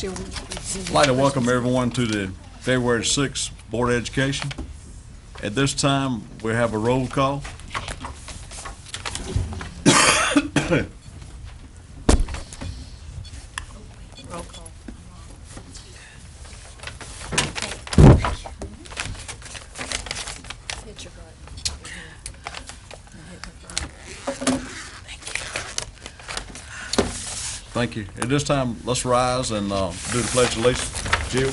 I'd like to welcome everyone to the February 6th Board of Education. At this time, we have a roll call. Roll call. Hit your button. Thank you. At this time, let's rise and do the Pledge of Allegiance. Jill?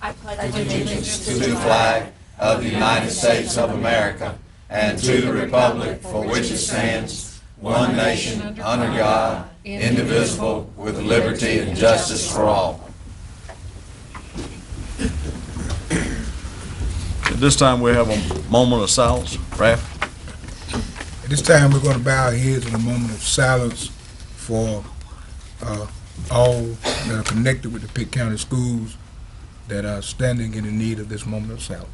I pledge allegiance To the flag of the United States of America and to the republic for which it stands, one nation, under God, indivisible, with liberty and justice for all. At this time, we have a moment of silence. Raph? At this time, we're going to bow our heads in a moment of silence for all that are connected with the Pitt County schools that are standing in the need of this moment of silence.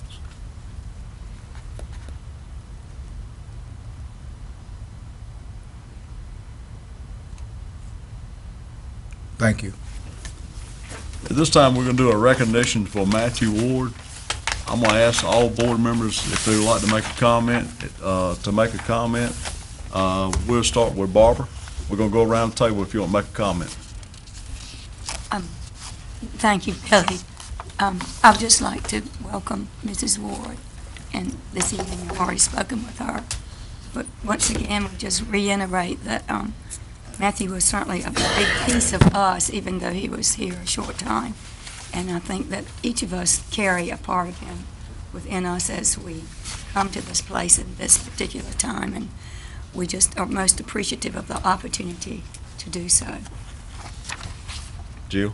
Thank you. At this time, we're going to do a recognition for Matthew Ward. I'm going to ask all board members if they would like to make a comment. We'll start with Barbara. We're going to go around the table if you want to make a comment. Thank you, Billy. I would just like to welcome Mrs. Ward, and this evening I've already spoken with her. But once again, we just reiterate that Matthew was certainly a big piece of us, even though he was here a short time. And I think that each of us carry a part of him within us as we come to this place at this particular time, and we just are most appreciative of the opportunity to do so. Jill?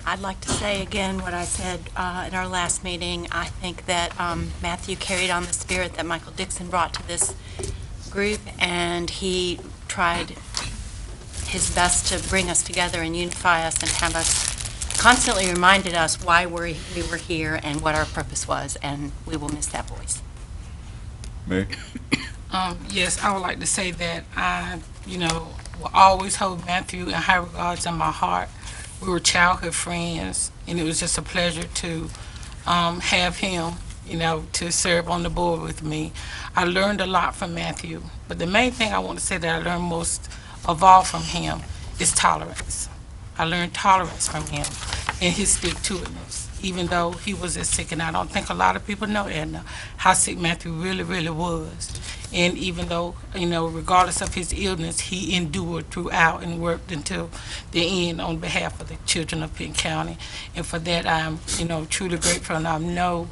I'd like to say again what I said at our last meeting. I think that Matthew carried on the spirit that Michael Dixon brought to this group, and he tried his best to bring us together and unify us and have us constantly reminded us why we were here and what our purpose was, and we will miss that voice. Mary? Yes, I would like to say that I, will always hold Matthew in high regards in my heart. We were childhood friends, and it was just a pleasure to have him, to serve on the board with me. I learned a lot from Matthew, but the main thing I want to say that I learned most of all from him is tolerance. I learned tolerance from him and his stick-to-itness, even though he was as sick, and I don't think a lot of people know, Edna, how sick Matthew really, really was. And even though, regardless of his illness, he endured throughout and worked until the end on behalf of the children of Pitt County. And for that, I'm, truly grateful, and I know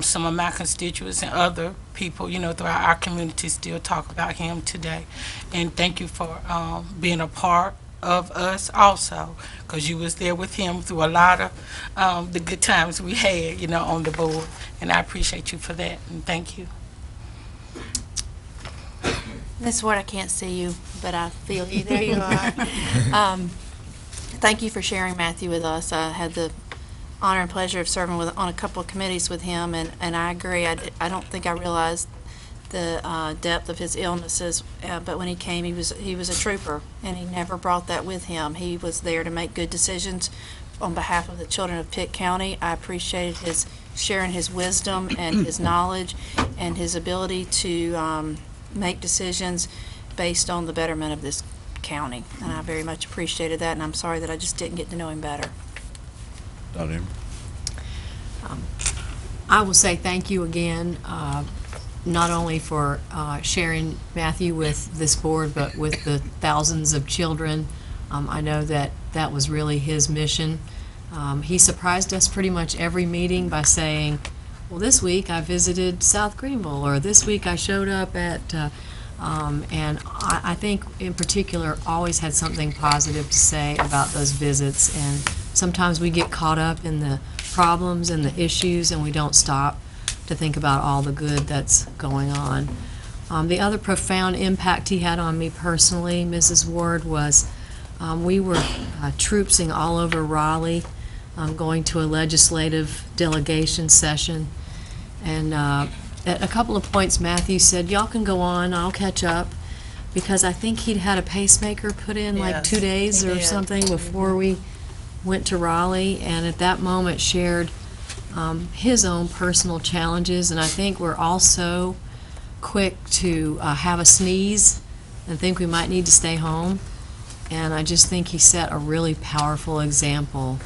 some of my constituents and other people, throughout our community still talk about him today. And thank you for being a part of us also, because you was there with him through a lot of the good times we had, on the board. And I appreciate you for that, and thank you. This is what I can't see you, but I feel you. There you are. Thank you for sharing Matthew with us. I had the honor and pleasure of serving on a couple of committees with him, and I agree. I don't think I realized the depth of his illnesses, but when he came, he was a trooper, and he never brought that with him. He was there to make good decisions on behalf of the children of Pitt County. I appreciated his sharing his wisdom and his knowledge and his ability to make decisions based on the betterment of this county, and I very much appreciated that, and I'm sorry that I just didn't get to know him better. I will say thank you again, not only for sharing Matthew with this board, but with the thousands of children. I know that that was really his mission. He surprised us pretty much every meeting by saying, well, this week I visited South Greenville, or this week I showed up at, and I think in particular always had something positive to say about those visits. And sometimes we get caught up in the problems and the issues, and we don't stop to think about all the good that's going on. The other profound impact he had on me personally, Mrs. Ward, was we were troopsing all over Raleigh, going to a legislative delegation session, and at a couple of points, Matthew said, y'all can go on, I'll catch up, because I think he'd had a pacemaker put in like Yes, 2 days he or did. something before we went to Raleigh, and at that moment shared his own personal challenges, and I think we're also quick to have a sneeze and think we might need to stay home. And I just think he set a really powerful example.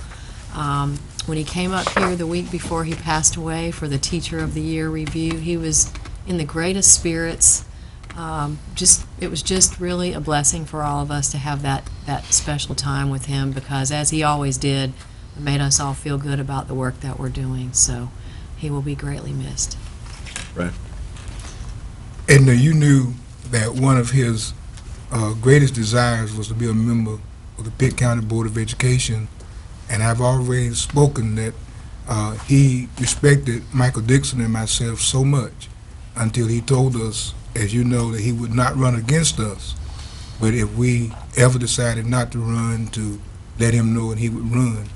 When he came up here the week before he passed away for the Teacher of the Year review, he was in the greatest spirits. It was just really a blessing for all of us to have that special time with him, because as he always did, it made us all feel good about the work that we're doing. So he will be greatly missed. Right. Edna, you knew that one of his greatest desires was to be a member of the Pitt County Board of Education, and I've already spoken that he respected Michael Dixon and myself so much until he told us, as you know, that he would not run against us, but if we ever decided not to run, to let him know and he would run.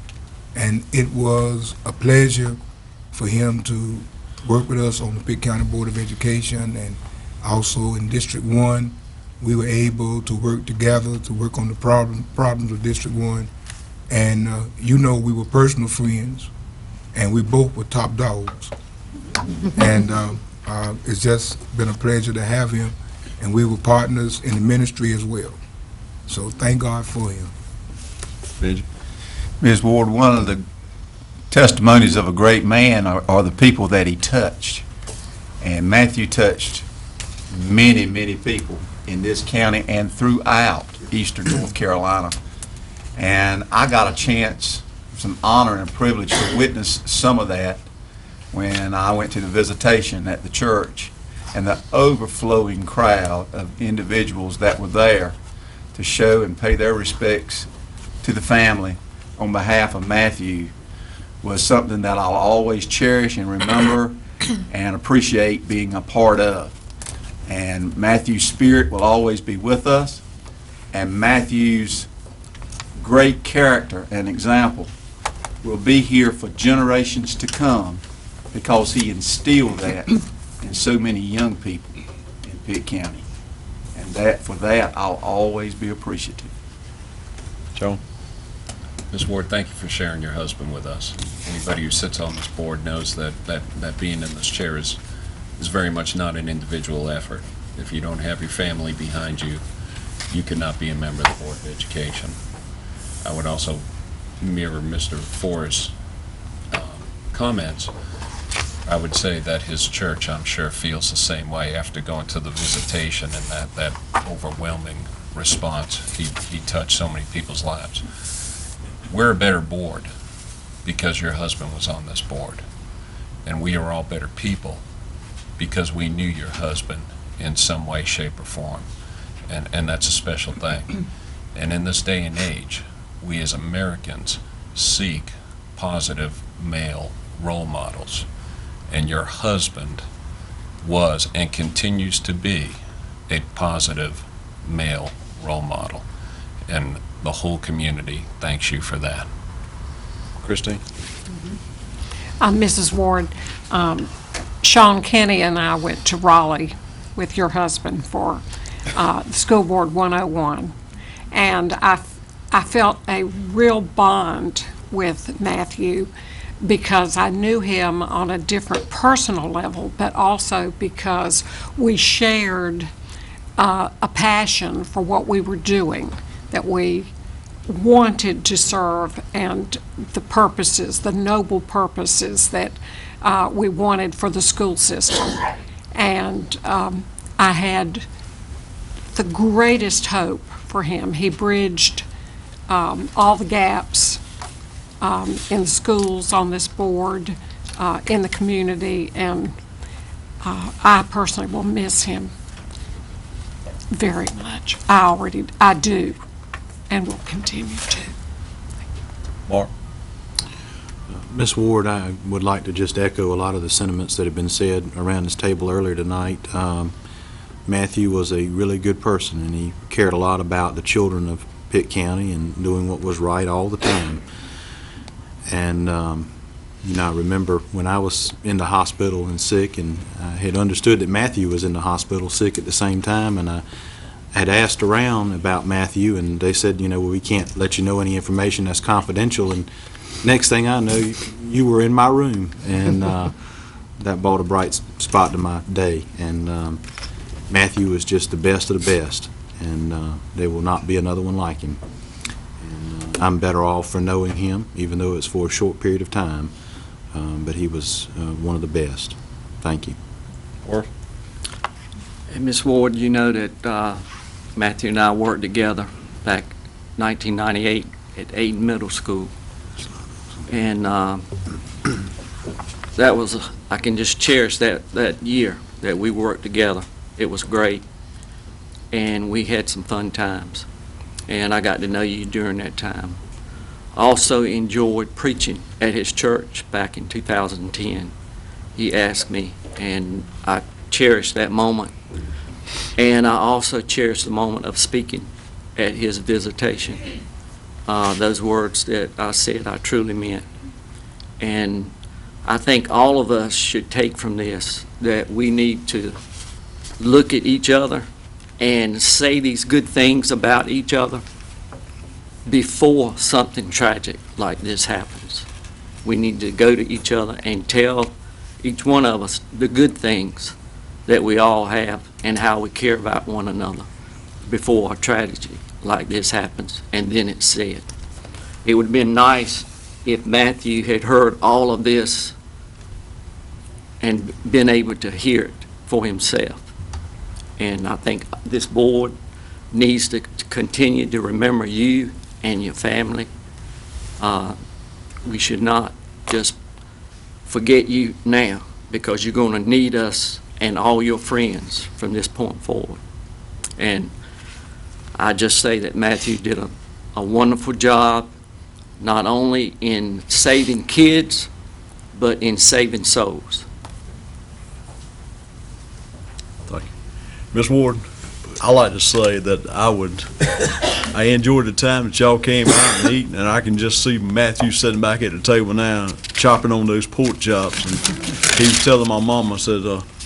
And it was a pleasure for him to work with us on the Pitt County Board of Education, and also in District 1. We were able to work together to work on the problems of District 1. And you know, we were personal friends, and we both were top dogs. And it's just been a pleasure to have him, and we were partners in the ministry as well. So thank God for him. Benji? Ms. Ward, one of the testimonies of a great man are the people that he touched. And Matthew touched many, many people in this county and throughout eastern North Carolina. And I got a chance, some honor and privilege to witness some of that when I went to the visitation at the church, and the overflowing crowd of individuals that were there to show and pay their respects to the family on behalf of Matthew was something that I'll always cherish and remember and appreciate being a part of. And Matthew's spirit will always be with us, and Matthew's great character and example will be here for generations to come, because he instilled that in so many young people in Pitt County. And for that, I'll always be appreciative. Joan? Ms. Ward, thank you for sharing your husband with us. Anybody who sits on this board knows that being in this chair is very much not an individual effort. If you don't have your family behind you, you cannot be a member of the Board of Education. I would also mirror Mr. Forrest's comments. I would say that his church, I'm sure, feels the same way after going to the visitation, and that overwhelming response. He touched so many people's lives. We're a better board because your husband was on this board, and we are all better people because we knew your husband in some way, shape, or form, and that's a special thing. And in this day and age, we as Americans seek positive male role models, and your husband was and continues to be a positive male role model, and the whole community thanks you for that. Christine? Mrs. Ward, Sean Kenny and I went to Raleigh with your husband for the School Board 101, and I felt a real bond with Matthew because I knew him on a different personal level, but also because we shared a passion for what we were doing, that we wanted to serve, and the purposes, the noble purposes that we wanted for the school system. And I had the greatest hope for him. He bridged all the gaps in the schools, on this board, in the community, and I personally will miss him very much. I do, and will continue to. Mark? Ms. Ward, I would like to just echo a lot of the sentiments that have been said around this table earlier tonight. Matthew was a really good person, and he cared a lot about the children of Pitt County and doing what was right all the time. And I remember when I was in the hospital and sick, and I had understood that Matthew was in the hospital sick at the same time, and I had asked around about Matthew, and they said, well, we can't let you know any information that's confidential. And next thing I know, you were in my room, and that brought a bright spot to my day. And Matthew is just the best of the best, and there will not be another one like him. And I'm better off for knowing him, even though it's for a short period of time. But he was one of the best. Thank you. Hey, Ms. Ward, you know that Matthew and I worked together back 1998 at Aiden Middle School. And that was, I can just cherish that year that we worked together. It was great. And we had some fun times. And I got to know you during that time. Also enjoyed preaching at his church back in 2010. He asked me, and I cherished that moment. And I also cherished the moment of speaking at his visitation. Those words that I said, I truly meant. And I think all of us should take from this that we need to look at each other and say these good things about each other before something tragic like this happens. We need to go to each other and tell each one of us the good things that we all have and how we care about one another before a tragedy like this happens, and then it's said. It would have been nice if Matthew had heard all of this and been able to hear it for himself. And I think this board needs to continue to remember you and your family. We should not just forget you now, because you're going to need us and all your friends from this point forward. And I just say that Matthew did a wonderful job, not only in saving kids, but in saving souls. Thank you. Ms. Ward, I like to say that I enjoyed the time that y'all came out and eat, and I can just see Matthew sitting back at the table now chopping on those pork chops. And he was telling my mom, I said,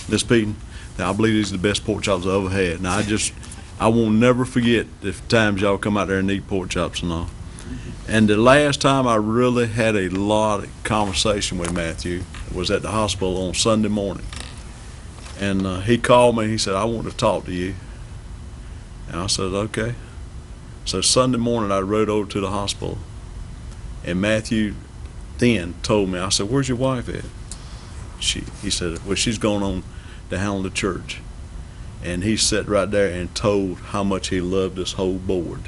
Miss Peaton, that I believe these are the best pork chops I ever had. And I won't never forget the times y'all come out there and eat pork chops and all. And the last time I really had a lot of conversation with Matthew was at the hospital on Sunday morning. And he called me, he said, I want to talk to you. And I said, okay. So Sunday morning I rode over to the hospital, and Matthew then told me, I said, where's your wife at? He said, well, she's going on down to the church. And he sat right there and told how much he loved this whole board.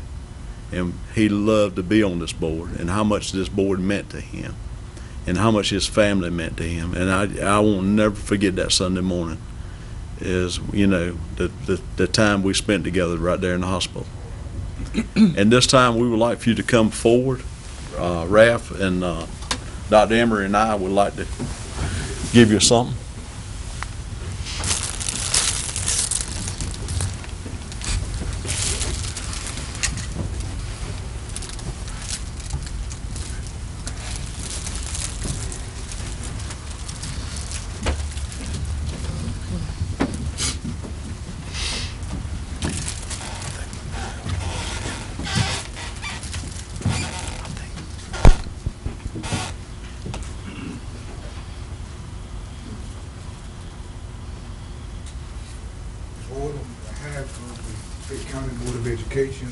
And he loved to be on this board, and how much this board meant to him, and how much his family meant to him. And I won't never forget that Sunday morning, is, the time we spent together right there in the hospital. And this time we would like for you to come forward. Ralph and Dr. Emery and I would like to give you something. Board, on behalf of the Pitt County Board of Education,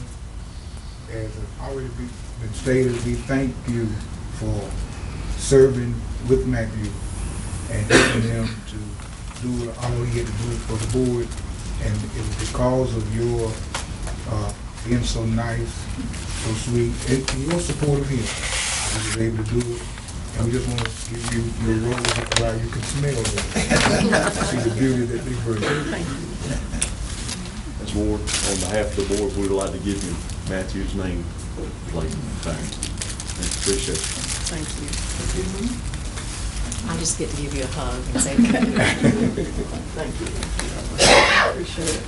as has already been stated, we thank you for serving with Matthew and helping him to do all he had to do for the board. And it was because of your being so nice, so sweet, and your support of him, he was able to do it. And we just want to give you your rose while you can smell it. See the beauty that they bring. Ms. Ward, on behalf of the board, we would like to give you Matthew's name plate. Appreciate it. Thank you. I just get to give you a hug and say thank you. Thank you. Appreciate it.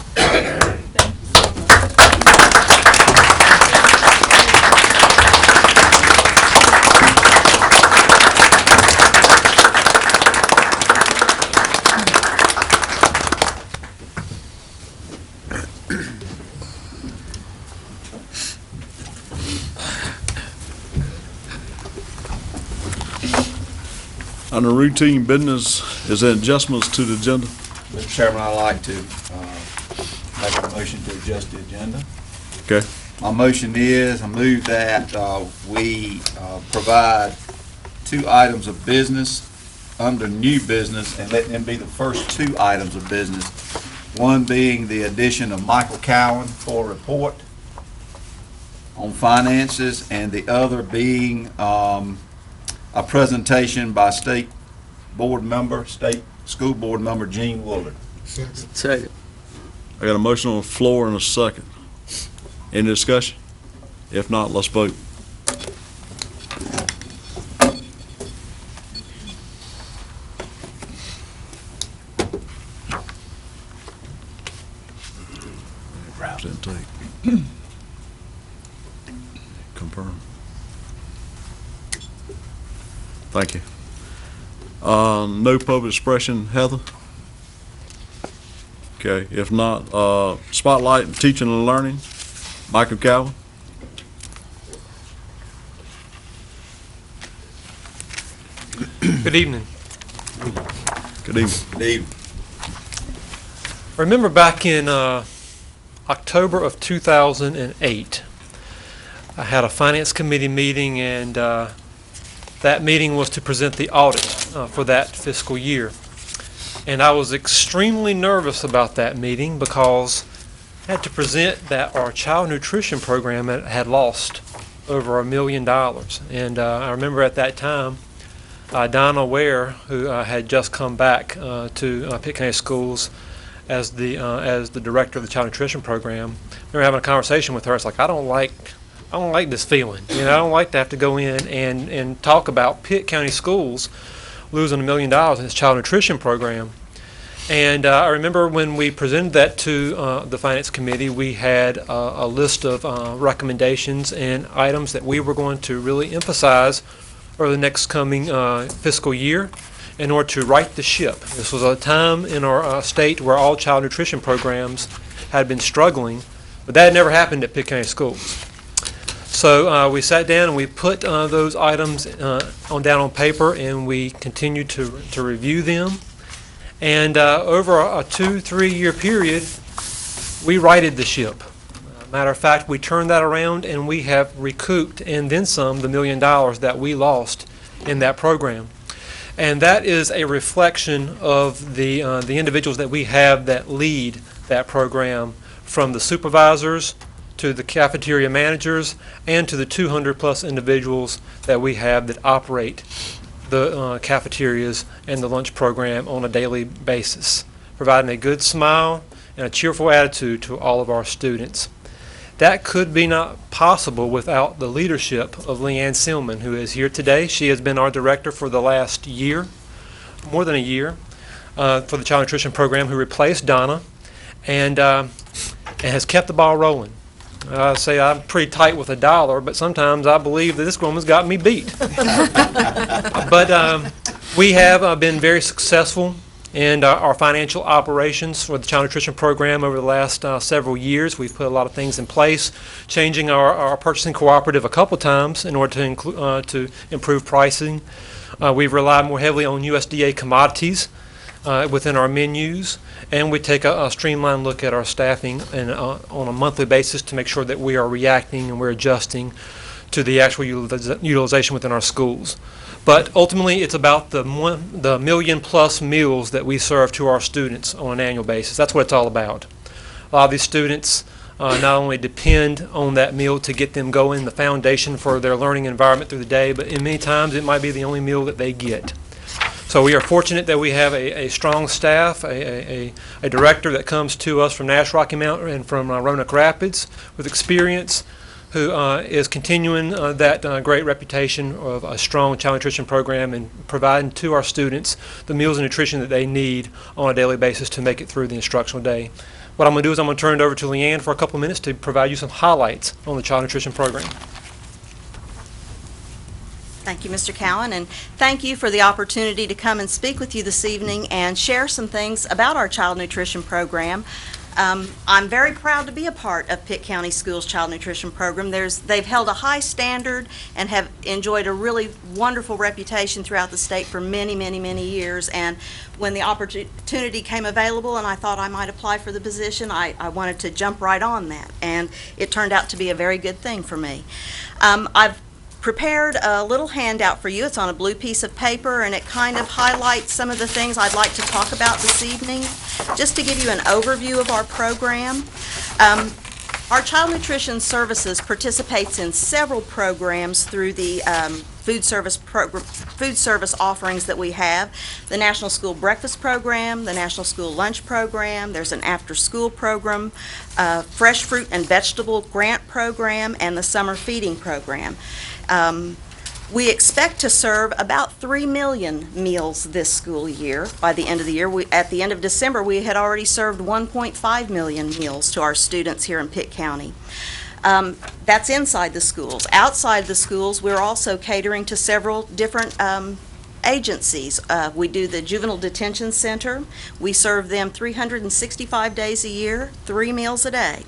Under routine business, is there adjustments to the agenda? Mr. Chairman, I'd like to make a motion to adjust the agenda. Okay. My motion is, I move that we provide 2 items of business under new business and let them be the first 2 items of business. One being the addition of Michael Cowan for a report on finances, and the other being a presentation by state school board member Gene Woolard. Second. I got a motion on the floor and a second. Any discussion? If not, let's vote. Representative. Confirm. Thank you. No public expression, Heather? Okay, if not, spotlight teaching and learning, Michael Cowan. Good evening. Good evening. Good evening. I remember back in October of 2008, I had a finance committee meeting, and that meeting was to present the audit for that fiscal year. And I was extremely nervous about that meeting because I had to present that our child nutrition program had lost over $1 million. And I remember at that time, Donna Ware, who had just come back to Pitt County Schools as the director of the child nutrition program, I remember having a conversation with her. It's like, I don't like this feeling. I don't like to have to go in and talk about Pitt County Schools losing $1 million in its child nutrition program. And I remember when we presented that to the Finance Committee, we had a list of recommendations and items that we were going to really emphasize over the next coming fiscal year in order to right the ship. This was a time in our state where all child nutrition programs had been struggling, but that had never happened at Pitt County Schools. So we sat down and we put those items down on paper, and we continued to review them. And over a 2-3 year period, we righted the ship. Matter of fact, we turned that around, and we have recouped and then some the $1 million that we lost in that program. And that is a reflection of the individuals that we have that lead that program, from the supervisors to the cafeteria managers and to the 200+ individuals that we have that operate the cafeterias and the lunch program on a daily basis, providing a good smile and a cheerful attitude to all of our students. That could be not possible without the leadership of Leanne Silman, who is here today. She has been our director for the last year, more than a year, for the child nutrition program, who replaced Donna and has kept the ball rolling. I say I'm pretty tight with $1, but sometimes I believe that this woman's got me beat. But we have been very successful in our financial operations for the child nutrition program over the last several years. We've put a lot of things in place, changing our purchasing cooperative a couple times in order to improve pricing. We've relied more heavily on USDA commodities within our menus, and we take a streamlined look at our staffing and on a monthly basis to make sure that we are reacting and we're adjusting to the actual utilization within our schools. But ultimately, it's about the million-plus meals that we serve to our students on an annual basis. That's what it's all about. A lot of these students not only depend on that meal to get them going, the foundation for their learning environment through the day, but in many times it might be the only meal that they get. So we are fortunate that we have a strong staff, a director that comes to us from Nash Rocky Mountain and from Roanoke Rapids with experience, who is continuing that great reputation of a strong child nutrition program and providing to our students the meals and nutrition that they need on a daily basis to make it through the instructional day. What I'm going to do is I'm going to turn it over to Leanne for a couple of minutes to provide you some highlights on the child nutrition program. Thank you, Mr. Cowan, and thank you for the opportunity to come and speak with you this evening and share some things about our child nutrition program. I'm very proud to be a part of Pitt County Schools Child Nutrition Program. They've held a high standard and have enjoyed a really wonderful reputation throughout the state for many, many, many years. And when the opportunity came available and I thought I might apply for the position, I wanted to jump right on that. And it turned out to be a very good thing for me. I've prepared a little handout for you. It's on a blue piece of paper, and it kind of highlights some of the things I'd like to talk about this evening. Just to give you an overview of our program, our Child Nutrition Services participates in several programs through the food service offerings that we have. The National School Breakfast Program, the National School Lunch Program, there's an after-school program, Fresh Fruit and Vegetable Grant Program, and the Summer Feeding Program. We expect to serve about 3 million meals this school year. By the end of the year, at the end of December, we had already served 1.5 million meals to our students here in Pitt County. That's inside the schools. Outside the schools, we're also catering to several different agencies. We do the Juvenile Detention Center. We serve them 365 days a year, 3 meals a day.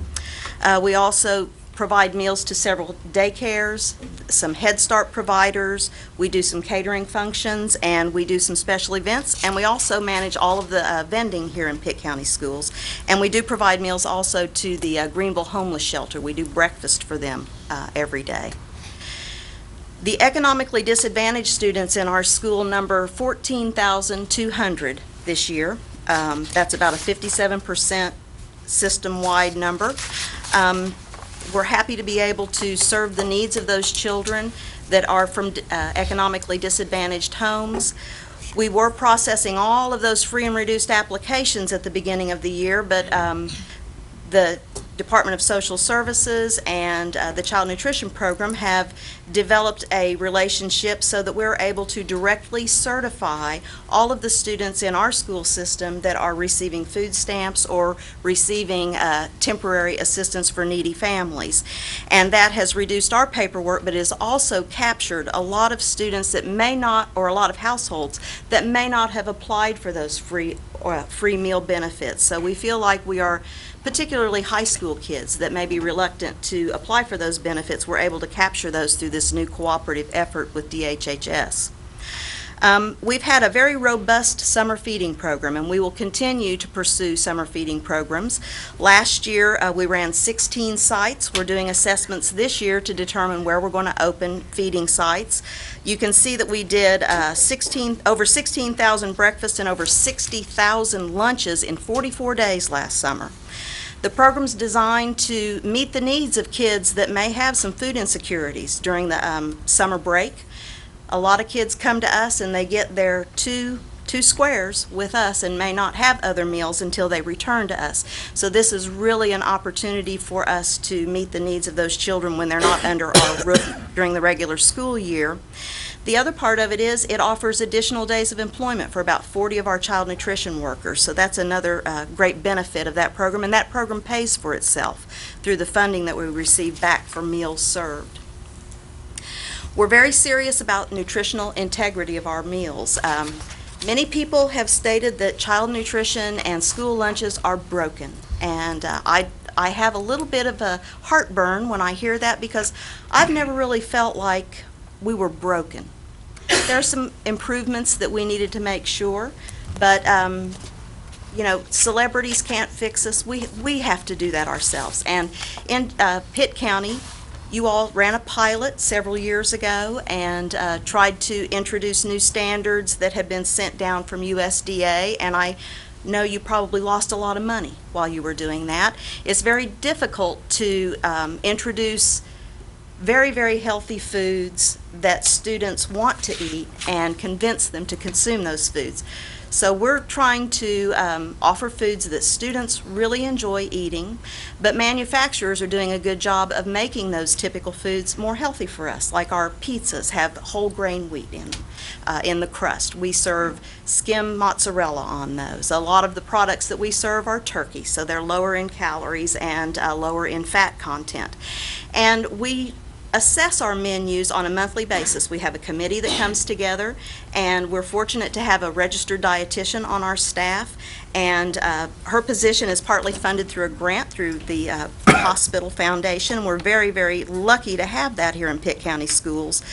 We also provide meals to several daycares, some Head Start providers. We do some catering functions, and we do some special events, and we also manage all of the vending here in Pitt County Schools. And we do provide meals also to the Greenville Homeless Shelter. We do breakfast for them every day. The economically disadvantaged students in our school number 14,200 this year. That's about a 57% system-wide number. We're happy to be able to serve the needs of those children that are from economically disadvantaged homes. We were processing all of those free and reduced applications at the beginning of the year, but the Department of Social Services and the Child Nutrition Program have developed a relationship so that we're able to directly certify all of the students in our school system that are receiving food stamps or receiving temporary assistance for needy families. And that has reduced our paperwork, but has also captured a lot of students that may not, or a lot of households that may not have applied for those free meal benefits. So we feel like we are, particularly high school kids that may be reluctant to apply for those benefits, we're able to capture those through this new cooperative effort with DHHS. We've had a very robust summer feeding program, and we will continue to pursue summer feeding programs. Last year, we ran 16 sites. We're doing assessments this year to determine where we're going to open feeding sites. You can see that we did over 16,000 breakfasts and over 60,000 lunches in 44 days last summer. The program's designed to meet the needs of kids that may have some food insecurities during the summer break. A lot of kids come to us and they get their two squares with us and may not have other meals until they return to us. So this is really an opportunity for us to meet the needs of those children when they're not under our roof during the regular school year. The other part of it is it offers additional days of employment for about 40 of our child nutrition workers. So that's another great benefit of that program, and that program pays for itself through the funding that we receive back for meals served. We're very serious about nutritional integrity of our meals. Many people have stated that child nutrition and school lunches are broken, and I have a little bit of a heartburn when I hear that, because I've never really felt like we were broken. There are some improvements that we needed to make sure, but you know, celebrities can't fix us. We have to do that ourselves. And in Pitt County, you all ran a pilot several years ago and tried to introduce new standards that had been sent down from USDA, and I know you probably lost a lot of money while you were doing that. It's very difficult to introduce very, very healthy foods that students want to eat and convince them to consume those foods. So we're trying to offer foods that students really enjoy eating, but manufacturers are doing a good job of making those typical foods more healthy for us, like our pizzas have whole grain wheat in the crust. We serve skim mozzarella on those. A lot of the products that we serve are turkey, so they're lower in calories and lower in fat content. And we assess our menus on a monthly basis. We have a committee that comes together, and we're fortunate to have a registered dietitian on our staff, and her position is partly funded through a grant through the Hospital Foundation. We're very, very lucky to have that here in Pitt County Schools.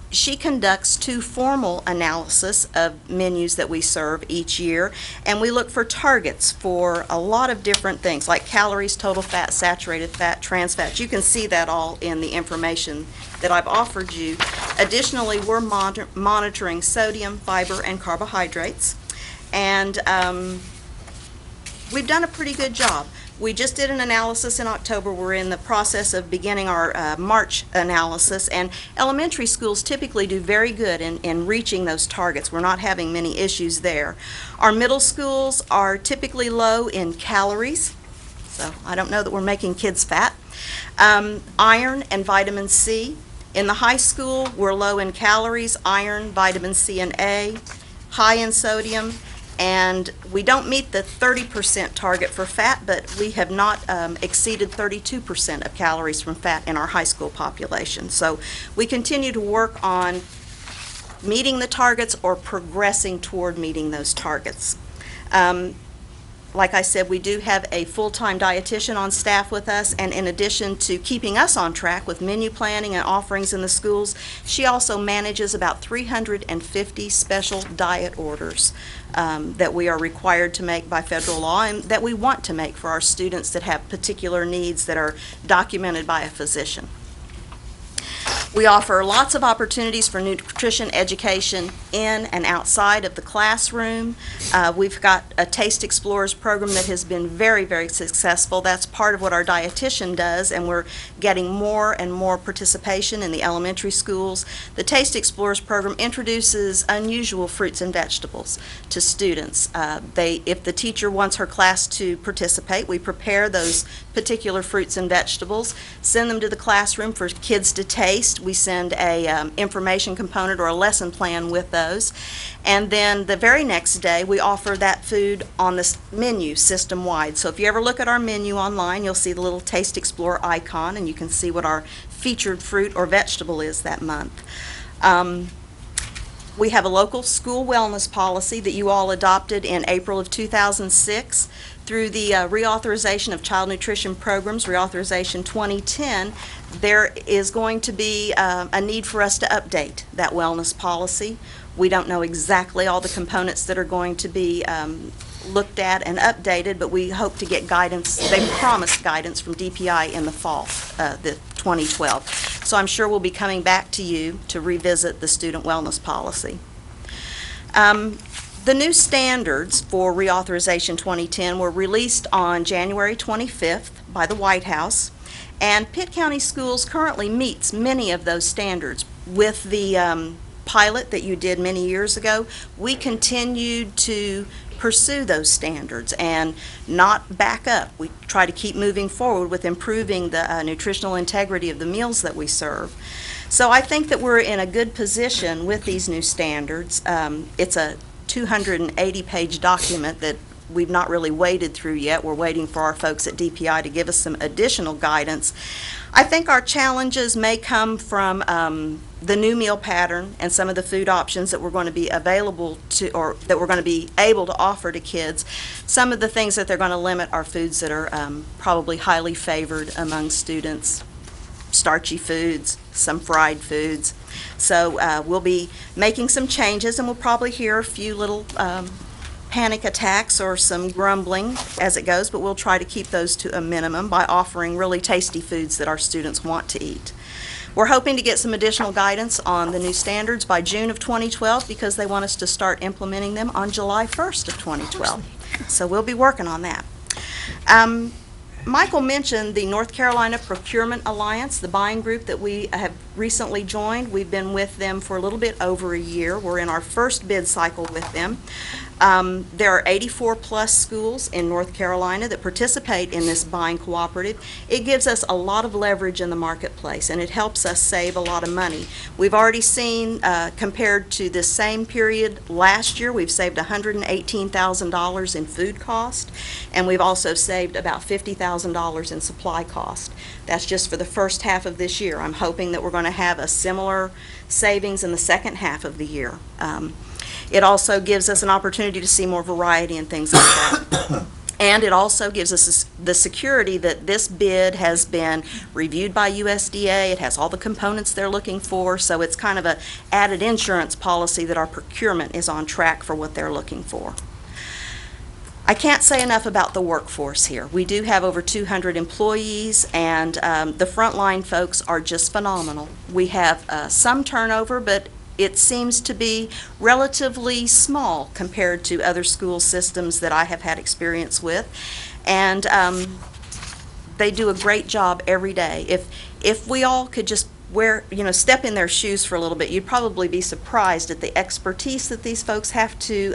She conducts 2 formal analysis of menus that we serve each year, and we look for targets for a lot of different things, like calories, total fat, saturated fat, trans fats. You can see that all in the information that I've offered you. Additionally, we're monitoring sodium, fiber, and carbohydrates, and we've done a pretty good job. We just did an analysis in October. We're in the process of beginning our March analysis, and elementary schools typically do very good in reaching those targets. We're not having many issues there. Our middle schools are typically low in calories, so I don't know that we're making kids fat. Iron and vitamin C. In the high school, we're low in calories, iron, vitamin C and A, high in sodium, and we don't meet the 30% target for fat, but we have not exceeded 32% of calories from fat in our high school population. So we continue to work on meeting the targets or progressing toward meeting those targets. Like I said, we do have a full-time dietitian on staff with us, and in addition to keeping us on track with menu planning and offerings in the schools, she also manages about 350 special diet orders that we are required to make by federal law and that we want to make for our students that have particular needs that are documented by a physician. We offer lots of opportunities for nutrition education in and outside of the classroom. We've got a Taste Explorers program that has been very, very successful. That's part of what our dietitian does, and we're getting more and more participation in the elementary schools. The Taste Explorers program introduces unusual fruits and vegetables to students. If the teacher wants her class to participate, we prepare those particular fruits and vegetables, send them to the classroom for kids to taste. We send a information component or a lesson plan with those. And then the very next day, we offer that food on the menu system-wide. So if you ever look at our menu online, you'll see the little Taste Explorer icon, and you can see what our featured fruit or vegetable is that month. We have a local school wellness policy that you all adopted in April of 2006. Through the reauthorization of child nutrition programs, reauthorization 2010, there is going to be a need for us to update that wellness policy. We don't know exactly all the components that are going to be looked at and updated, but we hope to get guidance. They promised guidance from DPI in the fall, the 2012. So I'm sure we'll be coming back to you to revisit the student wellness policy. The new standards for reauthorization 2010 were released on January 25th by the White House, and Pitt County Schools currently meets many of those standards. With the pilot that you did many years ago, we continued to pursue those standards and not back up. We try to keep moving forward with improving the nutritional integrity of the meals that we serve. So I think that we're in a good position with these new standards. It's a 280-page document that we've not really waded through yet. We're waiting for our folks at DPI to give us some additional guidance. I think our challenges may come from the new meal pattern and some of the food options that we're going to be available to, or that we're going to be able to offer to kids. Some of the things that they're going to limit are foods that are probably highly favored among students, starchy foods, some fried foods. So we'll be making some changes, and we'll probably hear a few little panic attacks or some grumbling as it goes, but we'll try to keep those to a minimum by offering really tasty foods that our students want to eat. We're hoping to get some additional guidance on the new standards by June of 2012 because they want us to start implementing them on July 1st of 2012. So we'll be working on that. Michael mentioned the North Carolina Procurement Alliance, the buying group that we have recently joined. We've been with them for a little bit over a year. We're in our first bid cycle with them. There are 84-plus schools in North Carolina that participate in this buying cooperative. It gives us a lot of leverage in the marketplace, and it helps us save a lot of money. We've already seen, compared to this same period last year, we've saved $118,000 in food cost, and we've also saved about $50,000 in supply cost. That's just for the first half of this year. I'm hoping that we're going to have a similar savings in the second half of the year. It also gives us an opportunity to see more variety and things like that. And it also gives us the security that this bid has been reviewed by USDA. It has all the components they're looking for, so it's kind of a added insurance policy that our procurement is on track for what they're looking for. I can't say enough about the workforce here. We do have over 200 employees, and the frontline folks are just phenomenal. We have some turnover, but it seems to be relatively small compared to other school systems that I have had experience with. And they do a great job every day. If we all could just step in their shoes for a little bit, you'd probably be surprised at the expertise that these folks have to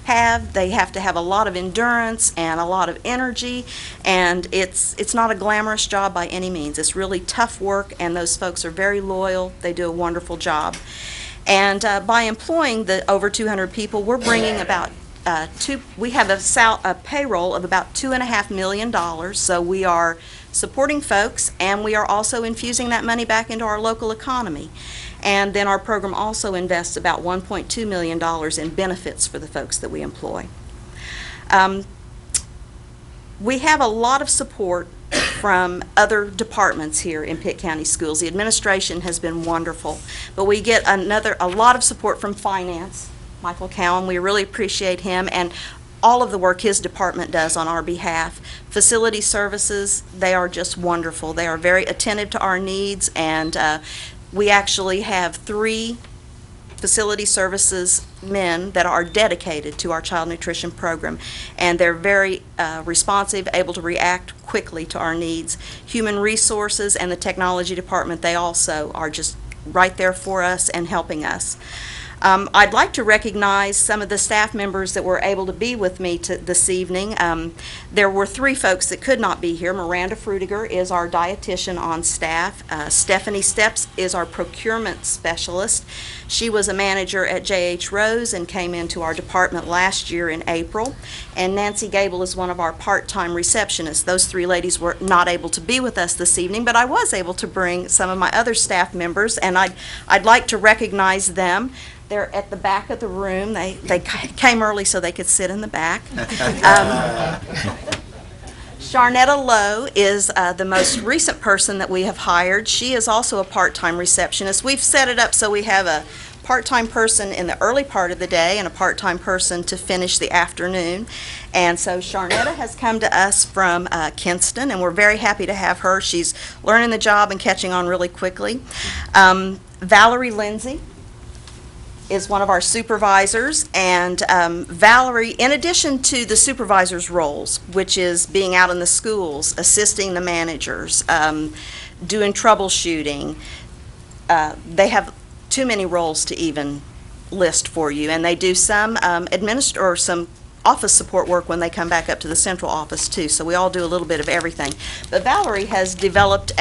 have. They have to have a lot of endurance and a lot of energy, and it's not a glamorous job by any means. It's really tough work, and those folks are very loyal. They do a wonderful job. And by employing the over 200 people, we're bringing about we have a payroll of about $2.5 million. So we are supporting folks, and we are also infusing that money back into our local economy. And then our program also invests about $1.2 million in benefits for the folks that we employ. We have a lot of support from other departments here in Pitt County Schools. The administration has been wonderful, but we get a lot of support from finance. Michael Cowan, we really appreciate him and all of the work his department does on our behalf. Facility services, they are just wonderful. They are very attentive to our needs, and we actually have 3 facility services men that are dedicated to our child nutrition program, and they're very responsive, able to react quickly to our needs. Human resources and the technology department, they also are just right there for us and helping us. I'd like to recognize some of the staff members that were able to be with me this evening. There were 3 folks that could not be here. Miranda Frutiger is our dietitian on staff. Stephanie Steps is our procurement specialist. She was a manager at J.H. Rose and came into our department last year in April. And Nancy Gable is one of our part-time receptionists. Those 3 ladies were not able to be with us this evening, but I was able to bring some of my other staff members, and I'd like to recognize them. They're at the back of the room. They came early so they could sit in the back. Sharnetta Lowe is the most recent person that we have hired. She is also a part-time receptionist. We've set it up so we have a part-time person in the early part of the day and a part-time person to finish the afternoon. And so Sharnetta has come to us from Kinston, and we're very happy to have her. She's learning the job and catching on really quickly. Valerie Lindsay is one of our supervisors, and Valerie, in addition to the supervisor's roles, which is being out in the schools, assisting the managers, doing troubleshooting, they have too many roles to even list for you, and they do some some office support work when they come back up to the central office too, so we all do a little bit of everything. But Valerie has developed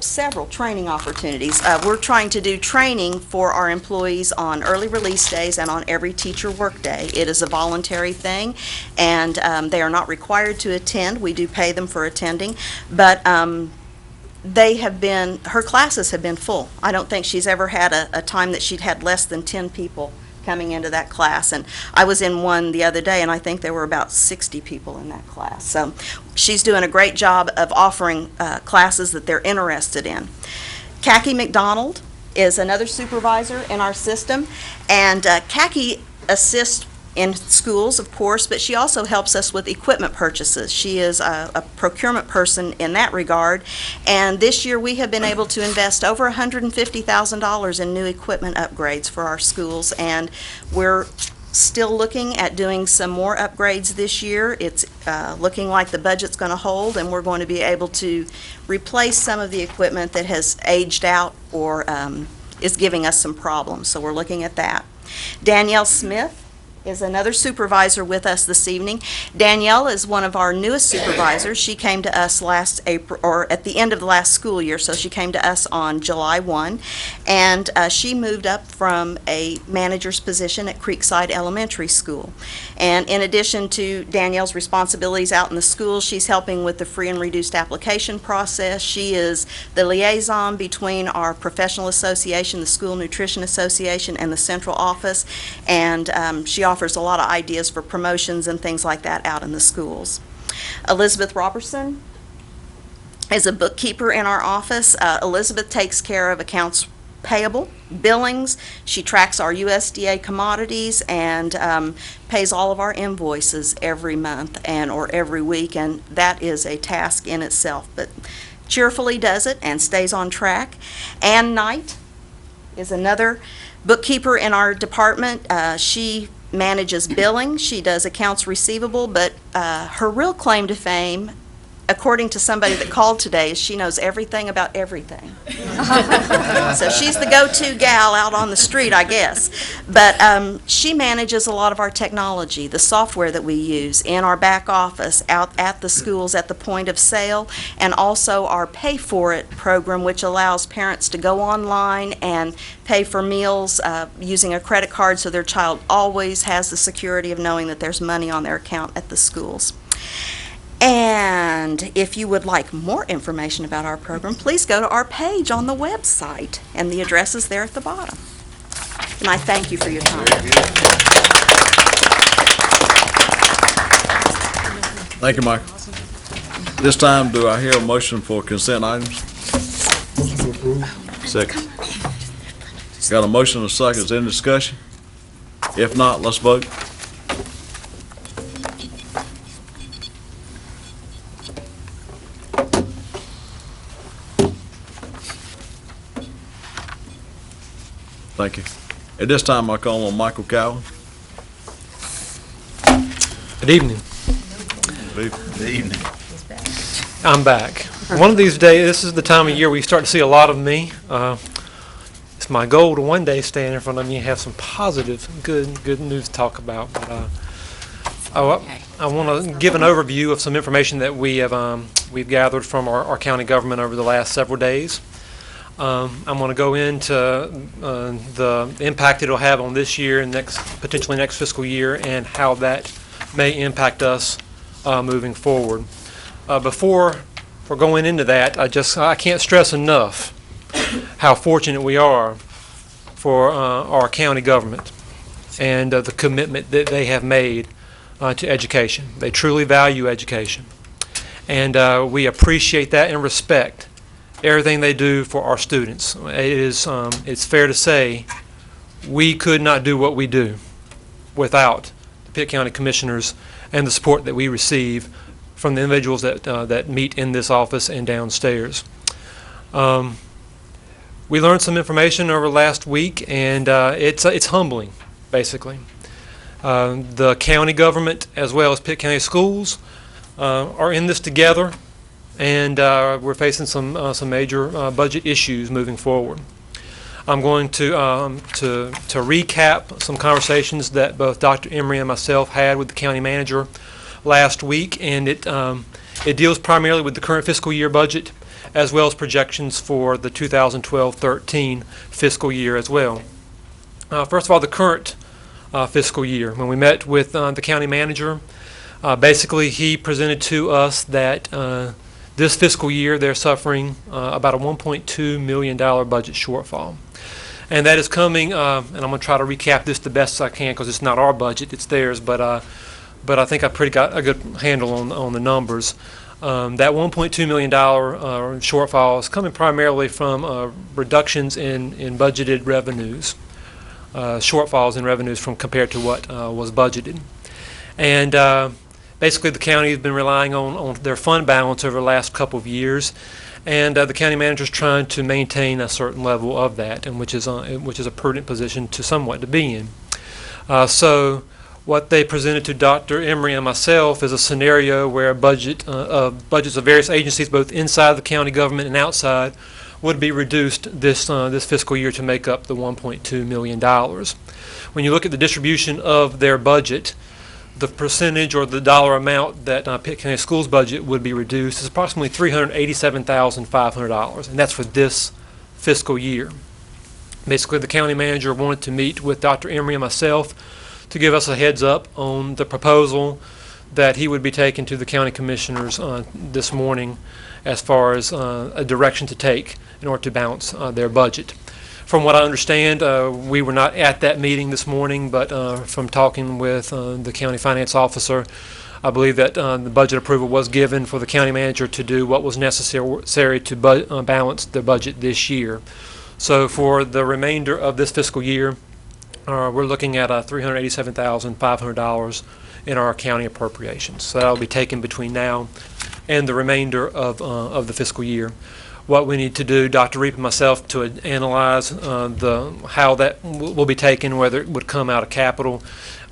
several training opportunities. We're trying to do training for our employees on early release days and on every teacher work day. It is a voluntary thing, and they are not required to attend. We do pay them for attending, but her classes have been full. I don't think she's ever had a time that she'd had less than 10 people coming into that class, and I was in one the other day, and I think there were about 60 people in that class. So she's doing a great job of offering classes that they're interested in. Khaki McDonald is another supervisor in our system, and Khaki assists in schools, of course, but she also helps us with equipment purchases. She is a procurement person in that regard, and this year we have been able to invest over $150,000 in new equipment upgrades for our schools, and we're still looking at doing some more upgrades this year. It's looking like the budget's going to hold, and we're going to be able to replace some of the equipment that has aged out or is giving us some problems, so we're looking at that. Danielle Smith is another supervisor with us this evening. Danielle is one of our newest supervisors. She came to us last April, or at the end of the last school year, so she came to us on July 1, and she moved up from a manager's position at Creekside Elementary School. And in addition to Danielle's responsibilities out in the schools, she's helping with the free and reduced application process. She is the liaison between our professional association, the School Nutrition Association, and the central office, and she offers a lot of ideas for promotions and things like that out in the schools. Elizabeth Robertson is a bookkeeper in our office. Elizabeth takes care of accounts payable, billings. She tracks our USDA commodities and pays all of our invoices every month or every week, and that is a task in itself, but cheerfully does it and stays on track. Ann Knight is another bookkeeper in our department. She manages billing, she does accounts receivable, but her real claim to fame, according to somebody that called today, is she knows everything about everything. So she's the go-to gal out on the street, I guess. But she manages a lot of our technology, the software that we use in our back office, out at the schools at the point of sale, and also our Pay For It program, which allows parents to go online and pay for meals using a credit card, so their child always has the security of knowing that there's money on their account at the schools. And if you would like more information about our program, please go to our page on the website, and the address is there at the bottom. And I thank you for your time. Thank you, Michael. This time, do I hear a motion for consent items? Motion to approve. Second. Got a motion and a second. Is there any discussion? If not, let's vote. Thank you. At this time, I call on Michael Cowan. Good evening. Good evening. I'm back. One of these days, this is the time of year where you start to see a lot of me. It's my goal to one day stand in front of you and have some positive, good news to talk about. But I want to give an overview of some information that we've gathered from our county government over the last several days. I'm going to go into the impact it'll have on this year and potentially next fiscal year, and how that may impact us moving forward. Before going into that, I can't stress enough how fortunate we are for our county government and the commitment that they have made to education. They truly value education, and we appreciate that and respect everything they do for our students. It's fair to say we could not do what we do without the Pitt County Commissioners and the support that we receive from the individuals that meet in this office and downstairs. We learned some information over last week, and it's humbling, basically. The county government, as well as Pitt County Schools, are in this together, and we're facing some major budget issues moving forward. I'm going to recap some conversations that both Dr. Emery and myself had with the county manager last week, and it deals primarily with the current fiscal year budget, as well as projections for the 2012-13 fiscal year as well. First of all, the current fiscal year. When we met with the county manager, basically he presented to us that this fiscal year they're suffering about a $1.2 million budget shortfall. And that is coming, and I'm going to try to recap this the best I can because it's not our budget, it's theirs, but I think I pretty got a good handle on the numbers. That $1.2 million shortfall is coming primarily from reductions in budgeted revenues, shortfalls in revenues from compared to what was budgeted. And basically the county has been relying on their fund balance over the last couple of years, and the county manager is trying to maintain a certain level of that, and which is a prudent position to somewhat to be in. So what they presented to Dr. Emery and myself is a scenario where budgets of various agencies, both inside the county government and outside, would be reduced this fiscal year to make up the $1.2 million. When you look at the distribution of their budget, the percentage or the dollar amount that Pitt County Schools budget would be reduced is approximately $387,500, and that's for this fiscal year. Basically, the county manager wanted to meet with Dr. Emery and myself to give us a heads up on the proposal that he would be taking to the county commissioners this morning as far as a direction to take in order to balance their budget. From what I understand, we were not at that meeting this morning, but from talking with the county finance officer, I believe that the budget approval was given for the county manager to do what was necessary to balance the budget this year. So for the remainder of this fiscal year, we're looking at $387,500 in our county appropriations. So that'll be taken between now and the remainder of the fiscal year. What we need to do, Dr. Reap and myself, to analyze how that will be taken, whether it would come out of capital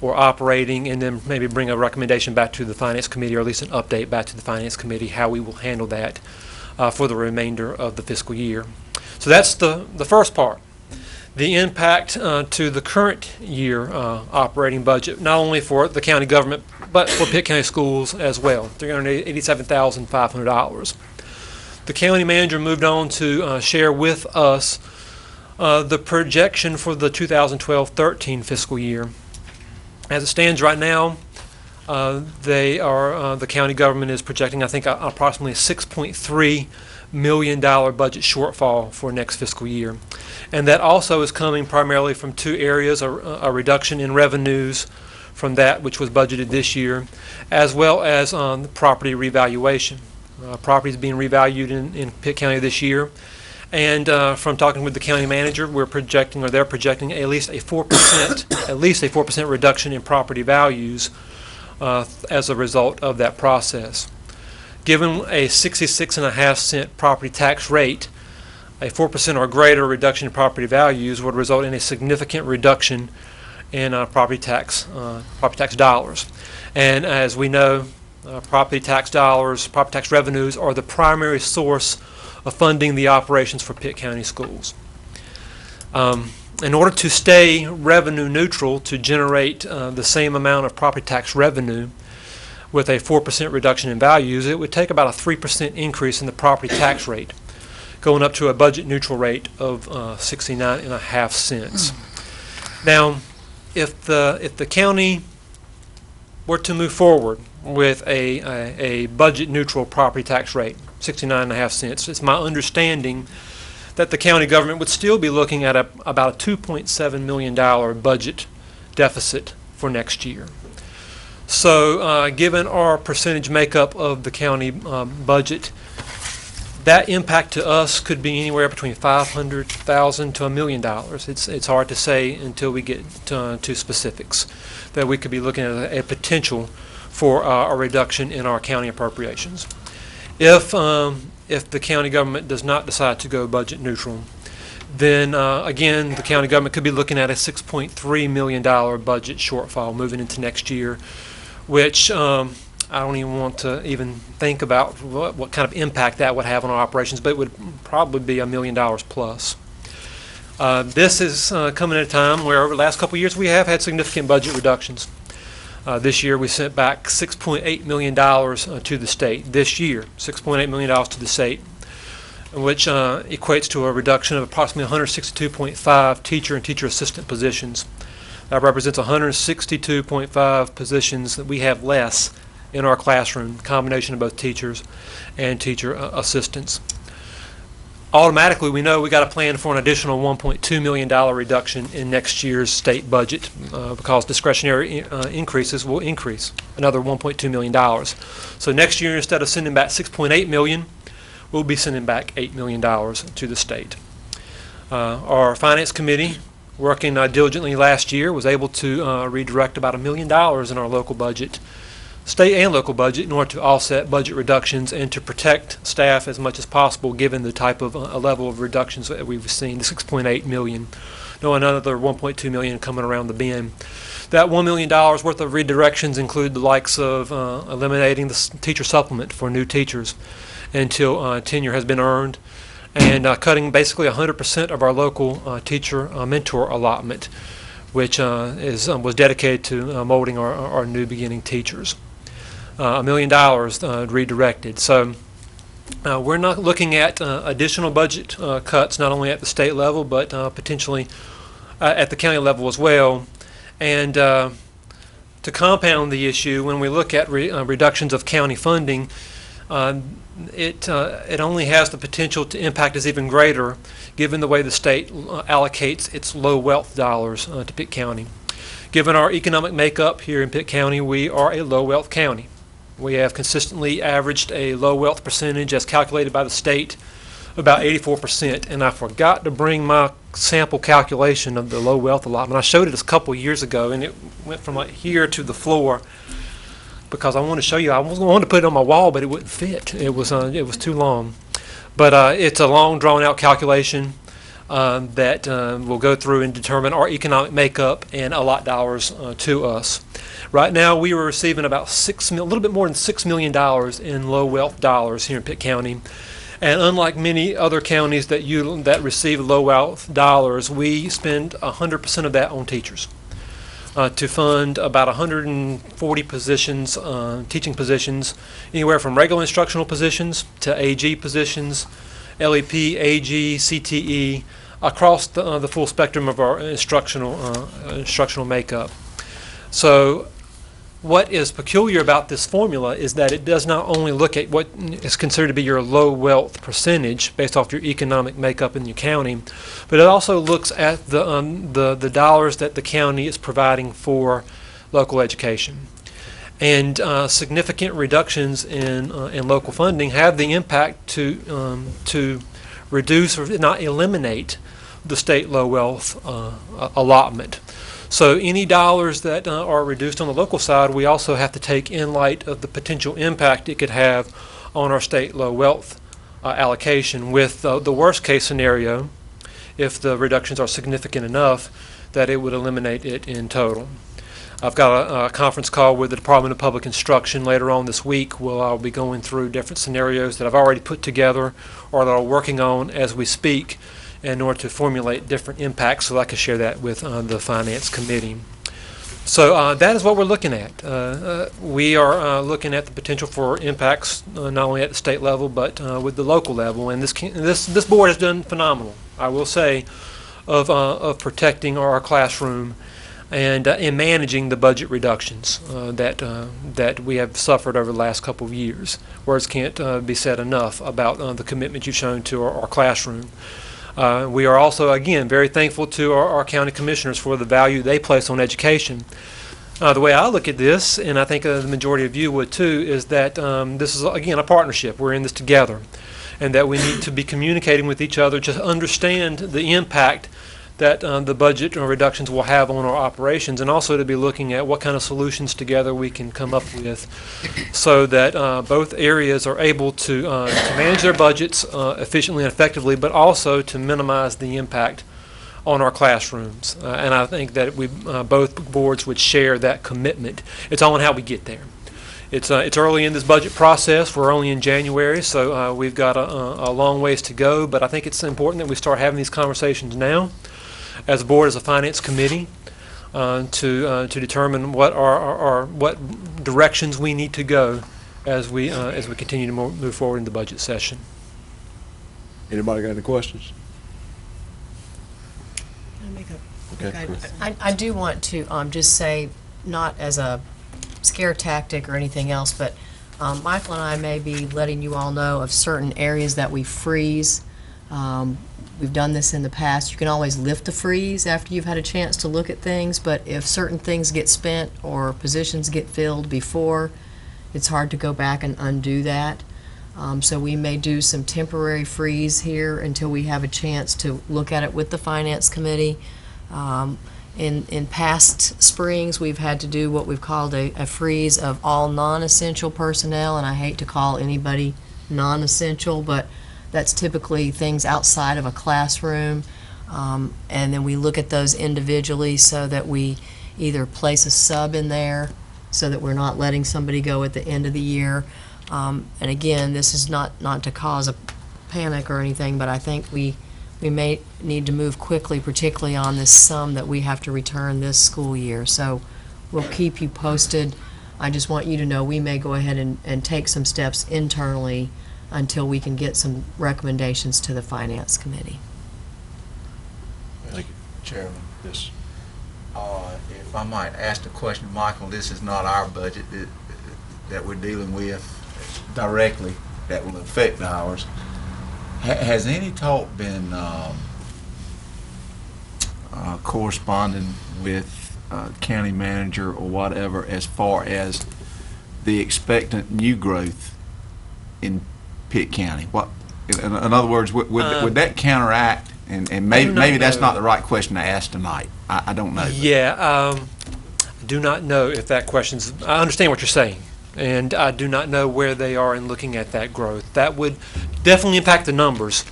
or operating, and then maybe bring a recommendation back to the Finance Committee, or at least an update back to the Finance Committee, how we will handle that for the remainder of the fiscal year. So that's the first part. The impact to the current year operating budget, not only for the county government, but for Pitt County Schools as well, $387,500. The county manager moved on to share with us the projection for the 2012-13 fiscal year. As it stands right now, the county government is projecting, I think, approximately a $6.3 million budget shortfall for next fiscal year. And that also is coming primarily from two areas, a reduction in revenues from that which was budgeted this year, as well as property revaluation. Properties being revalued in Pitt County this year. And from talking with the county manager, they're projecting at least a 4% reduction in property values as a result of that process. Given a 66.5-cent property tax rate, a 4% or greater reduction in property values would result in a significant reduction in property tax dollars. And as we know, property tax revenues are the primary source of funding the operations for Pitt County Schools. In order to stay revenue neutral, to generate the same amount of property tax revenue with a 4% reduction in values, it would take about a 3% increase in the property tax rate, going up to a budget neutral rate of 69.5 cents. Now, if the county were to move forward with a budget neutral property tax rate, 69.5 cents, it's my understanding that the county government would still be looking at about a $2.7 million budget deficit for next year. So given our percentage makeup of the county budget, that impact to us could be anywhere between $500,000 to $1 million. It's hard to say until we get to specifics, that we could be looking at a potential for a reduction in our county appropriations. If the county government does not decide to go budget neutral, then again, the county government could be looking at a $6.3 million budget shortfall moving into next year, which I don't even want to even think about what kind of impact that would have on our operations, but it would probably be $1 million plus. This is coming at a time where over the last couple of years we have had significant budget reductions. This year we sent back $6.8 million to the state. This year, $6.8 million to the state, which equates to a reduction of approximately 162.5 teacher and teacher assistant positions. That represents 162.5 positions that we have less in our classroom, combination of both teachers and teacher assistants. Automatically, we know we got to plan for an additional $1.2 million reduction in next year's state budget because discretionary increases will increase another $1.2 million. So next year, instead of sending back $6.8 million, we'll be sending back $8 million to the state. Our finance committee, working diligently last year, was able to redirect about $1 million in our local budget, state and local budget, in order to offset budget reductions and to protect staff as much as possible given the type of level of reductions that we've seen, the $6.8 million. No, another $1.2 million coming around the bend. That $1 million worth of redirections include the likes of eliminating the teacher supplement for new teachers until tenure has been earned, and cutting basically 100% of our local teacher mentor allotment, which was dedicated to molding our new beginning teachers. $1 million redirected. So we're not looking at additional budget cuts, not only at the state level, but potentially at the county level as well. And to compound the issue, when we look at reductions of county funding, it only has the potential to impact us even greater, given the way the state allocates its low wealth dollars to Pitt County. Given our economic makeup here in Pitt County, we are a low wealth county. We have consistently averaged a low wealth percentage as calculated by the state, about 84%. And I forgot to bring my sample calculation of the low wealth allotment. I showed it a couple years ago, and it went from like here to the floor because I wanted to show you. I wanted to put it on my wall, but it wouldn't fit. It was too long. But it's a long, drawn-out calculation that will go through and determine our economic makeup and allot dollars to us. Right now, we were receiving about a little bit more than $6 million in low wealth dollars here in Pitt County. And unlike many other counties that receive low wealth dollars, we spend 100% of that on teachers to fund about 140 positions, teaching positions, anywhere from regular instructional positions to AG positions, LEP, AG, CTE, across the full spectrum of our instructional makeup. So what is peculiar about this formula is that it does not only look at what is considered to be your low wealth percentage based off your economic makeup in your county, but it also looks at the dollars that the county is providing for local education. And significant reductions in local funding have the impact to reduce or not eliminate the state low wealth allotment. So any dollars that are reduced on the local side, we also have to take in light of the potential impact it could have on our state low wealth allocation, with the worst case scenario, if the reductions are significant enough, that it would eliminate it in total. I've got a conference call with the Department of Public Instruction later on this week where I'll be going through different scenarios that I've already put together or that I'm working on as we speak, in order to formulate different impacts so I can share that with the Finance Committee. So that is what we're looking at. We are looking at the potential for impacts not only at the state level but with the local level, and this board has done phenomenal, I will say, of protecting our classroom and in managing the budget reductions that we have suffered over the last couple of years. Words can't be said enough about the commitment you've shown to our classroom. We are also, again, very thankful to our county commissioners for the value they place on education. The way I look at this, and I think the majority of you would too, is that this is, again, a partnership. We're in this together, and that we need to be communicating with each other to understand the impact that the budget reductions will have on our operations, and also to be looking at what kind of solutions together we can come up with so that both areas are able to manage their budgets efficiently and effectively, but also to minimize the impact on our classrooms. And I think that we both boards would share that commitment. It's all in how we get there. It's early in this budget process. We're only in January, so we've got a long ways to go, but I think it's important that we start having these conversations now as a board, as a finance committee, to determine what what directions we need to go as we continue to move forward in the budget session. Anybody got any questions? Okay. I do want to just say, not as a scare tactic or anything else, but Michael and I may be letting you all know of certain areas that we freeze. We've done this in the past. You can always lift the freeze after you've had a chance to look at things, but if certain things get spent or positions get filled before, it's hard to go back and undo that. So we may do some temporary freeze here until we have a chance to look at it with the Finance Committee. In past springs, we've had to do what we've called a freeze of all non-essential personnel, and I hate to call anybody non-essential, but that's typically things outside of a classroom, and then we look at those individually so that we either place a sub in there so that we're not letting somebody go at the end of the year. And again, this is not to cause a panic or anything, but I think we may need to move quickly, particularly on this sum that we have to return this school year. So we'll keep you posted. I just want you to know we may go ahead and take some steps internally until we can get some recommendations to the Finance Committee. Thank you. Chairman, Yes. if I might ask the question, Michael, this is not our budget that we're dealing with directly that will affect ours. Has any talk been corresponding with county manager or whatever as far as the expectant new growth in Pitt County? What, in other words, would that counteract? And maybe that's not the right question to ask tonight. I don't know. Yeah, I do not know if that question's, I understand what you're saying, and I do not know where they are in looking at that growth. That would definitely impact the numbers,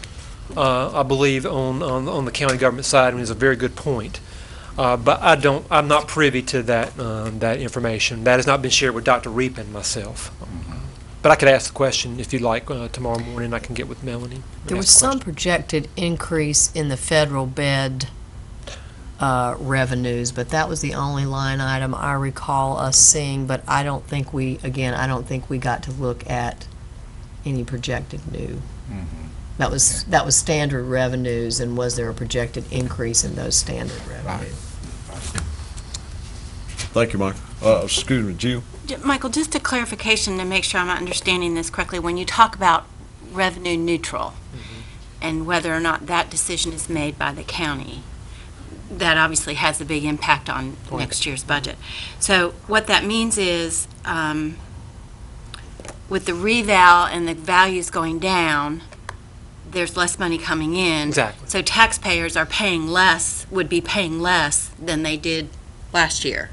I believe, on the county government side, and is a very good point. But I'm not privy to that information. That has not been shared with Dr. Reap and myself. But I could ask the question if you'd like tomorrow morning. I can get with Melanie. There was some projected increase in the federal bed revenues, but that was the only line item I recall us seeing, but I don't think we got to look at any projected new. That was standard revenues, and was there a projected increase in those standard revenues? Thank you, Mike. Excuse me, Jill. Michael, just a clarification to make sure I'm understanding this correctly. When you talk about revenue neutral and whether or not that decision is made by the county, that obviously has a big impact on next year's budget. So what that means is with the reval and the values going down, there's less money coming in. Exactly. So taxpayers are would be paying less than they did last year.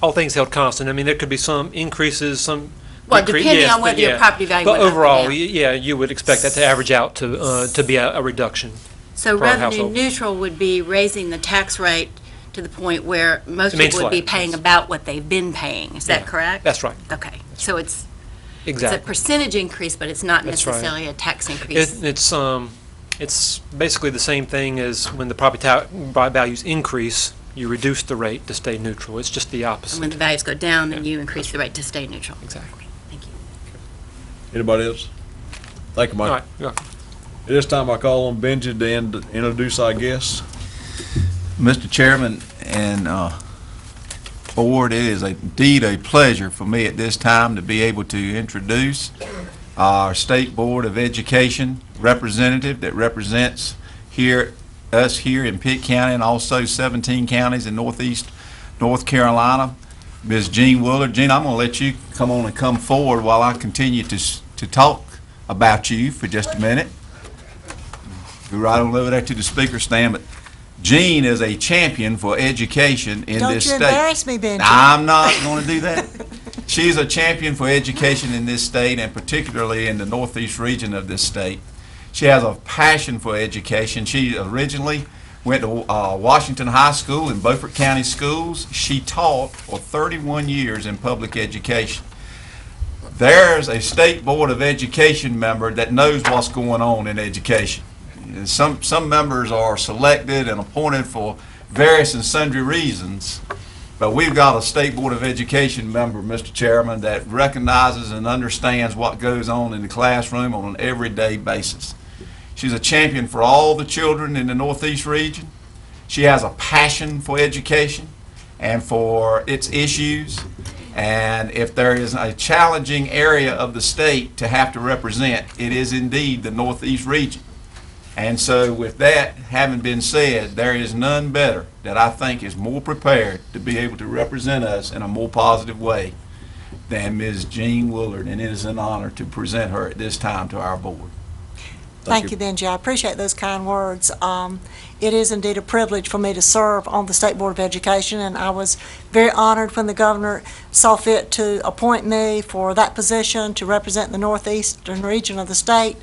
All things held constant. I mean, there could be some increases, some. Well, depending yes, on whether but your yeah. property value But went up or overall, down. yeah, you would expect that to average out to be a reduction. So for our revenue household. neutral would be raising the tax rate to the point where most It means people would be flat, paying yes. about what they've been paying. Is that Yeah, correct? That's right. Okay, so it's a Exactly. percentage increase, but it's not That's right. necessarily a tax increase. It's basically the same thing as when the property values increase, you reduce the rate to stay neutral. It's just the And opposite. when the values go down, then you increase the rate to stay neutral. Exactly. Thank you. Anybody else? Thank you, Mike. All right. Yeah. At this time, I call on Benji to introduce our guests. Mr. Chairman and Board, it is indeed a pleasure for me at this time to be able to introduce our State Board of Education representative that represents us here in Pitt County and also 17 counties in Northeast North Carolina, Ms. Jean Woolard. Jean, I'm going to let you come forward while I continue to talk about you for just a minute. Go right on over there to the speaker stand. But Jean is a champion for education in this state. Don't you embarrass me, Benji. I'm not going to do that. She's a champion for education in this state, and particularly in the northeast region of this state. She has a passion for education. She originally went to Washington High School in Beaufort County Schools. She taught for 31 years in public education. There's a State Board of Education member that knows what's going on in education. Some members are selected and appointed for various and sundry reasons, but we've got a State Board of Education member, Mr. Chairman, that recognizes and understands what goes on in the classroom on an everyday basis. She's a champion for all the children in the Northeast region. She has a passion for education and for its issues. And if there is a challenging area of the state to have to represent, it is indeed the Northeast region. And so with that having been said, there is none better that I think is more prepared to be able to represent us in a more positive way than Ms. Jean Woolard, and it is an honor to present her at this time to our board. Thank you, Benji. I appreciate those kind words. It is indeed a privilege for me to serve on the State Board of Education, and I was very honored when the governor saw fit to appoint me for that position to represent the northeastern region of the state.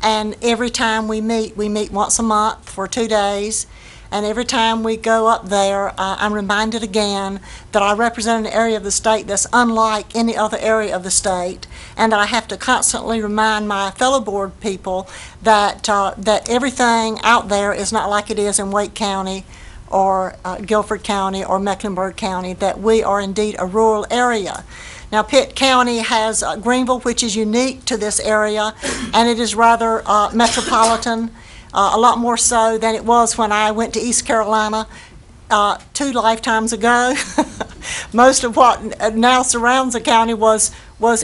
And every time we meet once a month for 2 days. And every time we go up there, I'm reminded again that I represent an area of the state that's unlike any other area of the state, and I have to constantly remind my fellow board people that that everything out there is not like it is in Wake County or Guilford County or Mecklenburg County, that we are indeed a rural area. Now, Pitt County has Greenville, which is unique to this area, and it is rather metropolitan. A lot more so than it was when I went to East Carolina 2 lifetimes ago. Most of what now surrounds the county was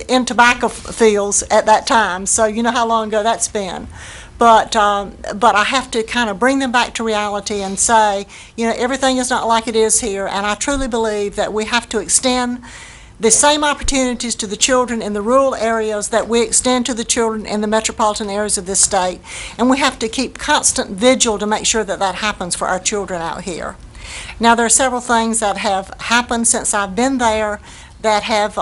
in tobacco fields at that time, so you know how long ago that's been. But I have to kind of bring them back to reality and say, you know, everything is not like it is here, and I truly believe that we have to extend the same opportunities to the children in the rural areas that we extend to the children in the metropolitan areas of this state. And we have to keep constant vigil to make sure that that happens for our children out here. Now, there are several things that have happened since I've been there that have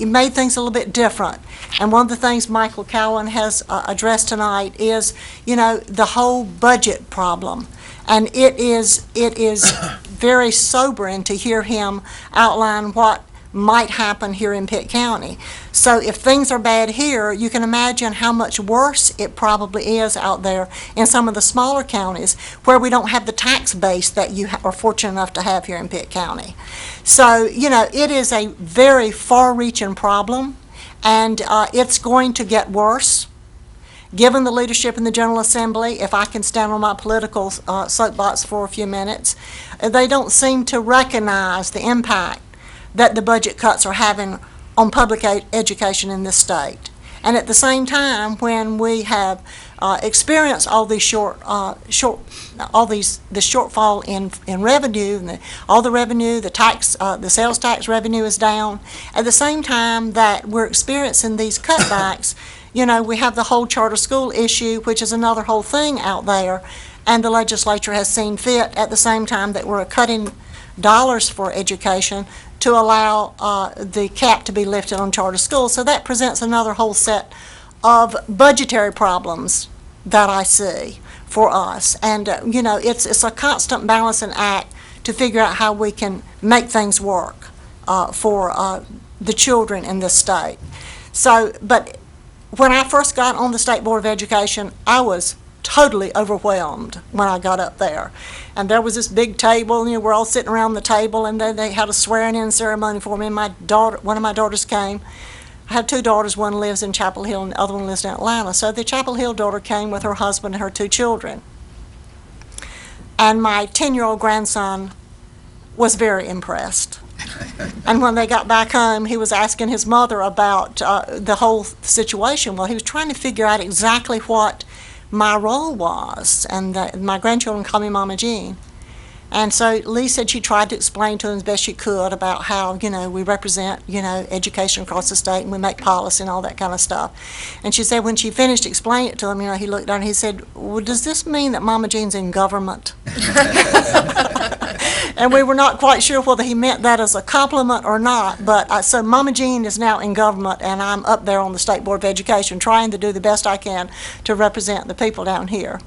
made things a little bit different. And one of the things Michael Cowan has addressed tonight is, you know, the whole budget problem. And it is very sobering to hear him outline what might happen here in Pitt County. So if things are bad here, you can imagine how much worse it probably is out there in some of the smaller counties where we don't have the tax base that you are fortunate enough to have here in Pitt County. So, you know, it is a very far-reaching problem, and it's going to get worse. Given the leadership in the General Assembly, if I can stand on my political soapbox for a few minutes, they don't seem to recognize the impact that the budget cuts are having on public education in this state. And at the same time, when we have experienced all these the shortfall in revenue, and all the revenue, the sales tax revenue is down. At the same time that we're experiencing these cutbacks, you know, we have the whole charter school issue, which is another whole thing out there, and the legislature has seen fit at the same time that we're cutting dollars for education to allow the cap to be lifted on charter schools. So that presents another whole set of budgetary problems that I see for us. And, you know, it's a constant balancing act to figure out how we can make things work for the children in this state. So, but when I first got on the State Board of Education, I was totally overwhelmed when I got up there. And there was this big table, and we're all sitting around the table, and they had a swearing-in ceremony for me. And one of my daughters came. I have 2 daughters. One lives in Chapel Hill, and the other one lives in Atlanta. So the Chapel Hill daughter came with her husband and her 2 children. And my 10-year-old grandson was very impressed. And when they got back home, he was asking his mother about the whole situation. Well, he was trying to figure out exactly what my role was, and my grandchildren call me Mama Jean. And so Lee said she tried to explain to him as best she could about how, you know, we represent, you know, education across the state, and we make policy and all that kind of stuff. And she said when she finished explaining it to him, you know, he looked down and he said, well, does this mean that Mama Jean's in government? And we were not quite sure whether he meant that as a compliment or not, but so Mama Jean is now in government, and I'm up there on the State Board of Education trying to do the best I can to represent the people down here.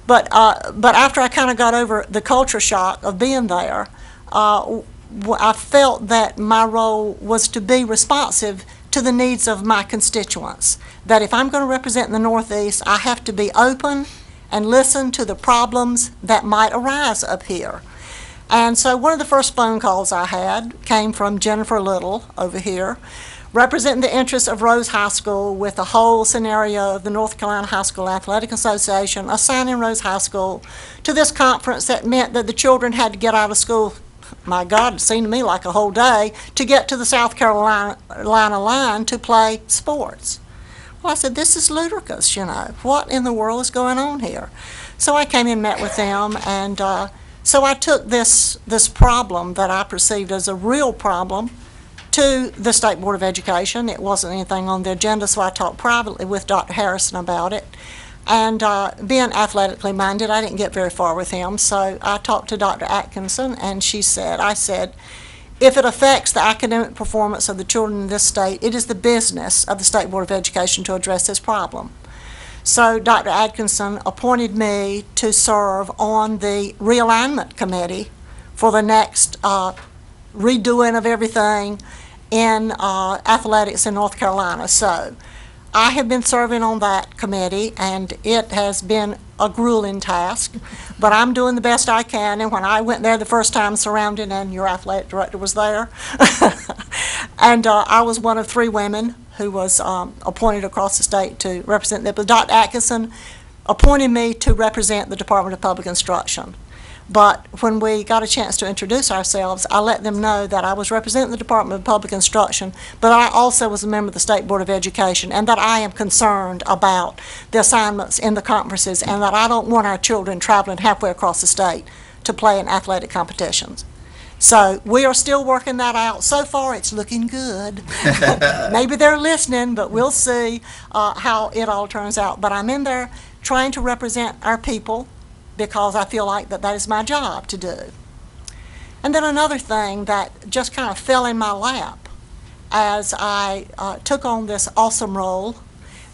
But after I kind of got over the culture shock of being there, I felt that my role was to be responsive to the needs of my constituents. That if I'm going to represent in the Northeast, I have to be open and listen to the problems that might arise up here. And so one of the first phone calls I had came from Jennifer Little over here, representing the interests of Rose High School with the whole scenario of the North Carolina High School Athletic Association assigning Rose High School to this conference that meant that the children had to get out of school, my God, it seemed to me like a whole day, to get to the South Carolina line to play sports. Well, I said, this is ludicrous, you know. What in the world is going on here? So I came and met with them, and so I took this problem that I perceived as a real problem to the State Board of Education. It wasn't anything on the agenda, so I talked privately with Dr. Harrison about it. And being athletically minded, I didn't get very far with him, so I talked to Dr. Atkinson, and I said, if it affects the academic performance of the children in this state, it is the business of the State Board of Education to address this problem. So Dr. Atkinson appointed me to serve on the realignment committee for the next redoing of everything in athletics in North Carolina. So I have been serving on that committee, and it has been a grueling task, but I'm doing the best I can. And when I went there the first time, surrounded, and your athletic director was there, and I was one of 3 women who was appointed across the state to represent them. But Dr. Atkinson appointed me to represent the Department of Public Instruction. But when we got a chance to introduce ourselves, I let them know that I was representing the Department of Public Instruction, but I also was a member of the State Board of Education, and that I am concerned about the assignments in the conferences, and that I don't want our children traveling halfway across the state to play in athletic competitions. So we are still working that out. So far, it's looking good. Maybe they're listening, but we'll see how it all turns out. But I'm in there trying to represent our people, because I feel like that is my job to do. And then another thing that just kind of fell in my lap as I took on this awesome role,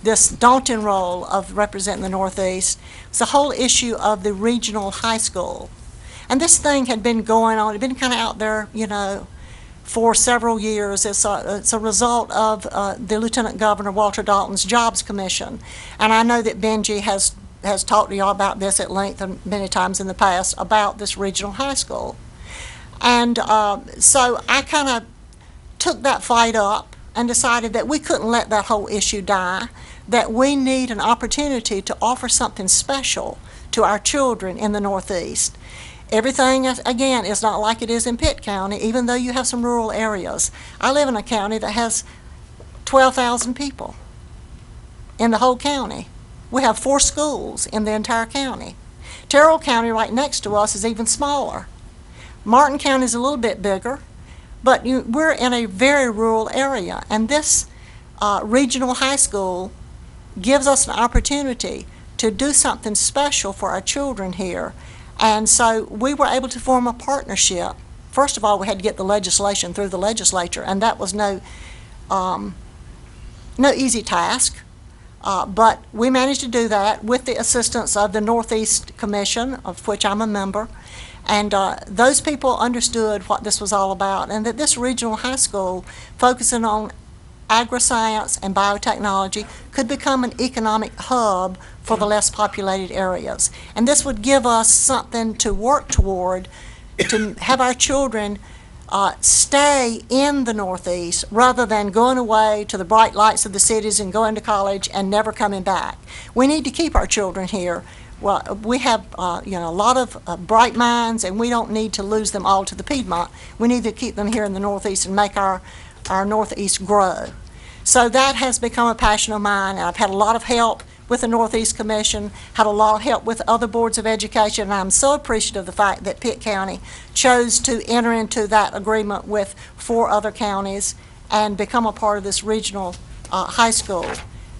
this daunting role of representing the Northeast, was the whole issue of the regional high school. And this thing had been going on, it had been kind of out there, for several years. It's a result of the Lieutenant Governor Walter Dalton's Jobs Commission. And I know that Benji has talked to y'all about this at length and many times in the past about this regional high school. And so I kind of took that fight up and decided that we couldn't let that whole issue die, that we need an opportunity to offer something special to our children in the Northeast. Everything, again, is not like it is in Pitt County, even though you have some rural areas. I live in a county that has 12,000 people in the whole county. We have 4 schools in the entire county. Terrell County, right next to us, is even smaller. Martin County is a little bit bigger, but we're in a very rural area, and this regional high school gives us an opportunity to do something special for our children here. And so we were able to form a partnership. First of all, we had to get the legislation through the legislature, and that was no easy task. But we managed to do that with the assistance of the Northeast Commission, of which I'm a member. And those people understood what this was all about, and that this regional high school, focusing on agri-science and biotechnology, could become an economic hub for the less populated areas. And this would give us something to work toward, to have our children stay in the Northeast rather than going away to the bright lights of the cities and going to college and never coming back. We need to keep our children here. Well, we have a lot of bright minds, and we don't need to lose them all to the Piedmont. We need to keep them here in the Northeast and make our Northeast grow. So that has become a passion of mine, and I've had a lot of help with the Northeast Commission, had a lot of help with other boards of education, and I'm so appreciative of the fact that Pitt County chose to enter into that agreement with 4 other counties and become a part of this regional high school.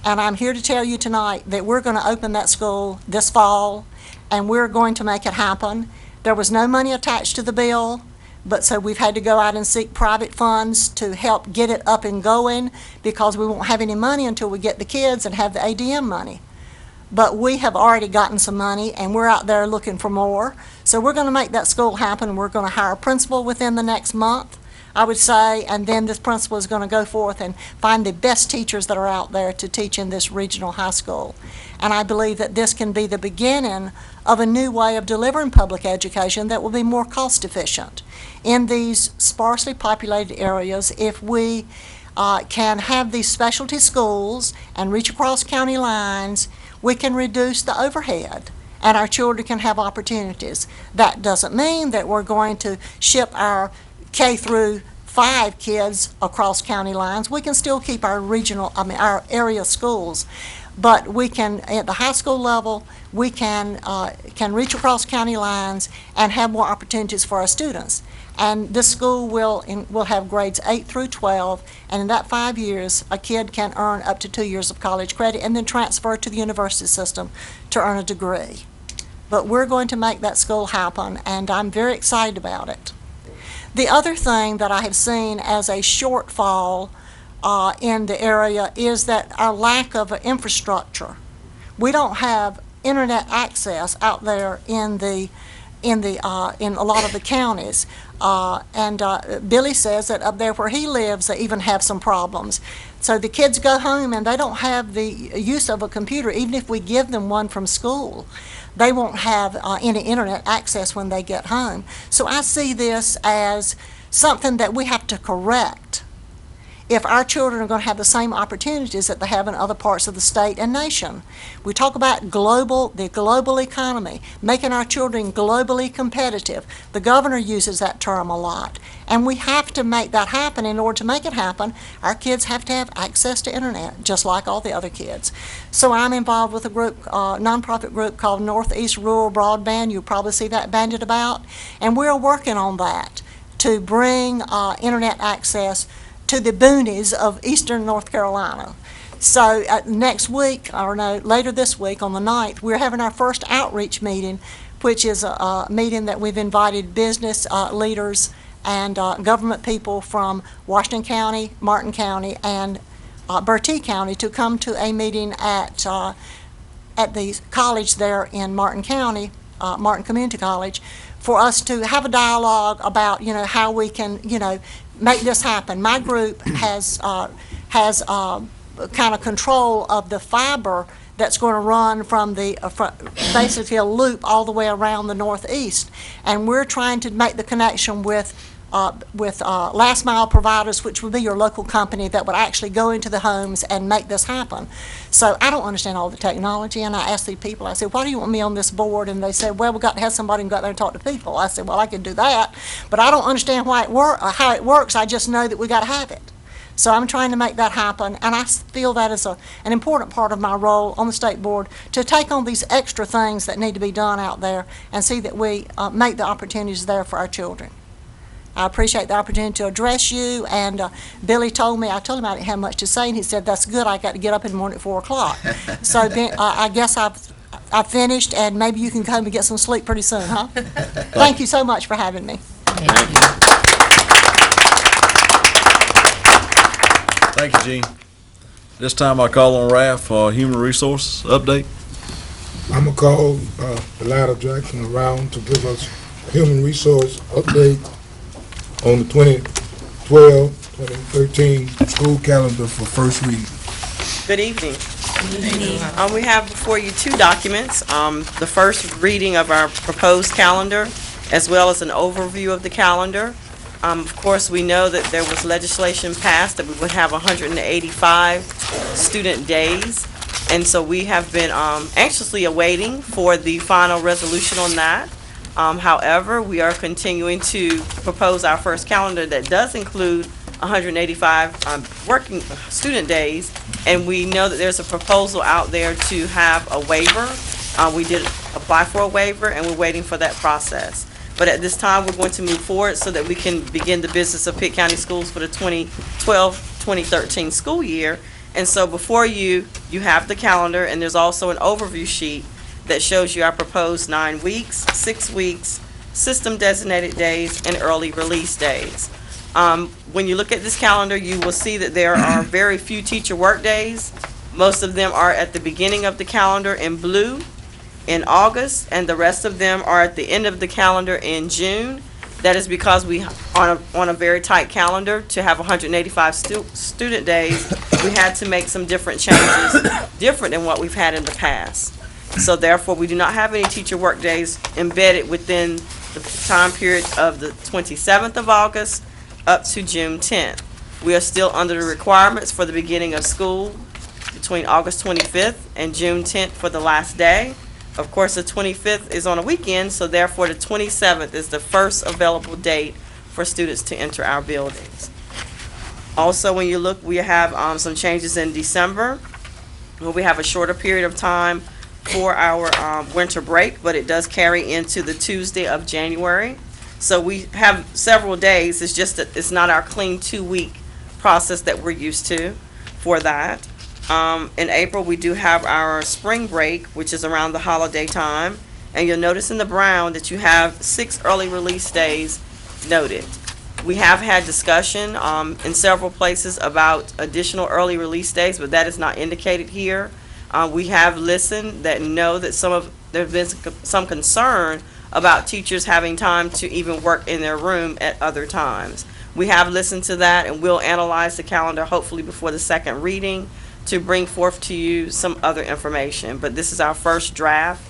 And I'm here to tell you tonight that we're going to open that school this fall, and we're going to make it happen. There was no money attached to the bill, but so we've had to go out and seek private funds to help get it up and going, because we won't have any money until we get the kids and have the ADM money. But we have already gotten some money, and we're out there looking for more. So we're going to make that school happen. We're going to hire a principal within the next month, I would say, and then this principal is going to go forth and find the best teachers that are out there to teach in this regional high school. And I believe that this can be the beginning of a new way of delivering public education that will be more cost efficient in these sparsely populated areas. If we can have these specialty schools and reach across county lines, we can reduce the overhead, and our children can have opportunities. That doesn't mean that we're going to ship our K through 5 kids across county lines. We can still keep our our area schools, but we can, at the high school level, we can reach across county lines and have more opportunities for our students. And this school will have grades 8 through 12, and in that 5 years, a kid can earn up to 2 years of college credit and then transfer to the university system to earn a degree. But we're going to make that school happen, and I'm very excited about it. The other thing that I have seen as a shortfall in the area is that our lack of infrastructure. We don't have internet access out there in in a lot of the counties. Billy says that up there where he lives, they even have some problems. So the kids go home and they don't have the use of a computer, even if we give them one from school. They won't have any internet access when they get home. So I see this as something that we have to correct if our children are going to have the same opportunities that they have in other parts of the state and nation. We talk about the global economy, making our children globally competitive. The governor uses that term a lot. And we have to make that happen. In order to make it happen, our kids have to have access to internet, just like all the other kids. So I'm involved with a group, nonprofit group called Northeast Rural Broadband. You'll probably see that bandied about. And we're working on that to bring internet access to the boonies of eastern North Carolina. So next week, or no, later this week on the 9th, we're having our first outreach meeting, which is a meeting that we've invited business leaders and government people from Washington County, Martin County, and Bertie County to come to a meeting at the college there in Martin County, Martin Community College, for us to have a dialogue about, how we can, make this happen. My group has kind of control of the fiber that's going to run from basically a loop all the way around the northeast, and we're trying to make the connection with last mile providers, which would be your local company that would actually go into the homes and make this happen. So I don't understand all the technology, and I asked the people, I said, why do you want me on this board? And they said, well, we've got to have somebody who go out there and talk to people. I said, well, I can do that, but I don't understand how it works. I just know that we got to have it. So I'm trying to make that happen, and I feel that is an important part of my role on the state board, to take on these extra things that need to be done out there and see that we make the opportunities there for our children. I appreciate the opportunity to address you, and Billy told me, I told him I didn't have much to say, and he said, that's good, I got to get up in the morning at 4 o'clock. So I guess I've finished, and maybe you can come and get some sleep pretty soon, huh? Thank you so much for having me. Thank you. Thank you, Gene. This time I call on Ralph for Human Resources update. I'm going to call Delida Jackson around to give us a human resource update on the 2012-2013 school calendar for first reading. Good evening. We have before you two documents, the first reading of our proposed calendar, as well as an overview of the calendar. Of course, we know that there was legislation passed that we would have 185 student days, and so we have been anxiously awaiting for the final resolution on that. However, we are continuing to propose our first calendar that does include 185 working student days, and we know that there's a proposal out there to have a waiver. We did apply for a waiver, and we're waiting for that process. But at this time, we're going to move forward so that we can begin the business of Pitt County Schools for the 2012-2013 school year. And so before you have the calendar, and there's also an overview sheet that shows you our proposed 9 weeks, 6 weeks, system designated days, and early release days. When you look at this calendar, you will see that there are very few teacher work days. Most of them are at the beginning of the calendar in blue in August, and the rest of them are at the end of the calendar in June. That is because we, on a very tight calendar, to have 185 student days, we had to make some different changes, different than what we've had in the past. So therefore, we do not have any teacher work days embedded within the time period of the 27th of August up to June 10th. We are still under the requirements for the beginning of school between August 25th and June 10th for the last day. Of course, the 25th is on a weekend, so therefore the 27th is the first available date for students to enter our buildings. Also, when you look, we have some changes in December, where we have a shorter period of time for our winter break, but it does carry into the Tuesday of January. So we have several days. It's just that it's not our clean 2-week process that we're used to for that. In April, we do have our spring break, which is around the holiday time. And you'll notice in the brown that you have 6 early release days noted. We have had discussion in several places about additional early release days, but that is not indicated here. We have listened that know that there's been some concern about teachers having time to even work in their room at other times. We have listened to that, and we'll analyze the calendar hopefully before the second reading to bring forth to you some other information. But this is our first draft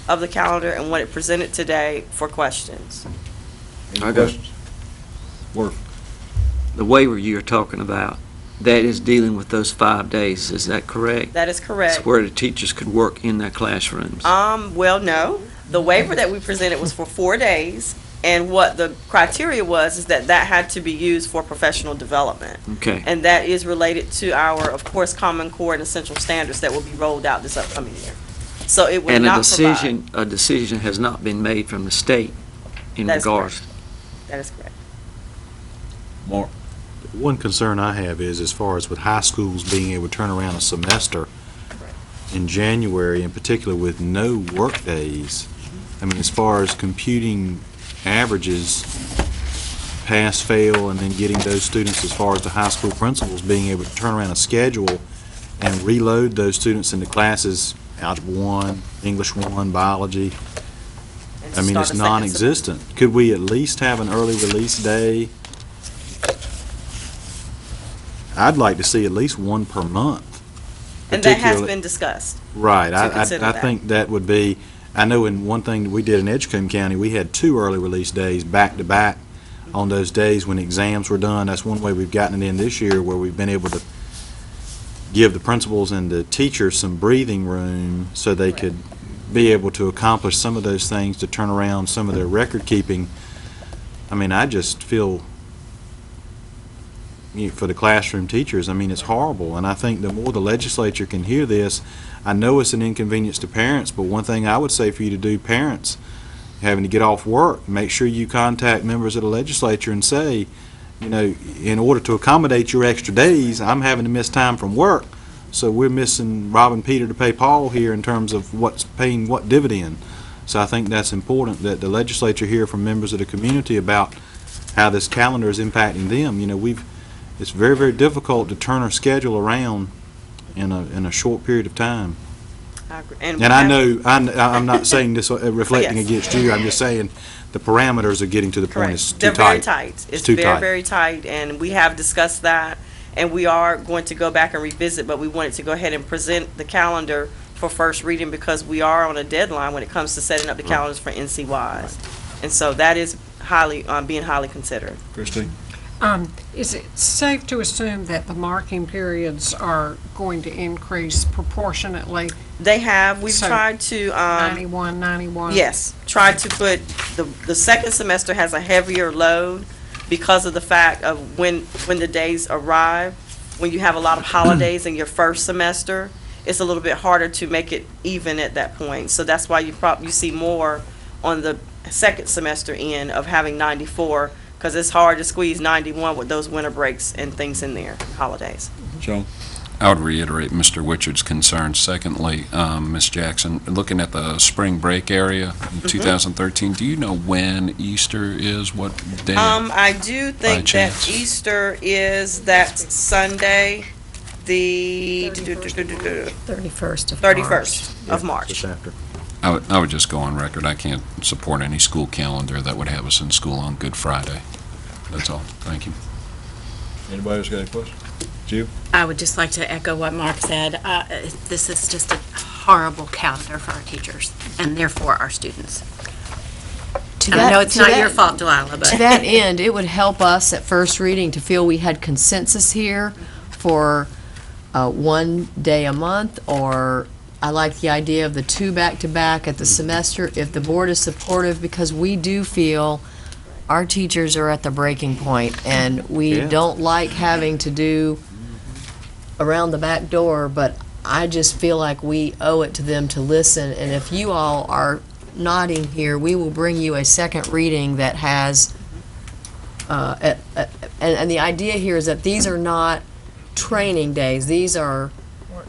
of the calendar and want it presented today for questions. I got the waiver you're talking about. That is dealing with those 5 days. Is that correct? That is correct. It's where the teachers could work in their classrooms. Well, no. The waiver that we presented was for 4 days, and what the criteria was is that had to be used for professional development. Okay. And that is related to our, of course, Common Core and Essential Standards that will be rolled out this upcoming year. So it would And not a decision has not been made from the state in That is regards. That is correct. Mark? One concern I have is as far as with high schools being able to turn around a semester in January, in particular with no work days. I mean, as far as computing averages, pass, fail, and then getting those students, as far as the high school principals being able to turn around a schedule and reload those students into classes, Algebra 1, English 1, Biology. And I mean, start it's a second non-existent. Could we at least have an early release day? I'd like to see at least one per month. And that has particularly- been discussed. Right. I consider that. think that would be, I know in one thing that we did in Edgecombe County, we had 2 early release days back-to-back on those days when exams were done. That's one way we've gotten it in this year, where we've been able to give the principals and the teachers some breathing room so they could be able to accomplish some of those things, to turn around some of their record keeping. I mean, I just feel, for the classroom teachers, I mean, it's horrible. And I think the more the legislature can hear this, I know it's an inconvenience to parents, but one thing I would say for you to do, parents having to get off work, make sure you contact members of the legislature and say, you know, in order to accommodate your extra days, I'm having to miss time from work, so we're missing robbing Peter to pay Paul here in terms of what's paying what dividend. So I think that's important that the legislature hear from members of the community about how this calendar is impacting them. You know, it's very, very difficult to turn our schedule around in a short period of time. I agree. And I know, I'm not saying this reflecting Yes. against you, I'm just saying the parameters are getting to the point it's too They're very tight. tight. It's too very, tight. very tight, and we have discussed that, and we are going to go back and revisit, but we wanted to go ahead and present the calendar for first reading because we are on a deadline when it comes to setting up the calendars for NCYs. And so that is being highly considered. Christine? Is it safe to assume that the marking periods are going to increase proportionately? We've So, tried to, 91. yes, tried to put, the second semester has a heavier load because of the fact of when the days arrive. When you have a lot of holidays in your first semester, it's a little bit harder to make it even at that point. So that's why you see more on the second semester end of having 94, because it's hard to squeeze 91 with those winter breaks and things in there, holidays. Joe? I would reiterate Mr. Wichard's concerns. Secondly, Ms. Jackson, looking at the spring break area in 2013, do you know when Easter is, what day? I do think that chance. Easter is that Sunday, the 31st of 31st of March. Just after. I would just go on record. I can't support any school calendar that would have us in school on Good Friday. That's all. Thank you. Anybody else got any questions? Jill? I would just like to echo what Mark said. This is just a horrible calendar for our teachers and therefore our students. And I know it's not your fault, Delilah, but. To that end, it would help us at first reading to feel we had consensus here for one day a month, or I like the idea of the 2 back-to-back at the semester, if the board is supportive, because we do feel our teachers are at the breaking point, and we Yeah. don't like having to do around the back door, but I just feel like we owe it to them to listen, and if you all are nodding here, we will bring you a second reading that has, and the idea here is that these are not training days, these are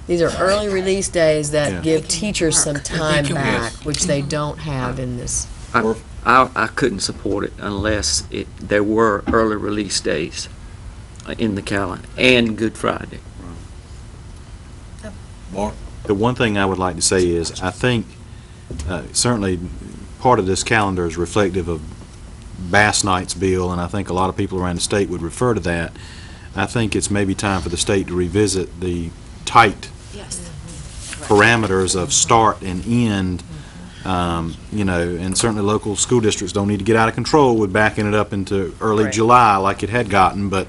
early release days that Yeah. give teachers some time can back, which they don't have in this. I couldn't support it unless there were early release days in the calendar and Good Friday. Mark? The one thing I would like to say is, I think certainly part of this calendar is reflective of Bass Knight's bill, and I think a lot of people around the state would refer to that. I think it's maybe time for the state to revisit the tight parameters of start and end, and certainly local school districts don't need to get out of control with backing it up into early July like it had gotten, but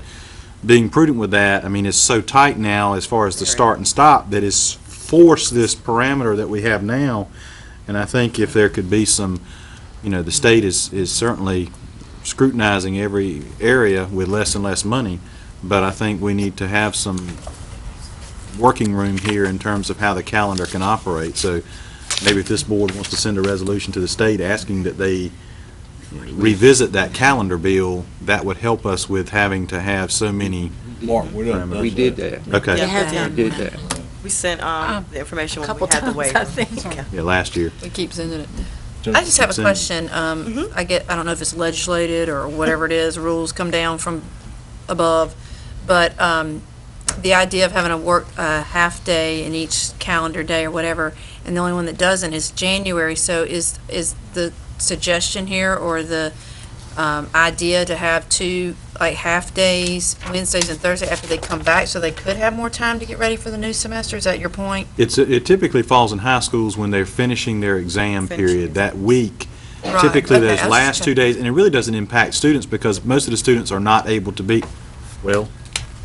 being prudent with that, I mean, it's so tight now as far as the start and stop that it's forced this parameter that we have now, and I think if there could be some, the state is certainly scrutinizing every area with less and less money, but I think we need to have some working room here in terms of how the calendar can operate. So maybe if this board wants to send a resolution to the state asking that they revisit that calendar bill, that would help us with having to have so many. Mark, we did that. Okay. We did that. We sent the information when we had the waiver. Yeah, last year. We keep sending it. I just have a Same. question. I don't know if it's legislated or whatever it is, rules come down from above, but the idea of having a work half day in each calendar day or whatever, and the only one that doesn't is January. So is the suggestion here or the idea to have two half days, Wednesdays and Thursdays after they come back, so they could have more time to get ready for the new semester? Is that your point? It typically falls in high schools when they're finishing their exam period that week. Right. Typically, Okay, those I was last just 2 days, and it really doesn't impact students because most of the students are not able to be, well,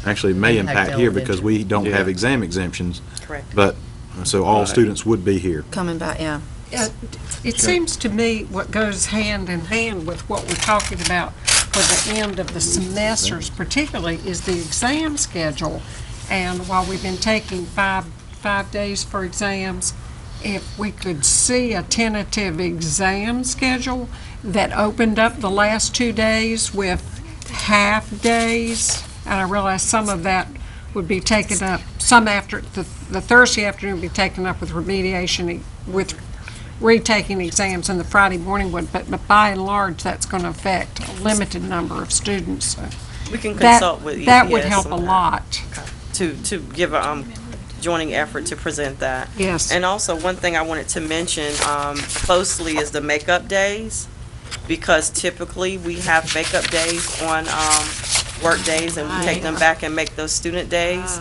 actually it may impact here because we don't have exam exemptions. Correct. But, so all students would be here. Coming back, yeah. It seems to me what goes hand in hand with what we're talking about for the end of the semesters particularly is the exam schedule. And while we've been taking five days for exams, if we could see a tentative exam schedule that opened up the last 2 days with half days, and I realize some of that would be taken up, some after, the Thursday afternoon would be taken up with remediation, with retaking exams, and the Friday morning would, but by and large, that's going to affect a limited number of students. So We can consult with EPS that would help on a that. lot. To give a joining effort to present that. Yes. And also, one thing I wanted to mention closely is the makeup days, because typically we have makeup days on work days, and we take them back and make those student days.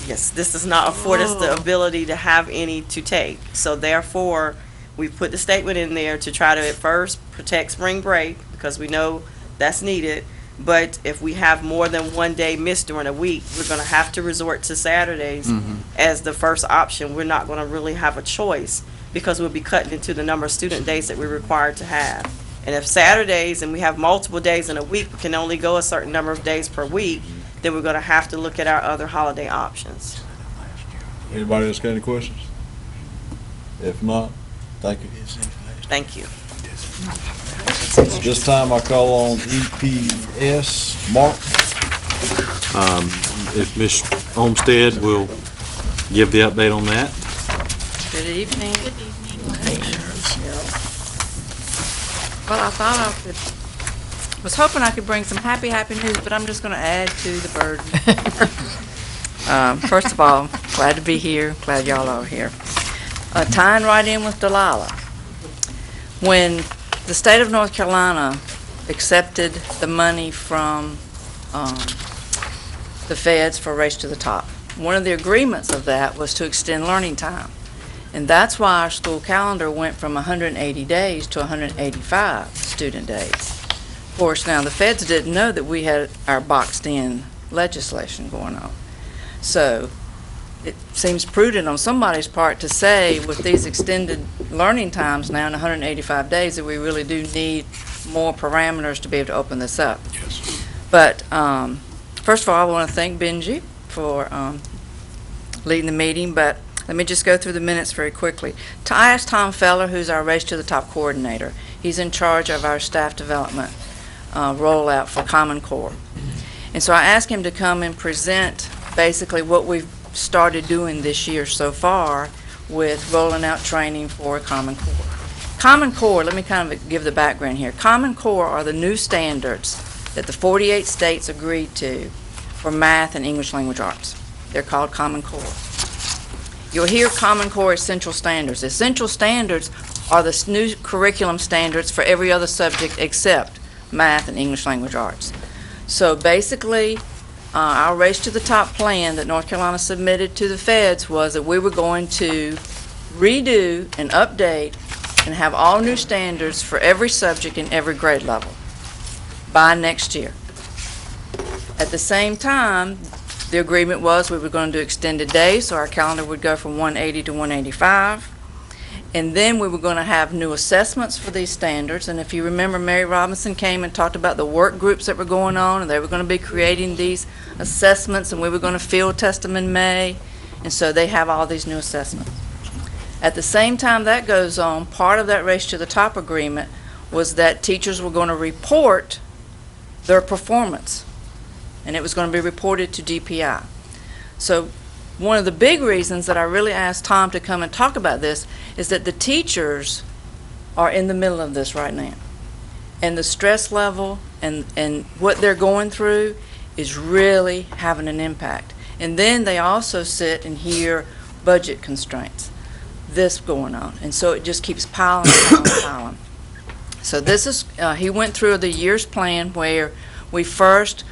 Yes, this does not afford us the ability to have any to take. So therefore, we've put the statement in there to try to at first protect spring break, because we know that's needed. But if we have more than 1 day missed during a week, we're going to have to resort to Saturdays as the first option. We're not going to really have a choice, because we'll be cutting into the number of student days that we're required to have. And if Saturdays, and we have multiple days in a week, we can only go a certain number of days per week, then we're going to have to look at our other holiday options. Anybody else got any questions? If not, thank you. Thank you. This time I call on EPS. Mark? If Ms. Olmsted will give the update on that. Good evening. Well, I thought was hoping I could bring some happy news, but I'm just going to add to the burden. First of all, glad to be here. Glad y'all are here. Tying right in with Delilah. When the state of North Carolina accepted the money from the feds for Race to the Top, one of the agreements of that was to extend learning time. And that's why our school calendar went from 180 days to 185 student days. Of course, now the feds didn't know that we had our boxed-in legislation going on. So it seems prudent on somebody's part to say with these extended learning times now in 185 days that we really do need more parameters to be able to open this up. Yes. But first of all, I want to thank Benji for leading the meeting, but let me just go through the minutes very quickly. I asked Tom Feller, who's our Race to the Top coordinator. He's in charge of our staff development rollout for Common Core. And so I asked him to come and present basically what we've started doing this year so far with rolling out training for Common Core. Common Core, let me kind of give the background here. Common Core are the new standards that the 48 states agreed to for math and English language arts. They're called Common Core. You'll hear Common Core Essential Standards. Essential Standards are the new curriculum standards for every other subject except math and English Language Arts. So basically, our Race to the Top plan that North Carolina submitted to the feds was that we were going to redo and update and have all new standards for every subject in every grade level by next year. At the same time, the agreement was we were going to do extended days, so our calendar would go from 180 to 185. And then we were going to have new assessments for these standards. And if you remember, Mary Robinson came and talked about the work groups that were going on, and they were going to be creating these assessments, and we were going to field test them in May. And so they have all these new assessments. At the same time that goes on, part of that Race to the Top agreement was that teachers were going to report their performance, and it was going to be reported to DPI. So one of the big reasons that I really asked Tom to come and talk about this is that the teachers are in the middle of this right now. And the stress level and what they're going through is really having an impact. And then they also sit and hear budget constraints, this going on. And so it just keeps piling, piling. So this is, he went through the year's plan where we first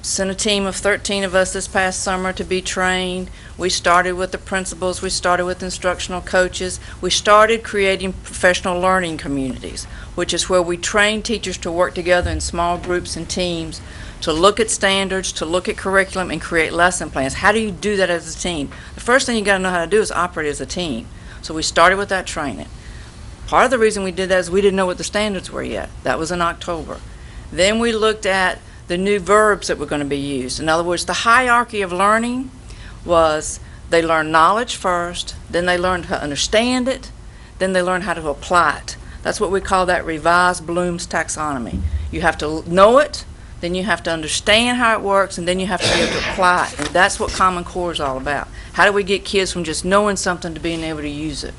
sent a team of 13 of us this past summer to be trained. We started with the principals, we started with instructional coaches, we started creating professional learning communities, which is where we train teachers to work together in small groups and teams to look at standards, to look at curriculum, and create lesson plans. How do you do that as a team? The first thing you got to know how to do is operate as a team. So we started with that training. Part of the reason we did that is we didn't know what the standards were yet. That was in October. Then we looked at the new verbs that were going to be used. In other words, the hierarchy of learning was they learned knowledge first, then they learned how to understand it, then they learned how to apply it. That's what we call that revised Bloom's taxonomy. You have to know it, then you have to understand how it works, and then you have to be able to apply it. And that's what Common Core is all about. How do we get kids from just knowing something to being able to use it?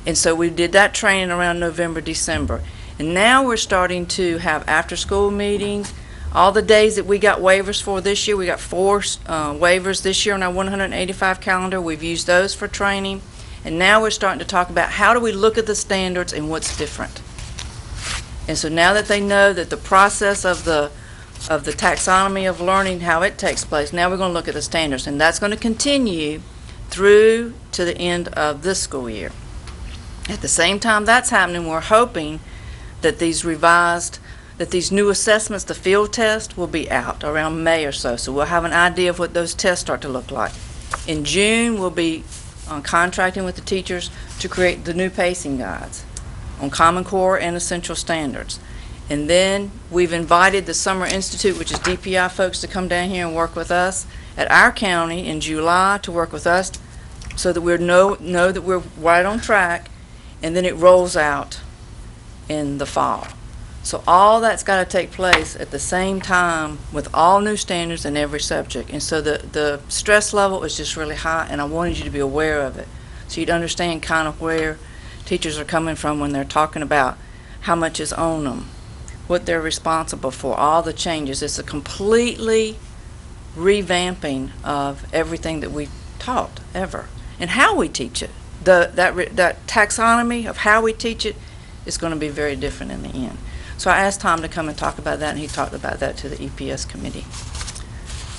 And so we did that training around November, December. And now we're starting to have after-school meetings. All the days that we got waivers for this year, we got 4 waivers this year on our 185 calendar. We've used those for training. And now we're starting to talk about how do we look at the standards and what's different. And so now that they know that the process of the taxonomy of learning, how it takes place, now we're going to look at the standards. And that's going to continue through to the end of this school year. At the same time that's happening, we're hoping that these new assessments, the field test, will be out around May or so. So we'll have an idea of what those tests start to look like. In June, we'll be contracting with the teachers to create the new pacing guides on Common Core and Essential Standards. And then we've invited the Summer Institute, which is DPI folks, to come down here and work with us at our county in July to work with us so that we know that we're right on track, and then it rolls out in the fall. So all that's got to take place at the same time with all new standards in every subject. And so the stress level is just really high, and I wanted you to be aware of it so you'd understand kind of where teachers are coming from when they're talking about how much is on them, what they're responsible for, all the changes. It's a completely revamping of everything that we've taught ever and how we teach it. That taxonomy of how we teach it is going to be very different in the end. So I asked Tom to come and talk about that, and he talked about that to the EPS committee.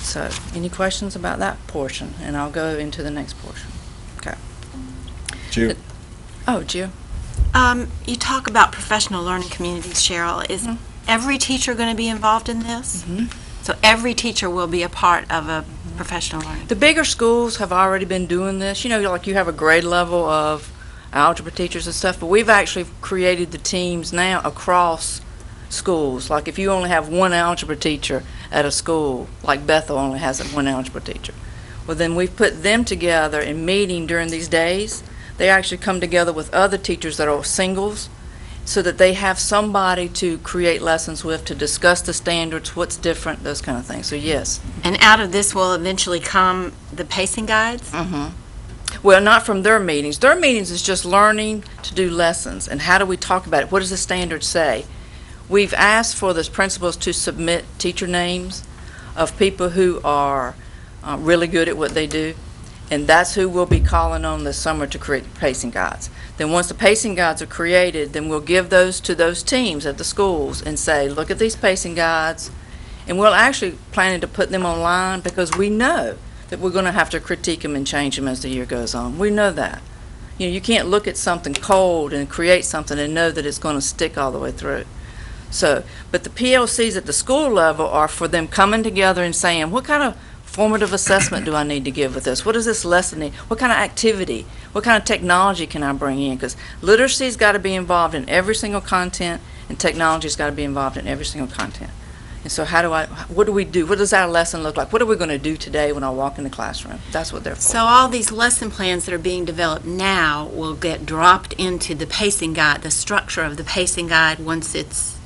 So any questions about that portion? And I'll go into the next portion. Okay. Jill. Oh, Jill. You talk about professional learning communities, Cheryl. Is every teacher going to be involved in this? So every teacher will be a part of a professional learning. The bigger schools have already been doing this. You know, like you have a grade level of algebra teachers and stuff, but we've actually created the teams now across schools. Like if you only have one algebra teacher at a school, like Bethel only has one algebra teacher, well then we've put them together in meeting during these days. They actually come together with other teachers that are singles so that they have somebody to create lessons with, to discuss the standards, what's different, those kind of things. So yes. And out of this will eventually come the pacing guides? Well, not from their meetings. Their meetings is just learning to do lessons and how do we talk about it. What does the standard say? We've asked for the principals to submit teacher names of people who are really good at what they do. And that's who we'll be calling on this summer to create pacing guides. Then once the pacing guides are created, then we'll give those to those teams at the schools and say, look at these pacing guides. And we're actually planning to put them online because we know that we're going to have to critique them and change them as the year goes on. We know that. You know, you can't look at something cold and create something and know that it's going to stick all the way through. So, but the PLCs at the school level are for them coming together and saying, what kind of formative assessment do I need to give with this? What does this lesson need? What kind of activity? What kind of technology can I bring in? Because literacy's got to be involved in every single content, and technology's got to be involved in every single content. And so what do we do? What does our lesson look like? What are we going to do today when I walk in the classroom? That's what they're for. So all these lesson plans that are being developed now will get dropped into the pacing guide, the structure of the pacing guide once it's...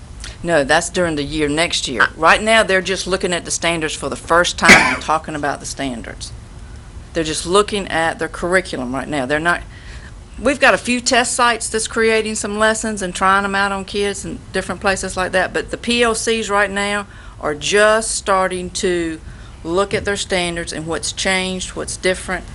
No, that's during the year, next year. Right now, they're just looking at the standards for the first time and talking about the standards. They're just looking at their curriculum right now. They're not... We've got a few test sites that's creating some lessons and trying them out on kids in different places like that, but the PLCs right now are just starting to look at their standards and what's changed, what's different,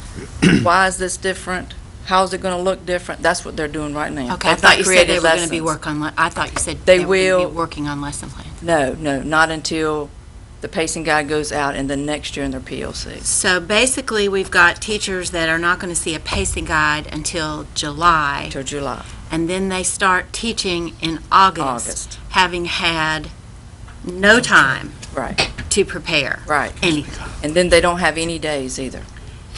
why is this different, how is it going to look different. That's what they're doing right now. Okay, I They've thought not you said created they were going to be lessons. I thought you said They they were going to will. be working on lesson plans. No, not until the pacing guide goes out and then next year in their PLCs. So basically, we've got teachers that are not going to see a pacing guide until July. Till July. And then they start teaching in August. Having had no time Right. to prepare Right. anything. And then they don't have any days either.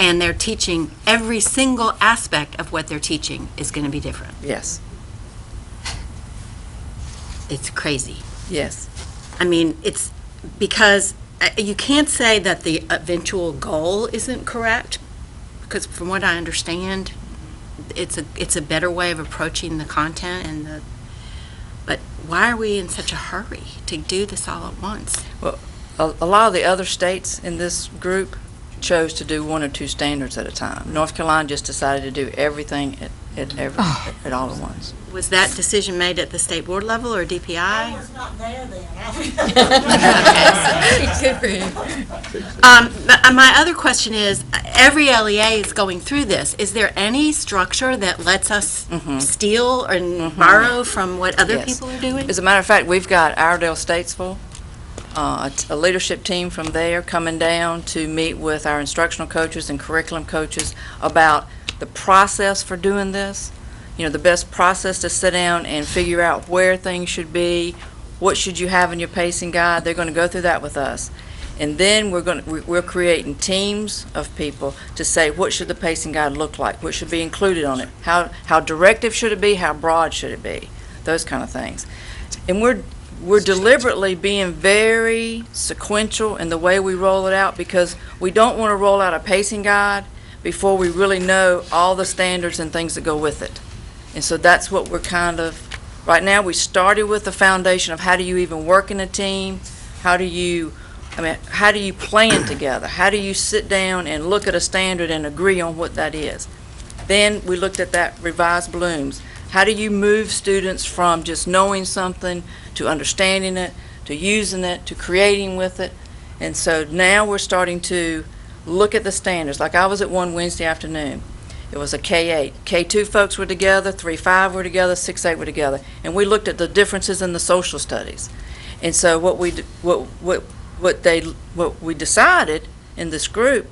And they're teaching, every single aspect of what they're teaching is going to be different. Yes. It's crazy. Yes. I mean, it's because you can't say that the eventual goal isn't correct, because from what I understand, it's a better way of approaching the content but why are we in such a hurry to do this all at once? Well, a lot of the other states in this group chose to do one or two standards at a time. North Carolina just decided to do everything at all at once. Was that decision made at the state board level or DPI? I was not there then. My other question is, every LEA is going through this. Is there any structure that lets us steal and borrow from what other Yes. people are doing? As a matter of fact, we've got Iredell Statesville, a leadership team from there coming down to meet with our instructional coaches and curriculum coaches about the process for doing this. You know, the best process to sit down and figure out where things should be, what should you have in your pacing guide. They're going to go through that with us. And then we're creating teams of people to say, what should the pacing guide look like? What should be included on it? How directive should it be? How broad should it be? Those kind of things. And we're deliberately being very sequential in the way we roll it out, because we don't want to roll out a pacing guide before we really know all the standards and things that go with it. And so that's what we're right now we started with the foundation of how do you even work in a team? How do you plan together? How do you sit down and look at a standard and agree on what that is? Then we looked at that revised Bloom's. How do you move students from just knowing something to understanding it, to using it, to creating with it? And so now we're starting to look at the standards. Like I was at one Wednesday afternoon. It was a K-8. K-2 folks were together, 3-5 were together, 6-8 were together. And we looked at the differences in the social studies. And so what we decided in this group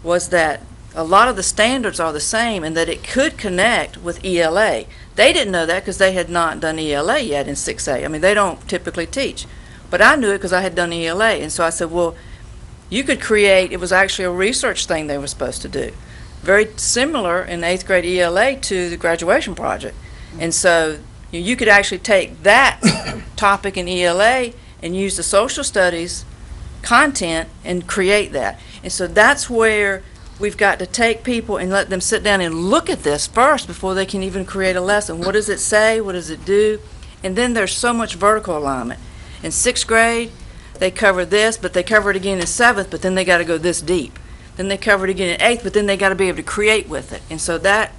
was that a lot of the standards are the same and that it could connect with ELA. They didn't know that because they had not done ELA yet in 6A. I mean, they don't typically teach. But I knew it because I had done ELA. And so I said, well, you could create, it was actually a research thing they were supposed to do. Very similar in 8th grade ELA to the graduation project. And so you could actually take that topic in ELA and use the social studies content and create that. And so that's where we've got to take people and let them sit down and look at this first before they can even create a lesson. What does it say? What does it do? And then there's so much vertical alignment. In 6th grade, they cover this, but they cover it again in 7th, but then they got to go this deep. Then they cover it again in 8th, but then they got to be able to create with it. And so that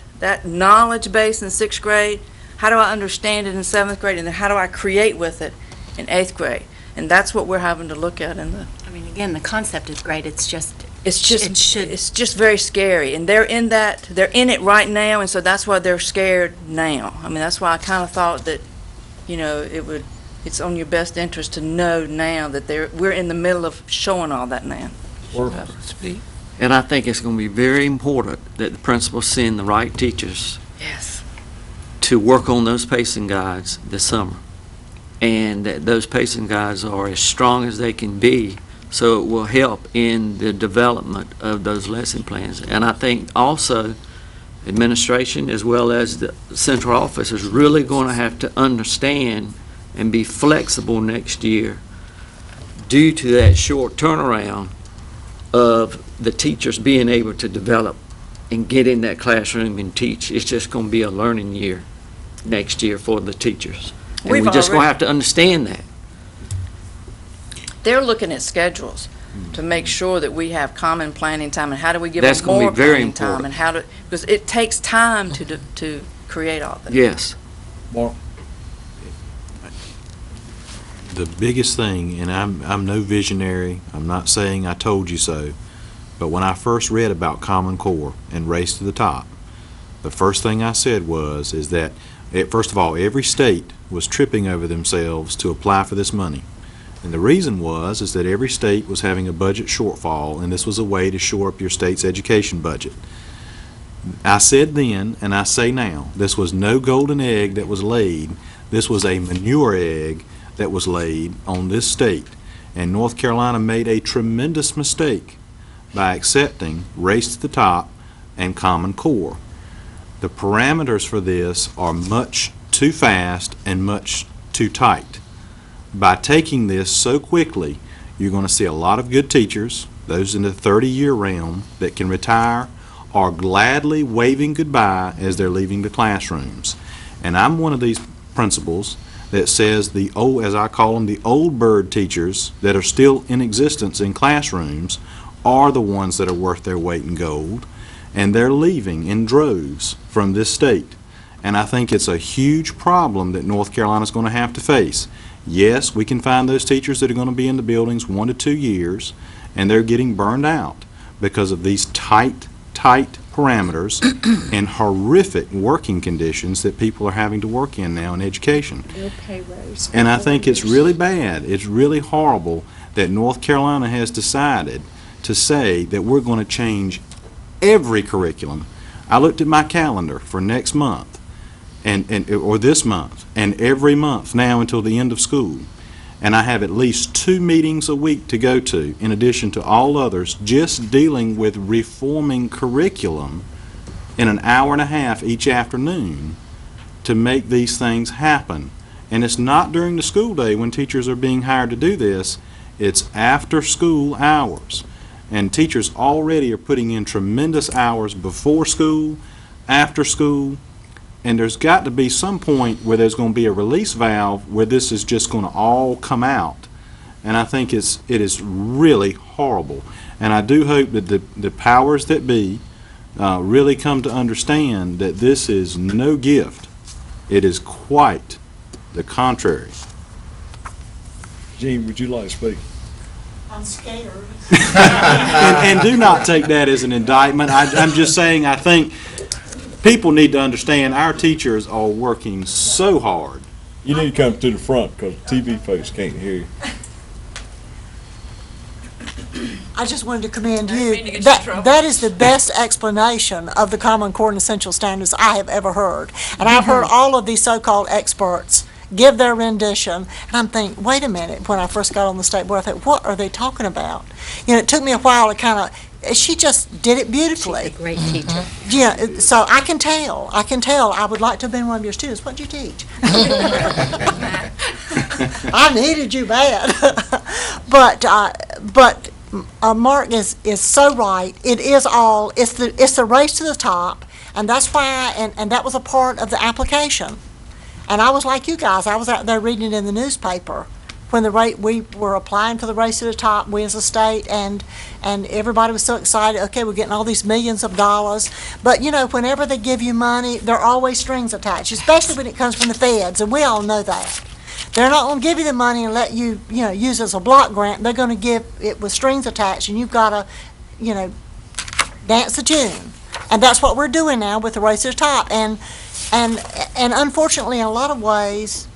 knowledge base in 6th grade, how do I understand it in 7th grade, and then how do I create with it in 8th grade? And that's what we're having to look at in the... I mean, again, the concept is great. It's just It's just, It should- it's just very scary, and they're in it right now, and so that's why they're scared now. I mean, that's why I kind of thought that, it's on your best interest to know now that we're in the middle of showing all that now. And I think it's going to be very important that the principals send the right teachers Yes. to work on those pacing guides this summer. And that those pacing guides are as strong as they can be, so it will help in the development of those lesson plans. And I think also administration as well as the central office is really going to have to understand and be flexible next year due to that short turnaround of the teachers being able to develop and get in that classroom and teach. It's just going to be a learning year next year for the teachers. And we're just going to have to understand that. They're looking at schedules to make sure that we have common planning time, and how do we give That's them gonna be more very planning time, important. because it takes time to create all that. Yes. The biggest thing, and I'm no visionary, I'm not saying I told you so, but when I first read about Common Core and Race to the Top, the first thing I said is that, first of all, every state was tripping over themselves to apply for this money. And the reason is that every state was having a budget shortfall, and this was a way to shore up your state's education budget. I said then, and I say now, this was no golden egg that was laid. This was a manure egg that was laid on this state. And North Carolina made a tremendous mistake by accepting Race to the Top and Common Core. The parameters for this are much too fast and much too tight. By taking this so quickly, you're going to see a lot of good teachers, those in the 30-year realm, that can retire, are gladly waving goodbye as they're leaving the classrooms. And I'm one of these principals that says the old, as I call them, the old bird teachers that are still in existence in classrooms are the ones that are worth their weight in gold, and they're leaving in droves from this state. And I think it's a huge problem that North Carolina's going to have to face. Yes, we can find those teachers that are going to be in the buildings 1 to 2 years, and they're getting burned out because of these tight parameters and horrific working conditions that people are having to work in now in education. No pay raise. And I think it's really bad, it's really horrible that North Carolina has decided to say that we're going to change every curriculum. I looked at my calendar for next month, or this month, and every month now until the end of school. And I have at least 2 meetings a week to go to, in addition to all others, just dealing with reforming curriculum in an hour and a half each afternoon to make these things happen. And it's not during the school day when teachers are being hired to do this, it's after school hours. And teachers already are putting in tremendous hours before school, after school, and there's got to be some point where there's going to be a release valve where this is just going to all come out. And I think it is really horrible. And I do hope that the powers that be really come to understand that this is no gift. It is quite the contrary. Gene, would you like to speak? I'm scared. And do not take that as an indictment. I'm just saying I think people need to understand our teachers are working so hard. You need to come to the front because TV folks can't hear you. I just wanted to commend you. That is the best explanation of the Common Core and Essential Standards I have ever heard. And I've heard all of these so-called experts give their rendition, and I'm thinking, wait a minute, when I first got on the state board, I thought, what are they talking about? You know, it took me a while to kind of, she just did it beautifully. She's a great teacher. Yeah, so I can tell, I would like to have been one of your students. What'd you teach? I needed you bad. But Mark is so right. It is all, it's the race to the top, and that's why, and that was a part of the application. And I was like you guys, I was out there reading it in the newspaper when we were applying for the race to the top, we as a state, and everybody was so excited, okay, we're getting all these millions of dollars. But, you know, whenever they give you money, there are always strings attached, especially when it comes from the feds, and we all know that. They're not going to give you the money and let you, use it as a block grant. They're going to give it with strings attached, and you've got to dance the tune. And that's what we're doing now with the Race to the Top. And unfortunately, in a lot of ways,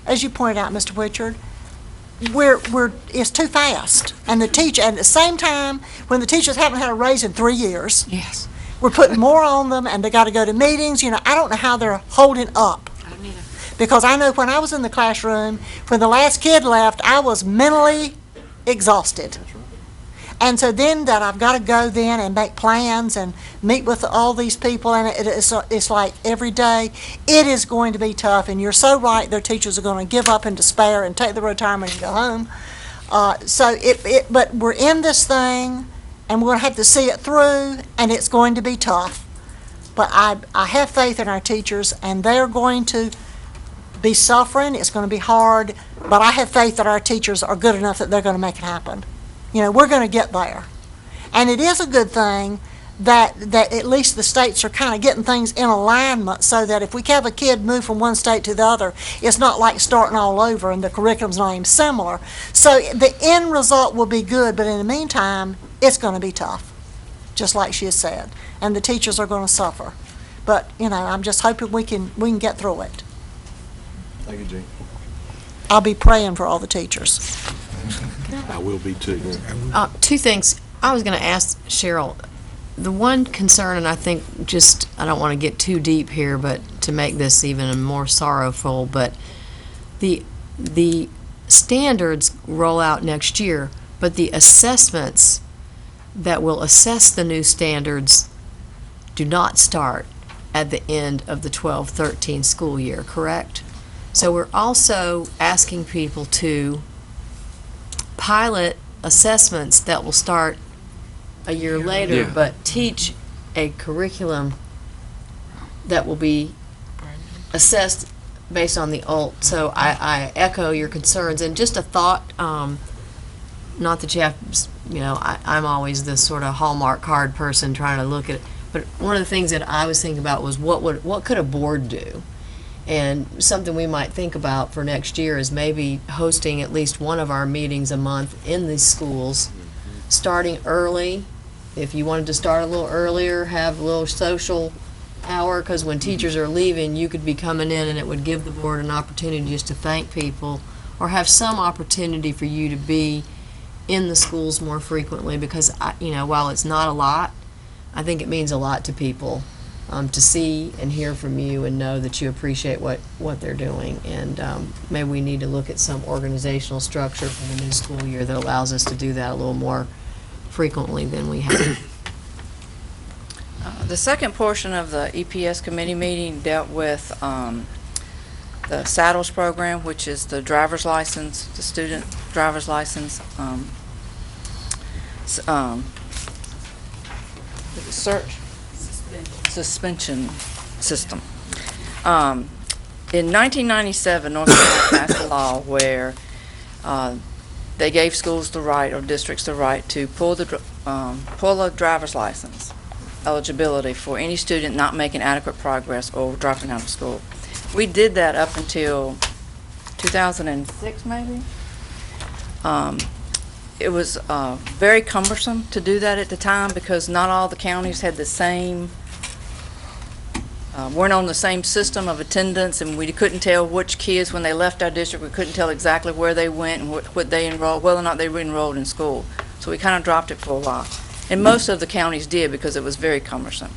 as you pointed out, Mr. Witchard, it's too fast. And at the same time, when the teachers haven't had a raise in 3 years, Yes. we're putting more on them, and they got to go to meetings. I don't know how they're holding up. Because I know when I was in the classroom, when the last kid left, I was mentally exhausted. And so then that I've got to go then and make plans and meet with all these people, and it's like every day, it is going to be tough. And you're so right, their teachers are going to give up in despair and take the retirement and go home. But we're in this thing, and we're going to have to see it through, and it's going to be tough. But I have faith in our teachers, and they're going to be suffering. It's going to be hard, but I have faith that our teachers are good enough that they're going to make it happen. We're going to get there. And it is a good thing that at least the states are kind of getting things in alignment so that if we have a kid move from one state to the other, it's not like starting all over and the curriculum's not even similar. So the end result will be good, but in the meantime, it's going to be tough, just like she has said. And the teachers are going to suffer. But, I'm just hoping we can get through it. Thank you, Gene. I'll be praying for all the teachers. I will be too. Two things. I was going to ask Cheryl. The one concern, and I think I don't want to get too deep here, but to make this even more sorrowful, but the standards roll out next year, but the assessments that will assess the new standards do not start at the end of the 12-13 school year, correct? So we're also asking people to pilot assessments that will start a year later, Yeah. but teach a curriculum that will be assessed based on the old. So I echo your concerns, and just a thought, not that you have, I'm always this sort of Hallmark card person trying to look at it, but one of the things that I was thinking about was what could a board do? And something we might think about for next year is maybe hosting at least one of our meetings a month in these schools, starting early. If you wanted to start a little earlier, have a little social hour, because when teachers are leaving, you could be coming in and it would give the board an opportunity just to thank people, or have some opportunity for you to be in the schools more frequently, because, while it's not a lot, I think it means a lot to people. To see and hear from you and know that you appreciate what they're doing. And maybe we need to look at some organizational structure for the new school year that allows us to do that a little more frequently than we have. The second portion of the EPS committee meeting dealt with the Saddles program, which is the driver's license, the student driver's license search. Suspension system. In 1997, North Carolina passed a law where they gave schools the right, or districts the right, to pull a driver's license eligibility for any student not making adequate progress or dropping out of school. We did that up until 2006, maybe. It was very cumbersome to do that at the time because not all the counties had the same weren't on the same system of attendance, and we couldn't tell which kids, when they left our district, we couldn't tell exactly where they went and what they enrolled, whether or not they were enrolled in school. So we kind of dropped it for a while. And most of the counties did because it was very cumbersome.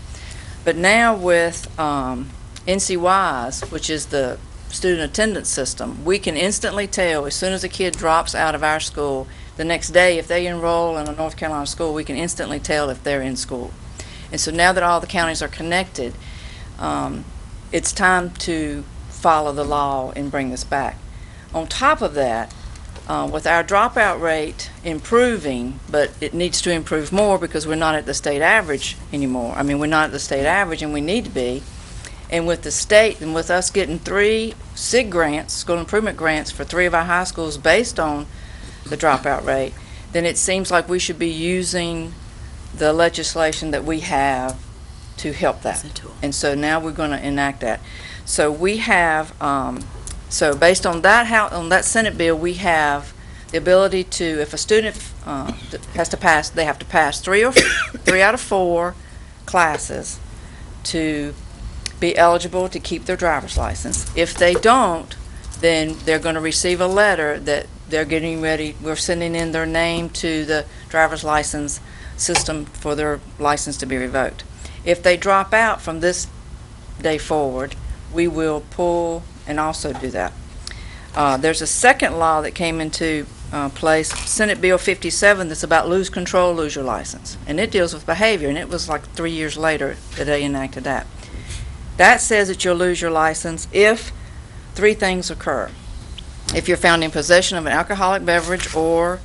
But now with NCWISE, which is the student attendance system, we can instantly tell as soon as a kid drops out of our school, the next day if they enroll in a North Carolina school, we can instantly tell if they're in school. And so now that all the counties are connected, it's time to follow the law and bring this back. On top of that, with our dropout rate improving, but it needs to improve more because we're not at the state average anymore. I mean, we're not at the state average, and we need to be. And with the state, and with us getting 3 SIG grants, school improvement grants, for 3 of our high schools based on the dropout rate, then it seems like we should be using the legislation that we have to help that. And so now we're going to enact that. So we have, so based on that Senate bill, we have the ability to, if a student has to pass, they have to pass 3 out of 4 classes to be eligible to keep their driver's license. If they don't, then they're going to receive a letter that they're getting ready, we're sending in their name to the driver's license system for their license to be revoked. If they drop out from this day forward, we will pull and also do that. There's a second law that came into place, Senate Bill 57, that's about lose control, lose your license. And it deals with behavior, and it was like 3 years later that they enacted that. That says that you'll lose your license if 3 things occur. If you're found in possession of an alcoholic beverage or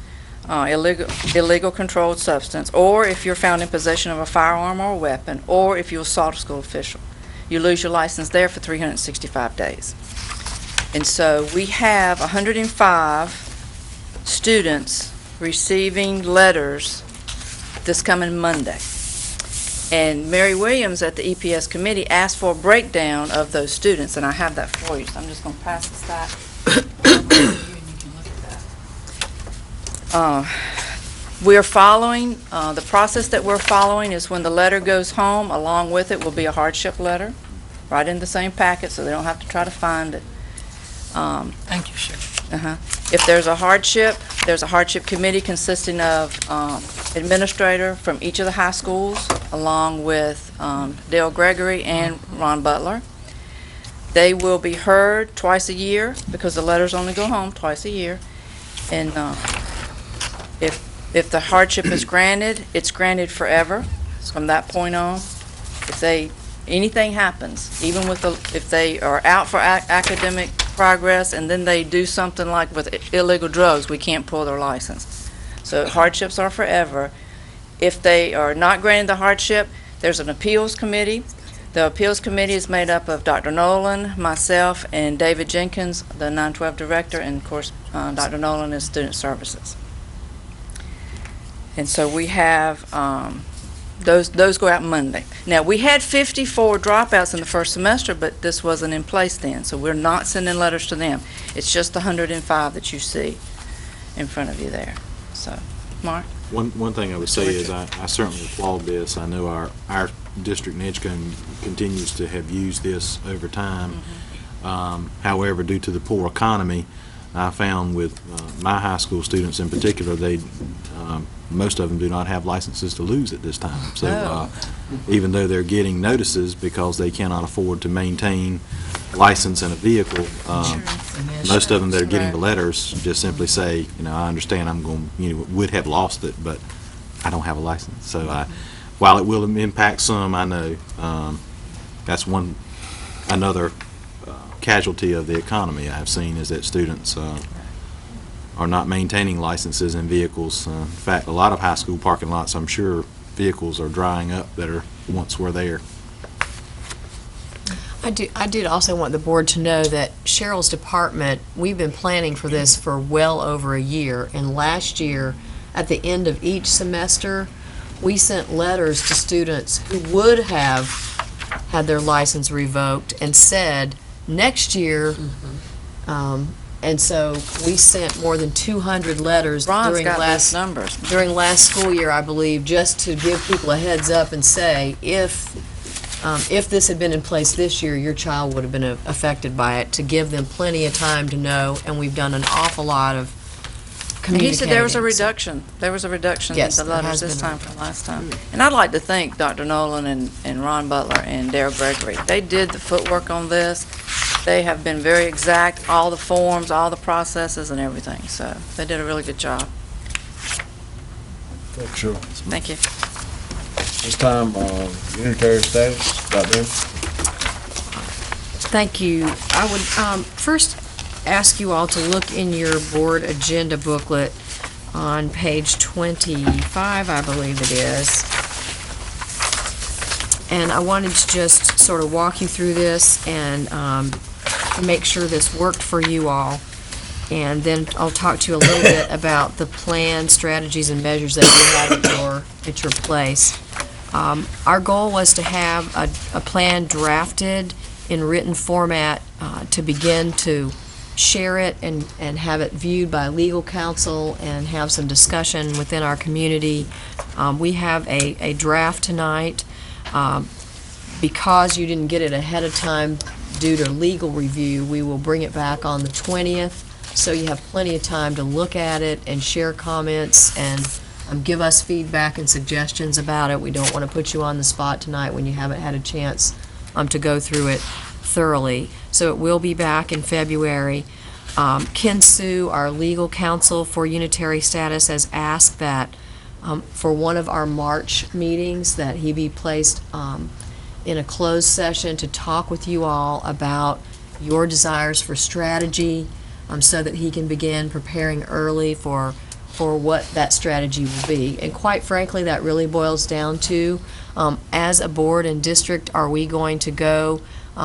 illegal controlled substance, or if you're found in possession of a firearm or a weapon, or if you assault a school official. You lose your license there for 365 days. And so we have 105 students receiving letters this coming Monday. And Mary Williams at the EPS committee asked for a breakdown of those students, and I have that for you, so I'm just going to pass this back. We are following, the process that we're following is when the letter goes home, along with it will be a hardship letter, right in the same packet, so they don't have to try to find it. Thank you, Sheriff. If there's a hardship committee consisting of administrator from each of the high schools, along with Dale Gregory and Ron Butler. They will be heard twice a year, because the letters only go home twice a year. And if the hardship is granted, it's granted forever. From that point on, if anything happens, even with if they are out for academic progress and then they do something like with illegal drugs, we can't pull their license. So hardships are forever. If they are not granted the hardship, there's an appeals committee. The appeals committee is made up of Dr. Nolan, myself, and David Jenkins, the 912 director, and of course Dr. Nolan is student services. And so we have those go out Monday. Now, we had 54 dropouts in the first semester, but this wasn't in place then, so we're not sending letters to them. It's just the 105 that you see in front of you there. So, Mark? One thing I would say is I certainly applaud this. I know our district in Edgecombe continues to have used this over time. However, due to the poor economy, I found with my high school students in particular, most of them do not have licenses to lose at this time. So even though they're getting notices because they cannot afford to maintain license in a vehicle, most of them that are getting the letters just simply say, I understand would have lost it, but I don't have a license. So while it will impact some, I know that's another casualty of the economy I've seen is that students are not maintaining licenses in vehicles. In fact, a lot of high school parking lots, I'm sure vehicles are drying up that once were there. I did also want the board to know that Cheryl's department, we've been planning for this for well over a year, and last year, at the end of each semester, we sent letters to students who would have had their license revoked and said, next year, and so we sent more than 200 letters during last school year, I believe, just to give people a heads up and say, if this had been in place this year, your child would have been affected by it, to give them plenty of time to know, and we've done an awful lot of And he said there was a communicating. reduction. There was a reduction in Yes, the there letters has this been a time from last time. And I'd like to thank Dr. Nolan and Ron Butler and Dale Gregory. They did the footwork on this. They have been very exact, all the forms, all the processes and everything. So they did a really good job. Sure. Thank you. This time, unitary status, Dr. Thank you. I would first ask you all to look in your board agenda booklet on page 25, I believe it is. And I wanted to just sort of walk you through this and make sure this worked for you all. And then I'll talk to you a little bit about the plan, strategies, and measures that you have at your place. Our goal was to have a plan drafted in written format to begin to share it and have it viewed by legal counsel and have some discussion within our community. We have a draft tonight. Because you didn't get it ahead of time due to legal review, we will bring it back on the 20th, so you have plenty of time to look at it and share comments and give us feedback and suggestions about it. We don't want to put you on the spot tonight when you haven't had a chance to go through it thoroughly. So it will be back in February. Ken Sue, our legal counsel for unitary status, has asked that for one of our March meetings that he be placed in a closed session to talk with you all about your desires for strategy, so that he can begin preparing early for what that strategy will be. And quite frankly, that really boils down to, as a board and district, are we going to go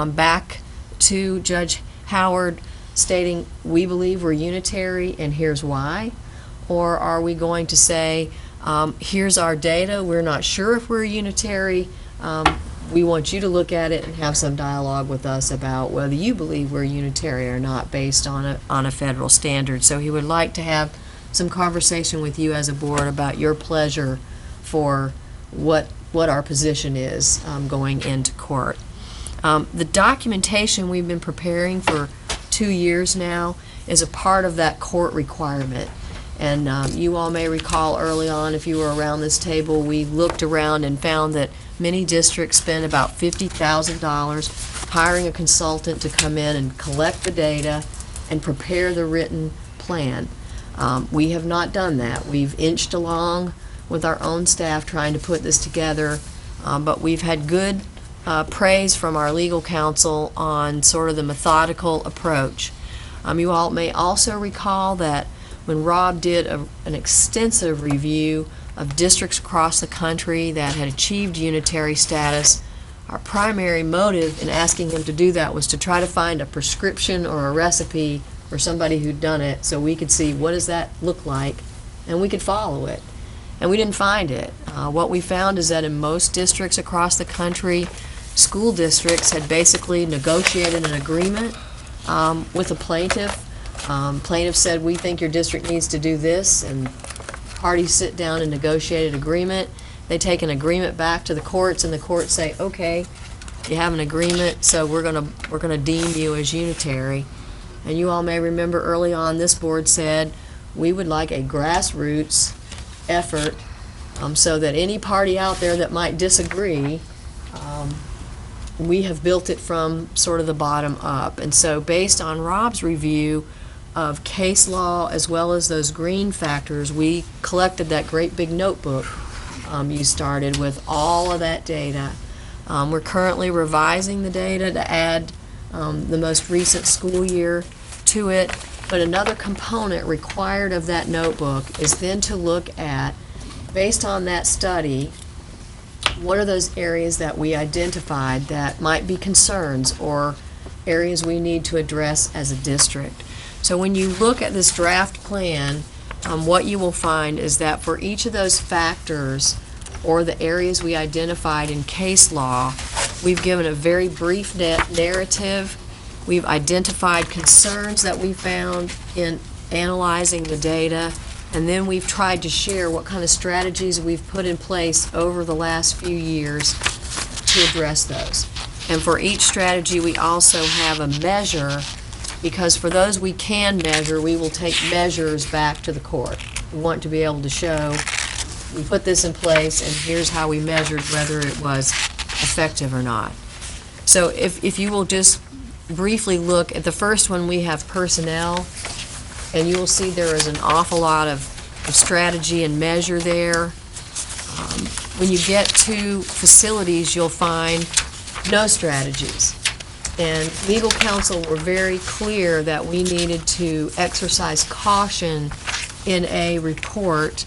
back to Judge Howard stating we believe we're unitary and here's why? Or are we going to say, here's our data, we're not sure if we're unitary, we want you to look at it and have some dialogue with us about whether you believe we're unitary or not based on a federal standard. So he would like to have some conversation with you as a board about your pleasure for what our position is going into court. The documentation we've been preparing for 2 years now is a part of that court requirement. And you all may recall early on, if you were around this table, we looked around and found that many districts spend about $50,000 hiring a consultant to come in and collect the data and prepare the written plan. We have not done that. We've inched along with our own staff trying to put this together, but we've had good praise from our legal counsel on sort of the methodical approach. You all may also recall that when Rob did an extensive review of districts across the country that had achieved unitary status, our primary motive in asking him to do that was to try to find a prescription or a recipe for somebody who'd done it so we could see what does that look like and we could follow it. And we didn't find it. What we found is that in most districts across the country, school districts had basically negotiated an agreement with a plaintiff. Plaintiff said, we think your district needs to do this, and parties sit down and negotiate an agreement. They take an agreement back to the courts, and the courts say, okay, you have an agreement, so we're gonna deem you as unitary. And you all may remember early on, this board said, we would like a grassroots effort so that any party out there that might disagree, we have built it from sort of the bottom up. And so based on Rob's review of case law as well as those green factors, we collected that great big notebook you started with all of that data. We're currently revising the data to add the most recent school year to it, but another component required of that notebook is then to look at, based on that study, what are those areas that we identified that might be concerns or areas we need to address as a district. So when you look at this draft plan, what you will find is that for each of those factors or the areas we identified in case law, we've given a very brief narrative. We've identified concerns that we found in analyzing the data, and then we've tried to share what kind of strategies we've put in place over the last few years to address those. And for each strategy, we also have a measure, because for those we can measure, we will take measures back to the court. We want to be able to show, we put this in place, and here's how we measured whether it was effective or not. So if you will just briefly look at the first one, we have personnel, and you will see there is an awful lot of strategy and measure there. When you get to facilities, you'll find no strategies. And legal counsel were very clear that we needed to exercise caution in a report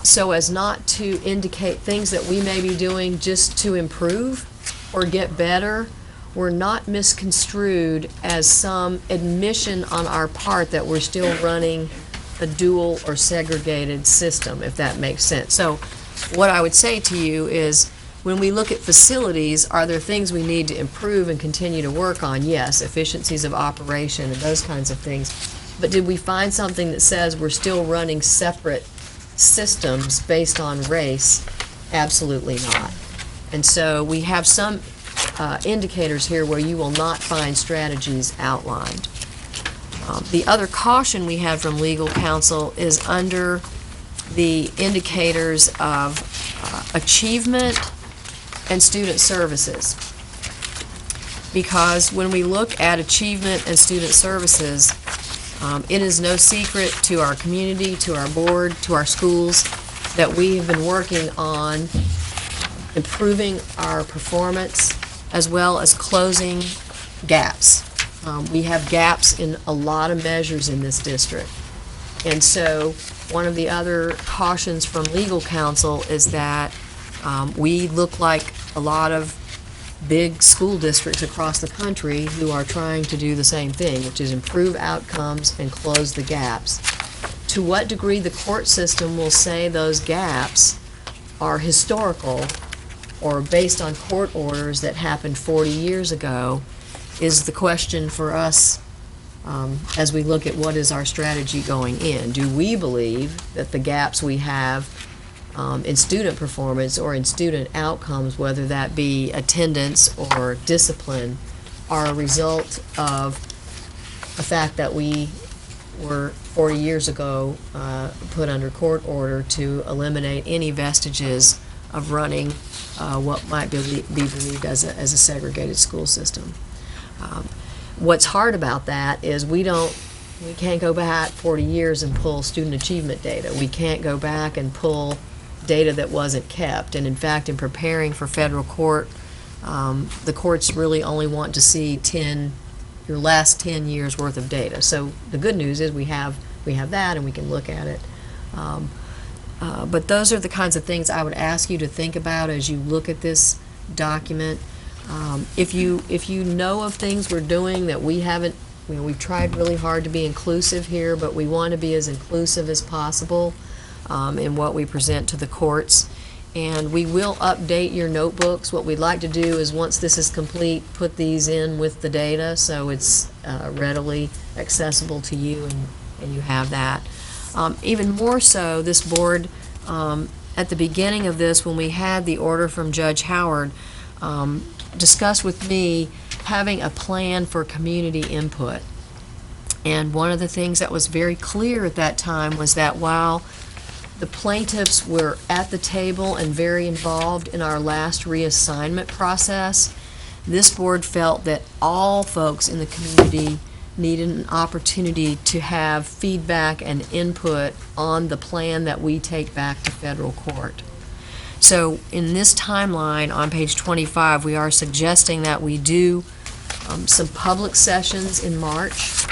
so as not to indicate things that we may be doing just to improve or get better were not misconstrued as some admission on our part that we're still running a dual or segregated system, if that makes sense. So what I would say to you is When we look at facilities, are there things we need to improve and continue to work on? Yes, efficiencies of operation and those kinds of things. But did we find something that says we're still running separate systems based on race? Absolutely not. And so we have some indicators here where you will not find strategies outlined. The other caution we had from legal counsel is under the indicators of achievement and student services. Because when we look at achievement and student services, it is no secret to our community, to our board, to our schools, that we have been working on improving our performance as well as closing gaps. We have gaps in a lot of measures in this district. And so one of the other cautions from legal counsel is that we look like a lot of big school districts across the country who are trying to do the same thing, which is improve outcomes and close the gaps. To what degree the court system will say those gaps are historical or based on court orders that happened 40 years ago is the question for us as we look at what is our strategy going in. Do we believe that the gaps we have in student performance or in student outcomes, whether that be attendance or discipline, are a result of the fact that we were 40 years ago put under court order to eliminate any vestiges of running what might be believed as a segregated school system. What's hard about that is we can't go back 40 years and pull student achievement data. We can't go back and pull data that wasn't kept. And in fact, in preparing for federal court, the courts really only want to see your last 10 years worth of data. So the good news is we have that and we can look at it. But those are the kinds of things I would ask you to think about as you look at this document. If you know of things we're doing that we haven't, we've tried really hard to be inclusive here, but we want to be as inclusive as possible in what we present to the courts. And we will update your notebooks. What we'd like to do is, once this is complete, put these in with the data so it's readily accessible to you and you have that. Even more so, this board, at the beginning of this, when we had the order from Judge Howard, discussed with me having a plan for community input. And one of the things that was very clear at that time was that while the plaintiffs were at the table and very involved in our last reassignment process, this board felt that all folks in the community needed an opportunity to have feedback and input on the plan that we take back to federal court. So in this timeline on page 25, we are suggesting that we do some public sessions in March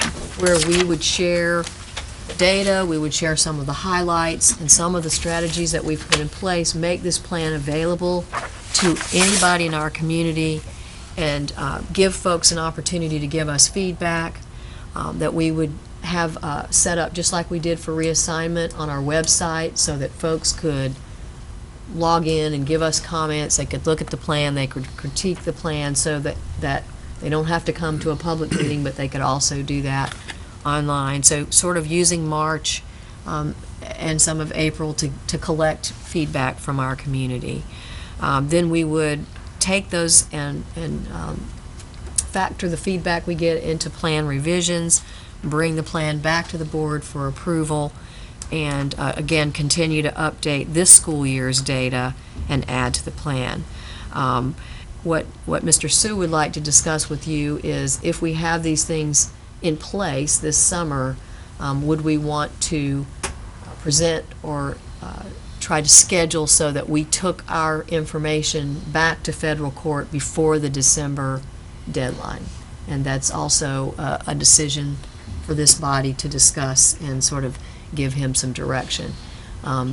where we would share data, we would share some of the highlights and some of the strategies that we've put in place, make this plan available to anybody in our community, and give folks an opportunity to give us feedback, that we would have set up just like we did for reassignment on our website so that folks could log in and give us comments. They could look at the plan, they could critique the plan, so that they don't have to come to a public meeting, but they could also do that online. So sort of using March and some of April to collect feedback from our community. Then we would take those and factor the feedback we get into plan revisions, bring the plan back to the board for approval, and again, continue to update this school year's data and add to the plan. What Mr. Sue would like to discuss with you is, if we have these things in place this summer, would we want to present or try to schedule so that we took our information back to federal court before the December deadline? And that's also a decision for this body to discuss and sort of give him some direction.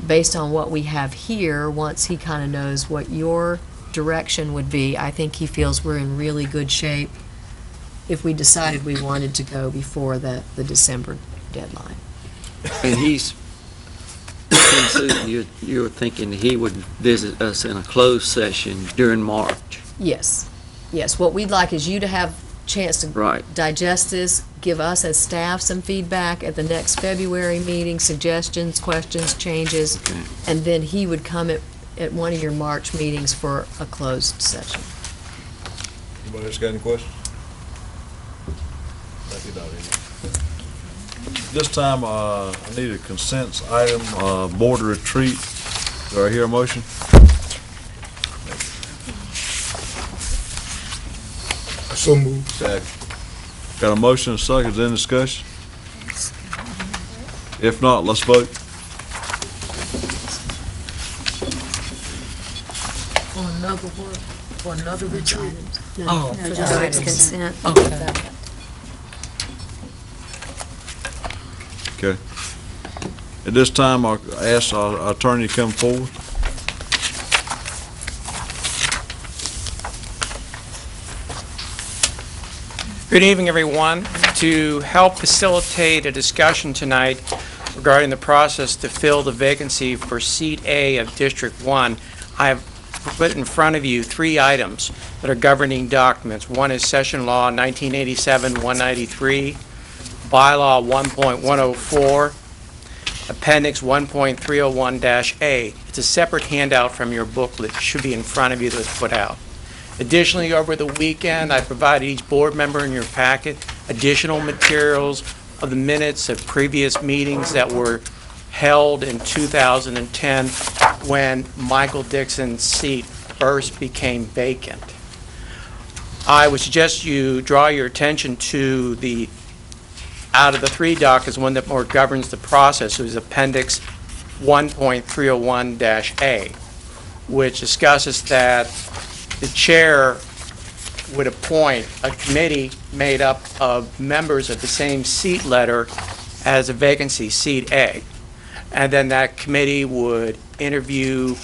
Based on what we have here, once he kind of knows what your direction would be, I think he feels we're in really good shape if we decided we wanted to go before the December deadline. And he's Susan, you were thinking he would visit us in a closed session during March. Yes, yes. What we'd like is you to have a chance to Right. digest this, give us as staff some feedback at the next February meeting, suggestions, questions, changes, Okay. and then he would come at one of your March meetings for a closed session. Anybody else got any questions? Maybe not any. This time, I need a consent item, board retreat. Do I hear a motion? So moved. Second. Got a motion and a second, is there any discussion? If not, let's vote. For another retreat? Oh. No, just it's consent. Okay. At this time, I'll ask our attorney to come forward. Good evening, everyone. To help facilitate a discussion tonight regarding the process to fill the vacancy for Seat A of District 1, I have put in front of you 3 items that are governing documents. One is Session Law 1987-193, Bylaw 1.104, Appendix 1.301-A. It's a separate handout from your booklet. It should be in front of you that's put out. Additionally, over the weekend, I provided each board member in your packet additional materials of the minutes of previous meetings that were held in 2010 when Michael Dixon's seat first became vacant. I would suggest you draw your attention to the, out of the 3 documents, one that more governs the process. It was Appendix 1.301-A, which discusses that the chair would appoint a committee made up of members of the same seat letter as a vacancy, Seat A. And then that committee would interview,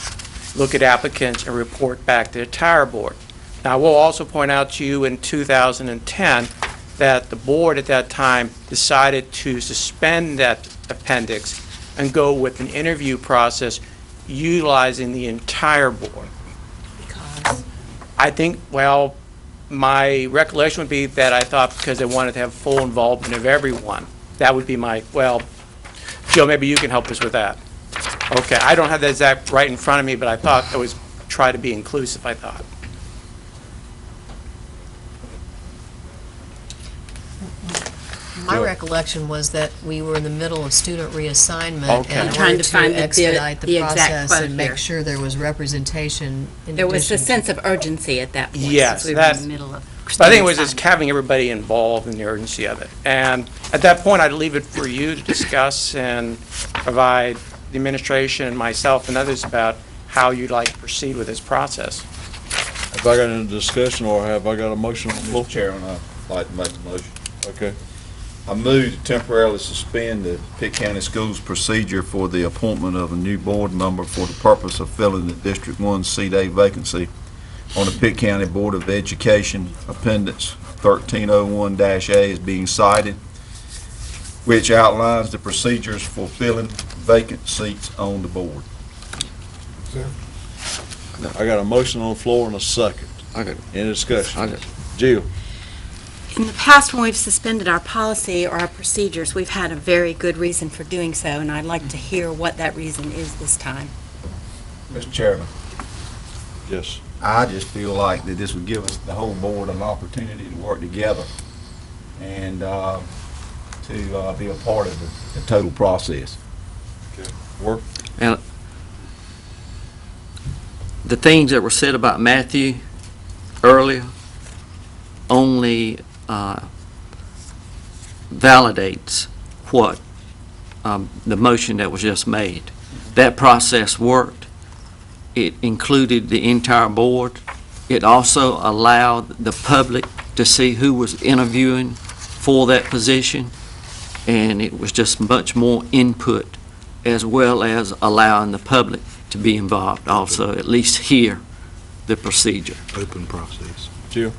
look at applicants, and report back to the entire board. Now, I will also point out to you in 2010 that the board at that time decided to suspend that appendix and go with an interview process utilizing the entire board. I think, well, my recollection would be that I thought because they wanted to have full involvement of everyone. That would be my, well, Joe, maybe you can help us with that. Okay, I don't have that exact right in front of me, but I thought I was try to be inclusive, I thought. My recollection was that we were in the middle of student reassignment Okay. and Trying wanted to find to expedite the the exact process quote and make here. sure there was representation in There was a addition to- sense of urgency at that point. Yes, since we were in that- the middle of. But I think it was just having everybody involved in the urgency of it. And at that point, I'd leave it for you to discuss and provide the administration and myself and others about how you'd like to proceed with this process. Have I got any discussion, or have I got a motion on the floor? Mr. Chairman, I'd like to make a motion. Okay. I move to temporarily suspend the Pitt County Schools procedure for the appointment of a new board member for the purpose of filling the District 1 Seat A vacancy on the Pitt County Board of Education. Appendix 1301-A is being cited, which outlines the procedures for filling vacant seats on the board. I got a motion on the floor and a second. Any discussion? Jill? In the past, when we've suspended our policy or our procedures, we've had a very good reason for doing so, and I'd like to hear what that reason is this time. Mr. Chairman, Yes. I just feel like that this would give us, the whole board, an opportunity to work together and to be a part of the total process. Work? And the things that were said about Matthew earlier only validates what the motion that was just made. That process worked. It included the entire board. It also allowed the public to see who was interviewing for that position, and it was just much more input, as well as allowing the public to be involved also, at least hear the procedure. Open process. Jill?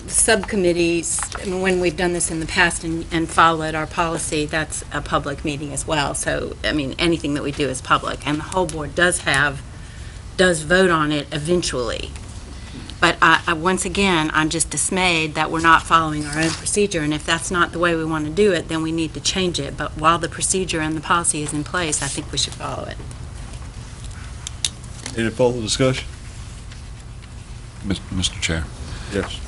subcommittees, I mean, when we've done this in the past and followed our policy, that's a public meeting as well. So, I mean, anything that we do is public. And the whole board does vote on it eventually. But once again, I'm just dismayed that we're not following our own procedure. And if that's not the way we want to do it, then we need to change it. But while the procedure and the policy is in place, I think we should follow it. Any further discussion? Mr. Chair, Yes.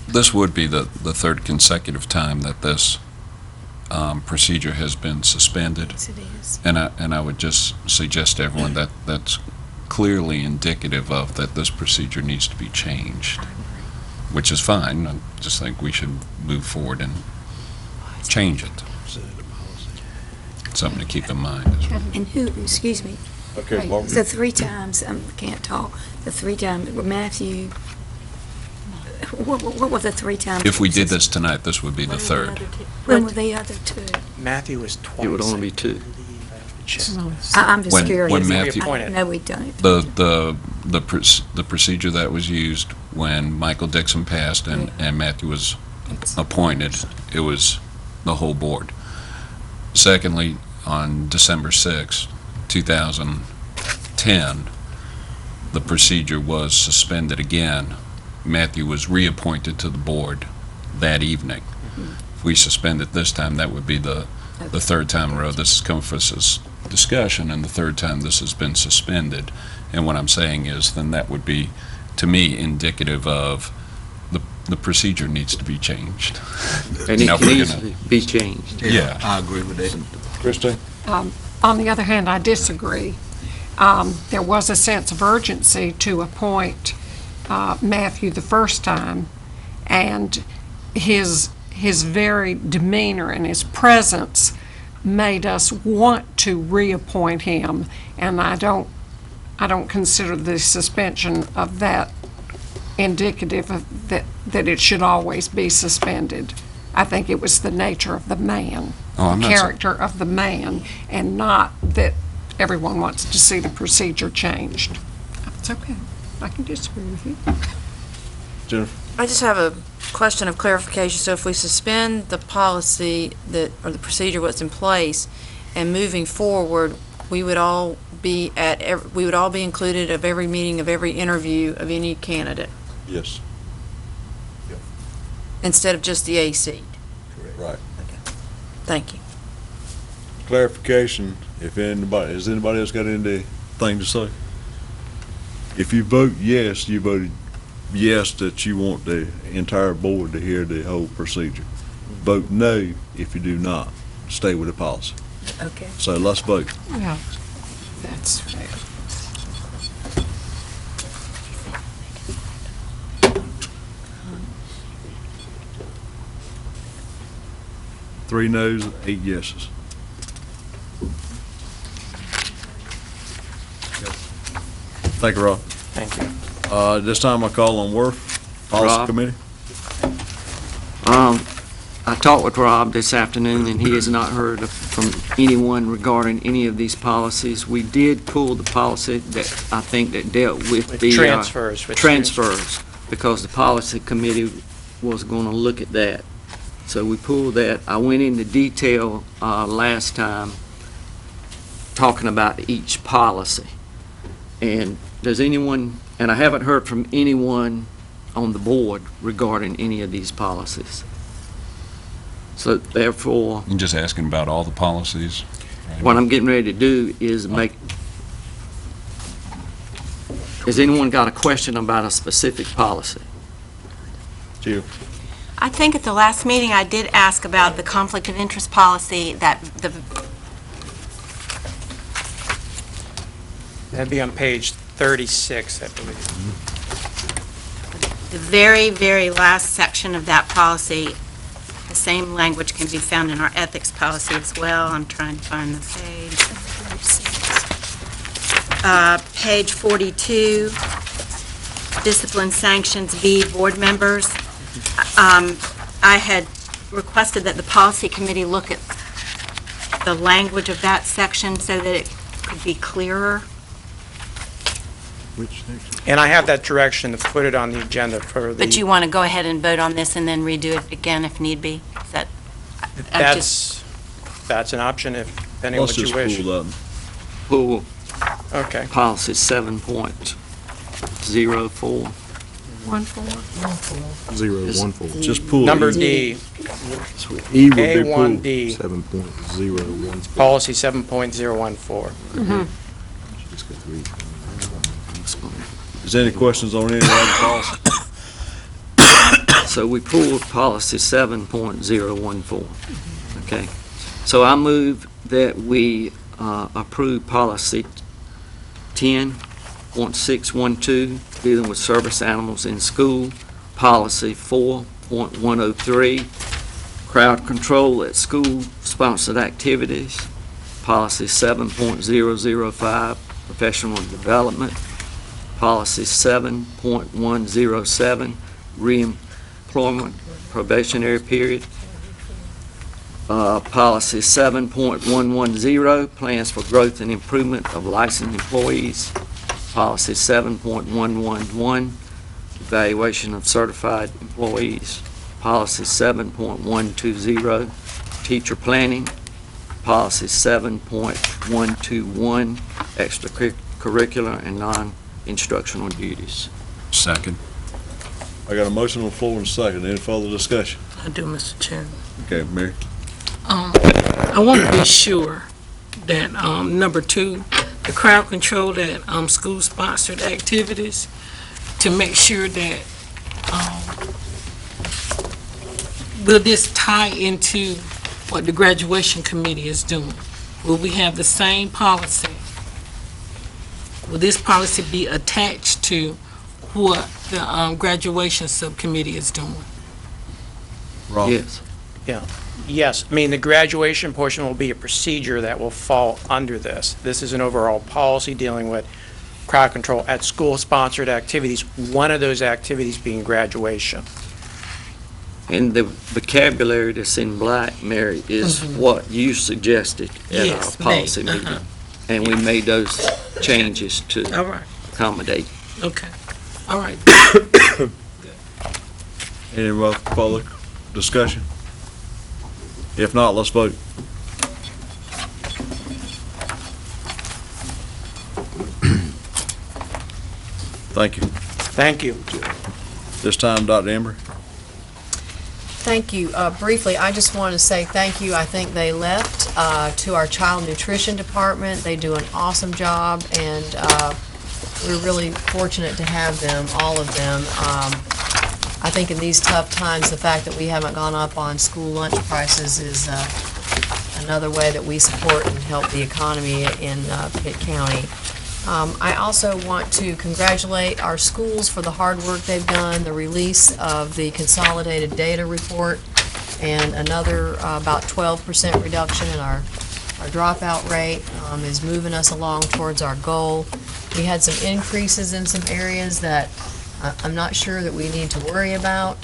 this would be the third consecutive time that this procedure has been suspended. Yes, it is. And I would just suggest to everyone that that's clearly indicative of that this procedure needs to be changed, which is fine. I just think we should move forward and change it. Something to keep in mind as well. And who, excuse me, Okay, Barbara. so 3 times, I can't talk, the 3 times, Matthew, what were the 3 times? If we did this tonight, this would be the third. When were the other 2? Matthew was twice. It would only be 2. I'm just When curious. Matthew- I know we've done it. The procedure that was used when Michael Dixon passed and Matthew was appointed, it was the whole board. Secondly, on December 6, 2010, the procedure was suspended again. Matthew was reappointed to the board that evening. If we suspend it this time, that would be the third time in a row this has come for this discussion, and the third time this has been suspended. And what I'm saying is, then that would be, to me, indicative of the procedure needs to be changed. And it Now, can we're easily be changed. Yeah. I agree with that. Christine? On the other hand, I disagree. There was a sense of urgency to appoint Matthew the first time, and his very demeanor and his presence made us want to reappoint him, and I don't consider the suspension of that indicative of that it should always be suspended. I think it was the nature of the man, Oh, I'm the not sa- character of the man, and not that everyone wants to see the procedure changed. It's okay. I can disagree with you. Jennifer? I just have a question of clarification. So if we suspend the policy or the procedure what's in place, and moving forward, we would all be included of every meeting, of every interview of any candidate, Yes. instead of just the AC. Right. Thank you. Clarification, has anybody else got anything to say? If you vote yes, you voted yes that you want the entire board to hear the whole procedure. Vote no if you do not. Stay with the policy. Okay. So let's vote. Yeah, that's fair. Three noes, 8 yeses. Thank you, Rob. Thank you. This time I call on Worth, Policy Rob? Committee. I talked with Rob this afternoon, and he has not heard from anyone regarding any of these policies. We did pull the policy that I think that dealt with the Transfers. with transfers, because the policy committee was going to look at that. So we pulled that. I went into detail last time, talking about each policy. And does anyone, and I haven't heard from anyone on the board regarding any of these policies. So therefore, I'm just asking about all the policies. what I'm getting ready to do is has anyone got a question about a specific policy? Jill? I think at the last meeting, I did ask about the conflict of interest policy that That'd be on page 36, I believe. the very, very last section of that policy, the same language can be found in our ethics policy as well. I'm trying to find the page. Page 42, discipline sanctions v. board members. I had requested that the policy committee look at the language of that section so that it could be clearer. And I have that direction to put it on the agenda for the... But you want to go ahead and vote on this and then redo it again if need be? Is that? That's an option if, depending on Let's what you just wish. pull that. Pull Okay. policy 7.04. 014. Just pull. Number E. D, E would be pulled. A1D. 7.014. policy 7.014. Is there any questions on any of the other policies? So we pulled policy 7.014. Okay. So I move that we approve policy 10.612, dealing with service animals in school, policy 4.103, crowd control at school-sponsored activities, policy 7.005, professional development, policy 7.107, reemployment probationary period, policy 7.110, plans for growth and improvement of licensed employees, policy 7.111, evaluation of certified employees, policy 7.120, teacher planning, policy 7.121, extracurricular and non-instructional duties. Second. I got a motion on the floor and a second. Any further discussion? I do, Mr. Chairman. Okay, Mary. I want to be sure that, number 2, the crowd control at, school-sponsored activities, to make sure that, will this tie into what the graduation committee is doing? Will we have the same policy? Will this policy be attached to what the, graduation subcommittee is doing? Rob? Yes. Yes, I mean, the graduation portion will be a procedure that will fall under this. This is an overall policy dealing with crowd control at school-sponsored activities, one of those activities being graduation. And the vocabulary that's in black, Mary, is what you suggested at our Yes, policy me. meeting. And we made those changes to All right, accommodate. okay. All right. Any further discussion? If not, let's vote. Thank you. Thank you. This time, Dr. Embry. Thank you. Briefly, I just want to say thank you. I think they left to our child nutrition department. They do an awesome job, and we're really fortunate to have them, all of them. I think in these tough times, the fact that we haven't gone up on school lunch prices is another way that we support and help the economy in Pitt County. I also want to congratulate our schools for the hard work they've done, the release of the consolidated data report, and another about 12% reduction in our dropout rate is moving us along towards our goal. We had some increases in some areas that I'm not sure that we need to worry about.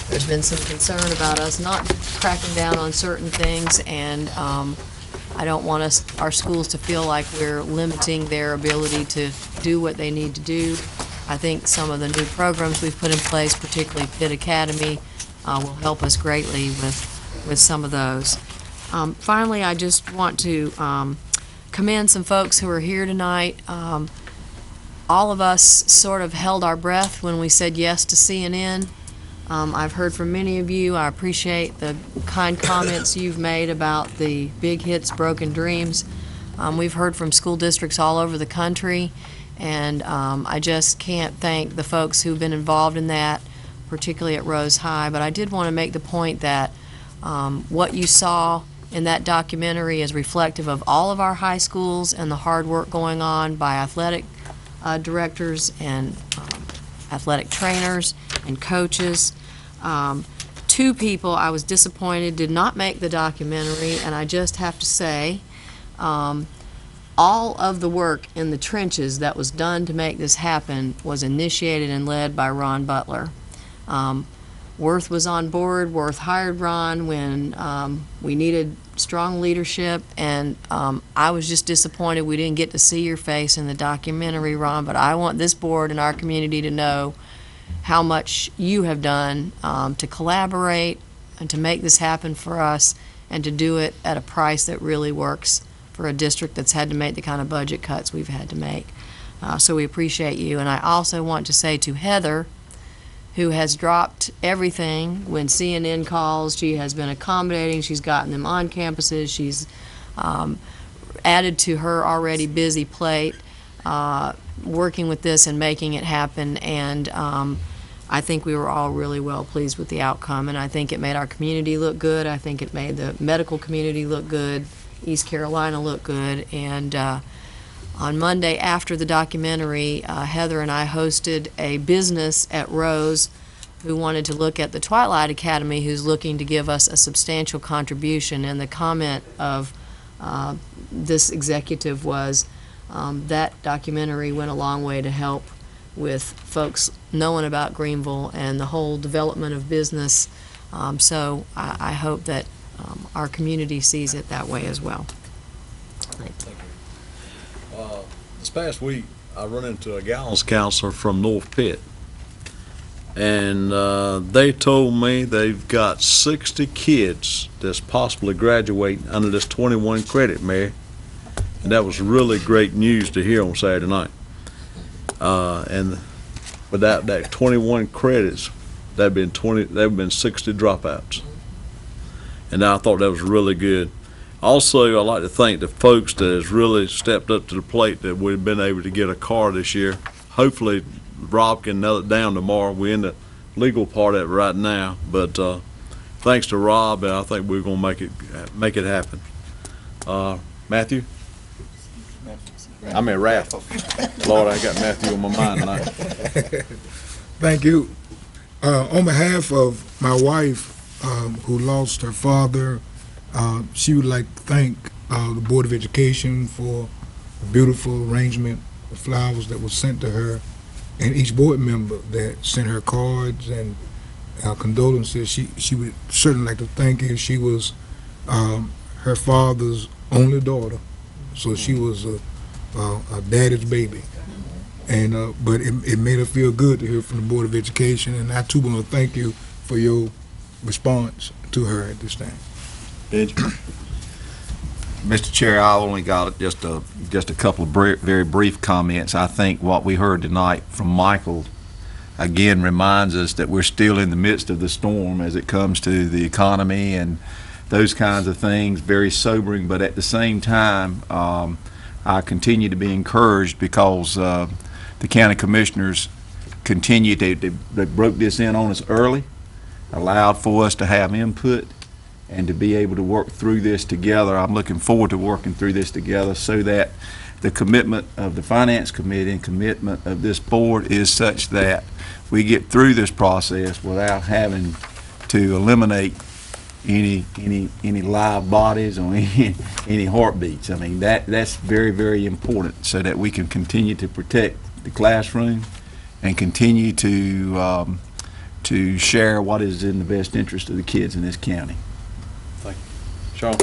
There's been some concern about us not cracking down on certain things, and I don't want our schools to feel like we're limiting their ability to do what they need to do. I think some of the new programs we've put in place, particularly Pitt Academy, will help us greatly with some of those. Finally, I just want to commend some folks who are here tonight. All of us sort of held our breath when we said yes to CNN. I've heard from many of you. I appreciate the kind comments you've made about the Big Hits, Broken Dreams. We've heard from school districts all over the country, and I just can't thank the folks who've been involved in that, particularly at Rose High. But I did want to make the point that what you saw in that documentary is reflective of all of our high schools and the hard work going on by athletic directors and athletic trainers and coaches. Two people I was disappointed did not make the documentary, and I just have to say, all of the work in the trenches that was done to make this happen was initiated and led by Ron Butler. Worth was on board. Worth hired Ron when we needed strong leadership, and I was just disappointed we didn't get to see your face in the documentary, Ron, but I want this board and our community to know how much you have done to collaborate and to make this happen for us and to do it at a price that really works for a district that's had to make the kind of budget cuts we've had to make. So we appreciate you. And I also want to say to Heather, who has dropped everything when CNN calls, she has been accommodating, she's gotten them on campuses, she's added to her already busy plate, working with this and making it happen, and I think we were all really well pleased with the outcome, and I think it made our community look good, I think it made the medical community look good, East Carolina look good, and on Monday after the documentary, Heather and I hosted a business at Rose who wanted to look at the Twilight Academy, who's looking to give us a substantial contribution, and the comment of this executive was that documentary went a long way to help with folks knowing about Greenville and the whole development of business. So I hope that our community sees it that way as well. Thanks. This past week, I run into a guidance counselor from North Pitt, and they told me they've got 60 kids that's possibly graduating under this 21 credit, Mary, and that was really great news to hear on Saturday night. And without that 21 credits, there've been 60 dropouts, and I thought that was really good. Also, I'd like to thank the folks that has really stepped up to the plate that we've been able to get a car this year. Hopefully, Rob can nail it down tomorrow. We're in the legal part of it right now, but thanks to Rob, I think we're going to make it happen. Matthew? I mean Ralph. Lord, I got Matthew on my mind tonight. Thank you. On behalf of my wife, who lost her father, she would like to thank the Board of Education for the beautiful arrangement of flowers that was sent to her, and each board member that sent her cards and condolences. She would certainly like to thank you. She was her father's only daughter, so she was a daddy's baby. And but it made her feel good to hear from the Board of Education, and I too want to thank you for your response to her at this time. Mr. Chair, I only got just a couple of very brief comments. I think what we heard tonight from Michael again reminds us that we're still in the midst of the storm as it comes to the economy and those kinds of things. Very sobering, but at the same time, I continue to be encouraged because the county commissioners continue they broke this in on us early, allowed for us to have input, and to be able to work through this together. I'm looking forward to working through this together so that the commitment of the Finance Committee and commitment of this board is such that we get through this process without having to eliminate any live bodies or any heartbeats. I mean, that's very, very important so that we can continue to protect the classroom and continue to share what is in the best interest of the kids in this county. Thank you. Sean?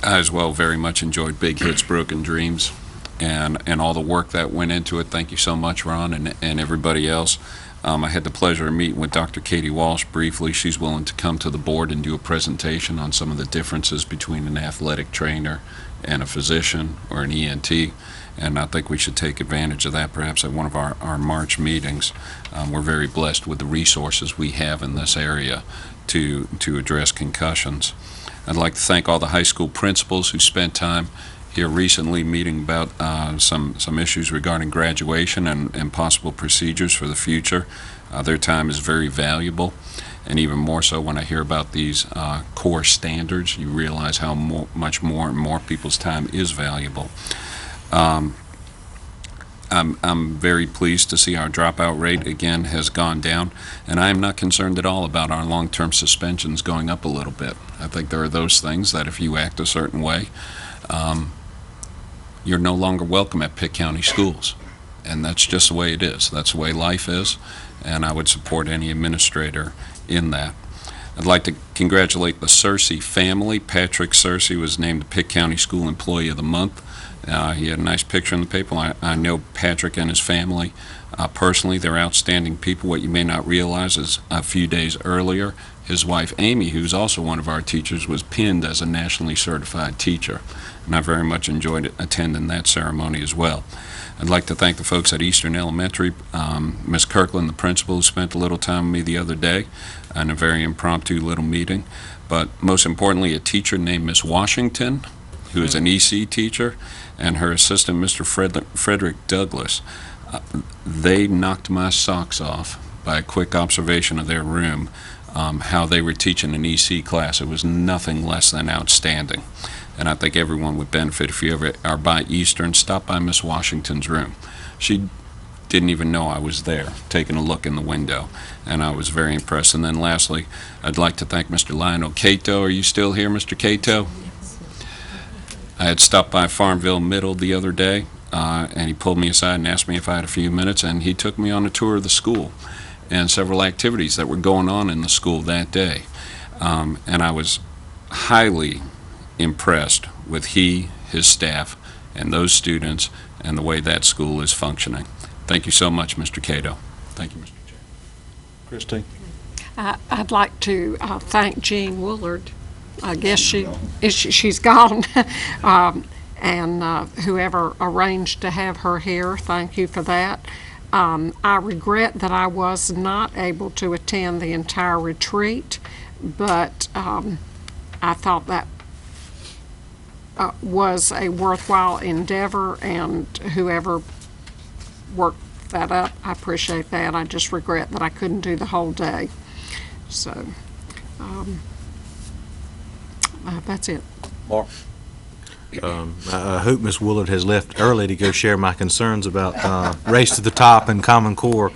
I as well very much enjoyed Big Hits, Broken Dreams, and all the work that went into it. Thank you so much, Ron, and everybody else. I had the pleasure of meeting with Dr. Katie Walsh briefly. She's willing to come to the board and do a presentation on some of the differences between an athletic trainer and a physician or an ENT, and I think we should take advantage of that perhaps at one of our March meetings. We're very blessed with the resources we have in this area to address concussions. I'd like to thank all the high school principals who spent time here recently meeting about some issues regarding graduation and possible procedures for the future. Their time is very valuable, and even more so when I hear about these core standards, you realize how much more and more people's time is valuable. I'm very pleased to see our dropout rate again has gone down, and I am not concerned at all about our long-term suspensions going up a little bit. I think there are those things that if you act a certain way, you're no longer welcome at Pitt County schools. and that's just the way it is. That's the way life is, and I would support any administrator in that. I'd like to congratulate the Searcy family. Patrick Searcy was named the Pitt County School Employee of the Month. He had a nice picture in the paper. I know Patrick and his family personally. They're outstanding people. What you may not realize is a few days earlier, his wife Amy, who's also one of our teachers, was pinned as a nationally certified teacher. And I very much enjoyed attending that ceremony as well. I'd like to thank the folks at Eastern Elementary, Ms. Kirkland, the principal, who spent a little time with me the other day in a very impromptu little meeting. But most importantly, a teacher named Miss Washington, who is an EC teacher, and her assistant, Mr. Frederick Douglas. They knocked my socks off by a quick observation of their room, how they were teaching an EC class. It was nothing less than outstanding. And I think everyone would benefit if you ever are by Eastern, stop by Miss Washington's room. She didn't even know I was there, taking a look in the window, and I was very impressed. And then lastly, I'd like to thank Mr. Lionel Cato. Are you still here, Mr. Cato? I had stopped by Farmville Middle the other day, and he pulled me aside and asked me if I had a few minutes, and he took me on a tour of the school and several activities that were going on in the school that day. And I was highly impressed with his staff, and those students, and the way that school is functioning. Thank you so much, Mr. Cato. Thank you, Mr. Chair. Christine? I'd like to thank Jean Woolard. I guess she's gone. And whoever arranged to have her here, thank you for that. I regret that I was not able to attend the entire retreat, but I thought that was a worthwhile endeavor, and whoever worked that up, I appreciate that. I just regret that I couldn't do the whole day. So, that's it. Mark? I hope Ms. Woolard has left early to go share my concerns about Race to the Top and Common Core.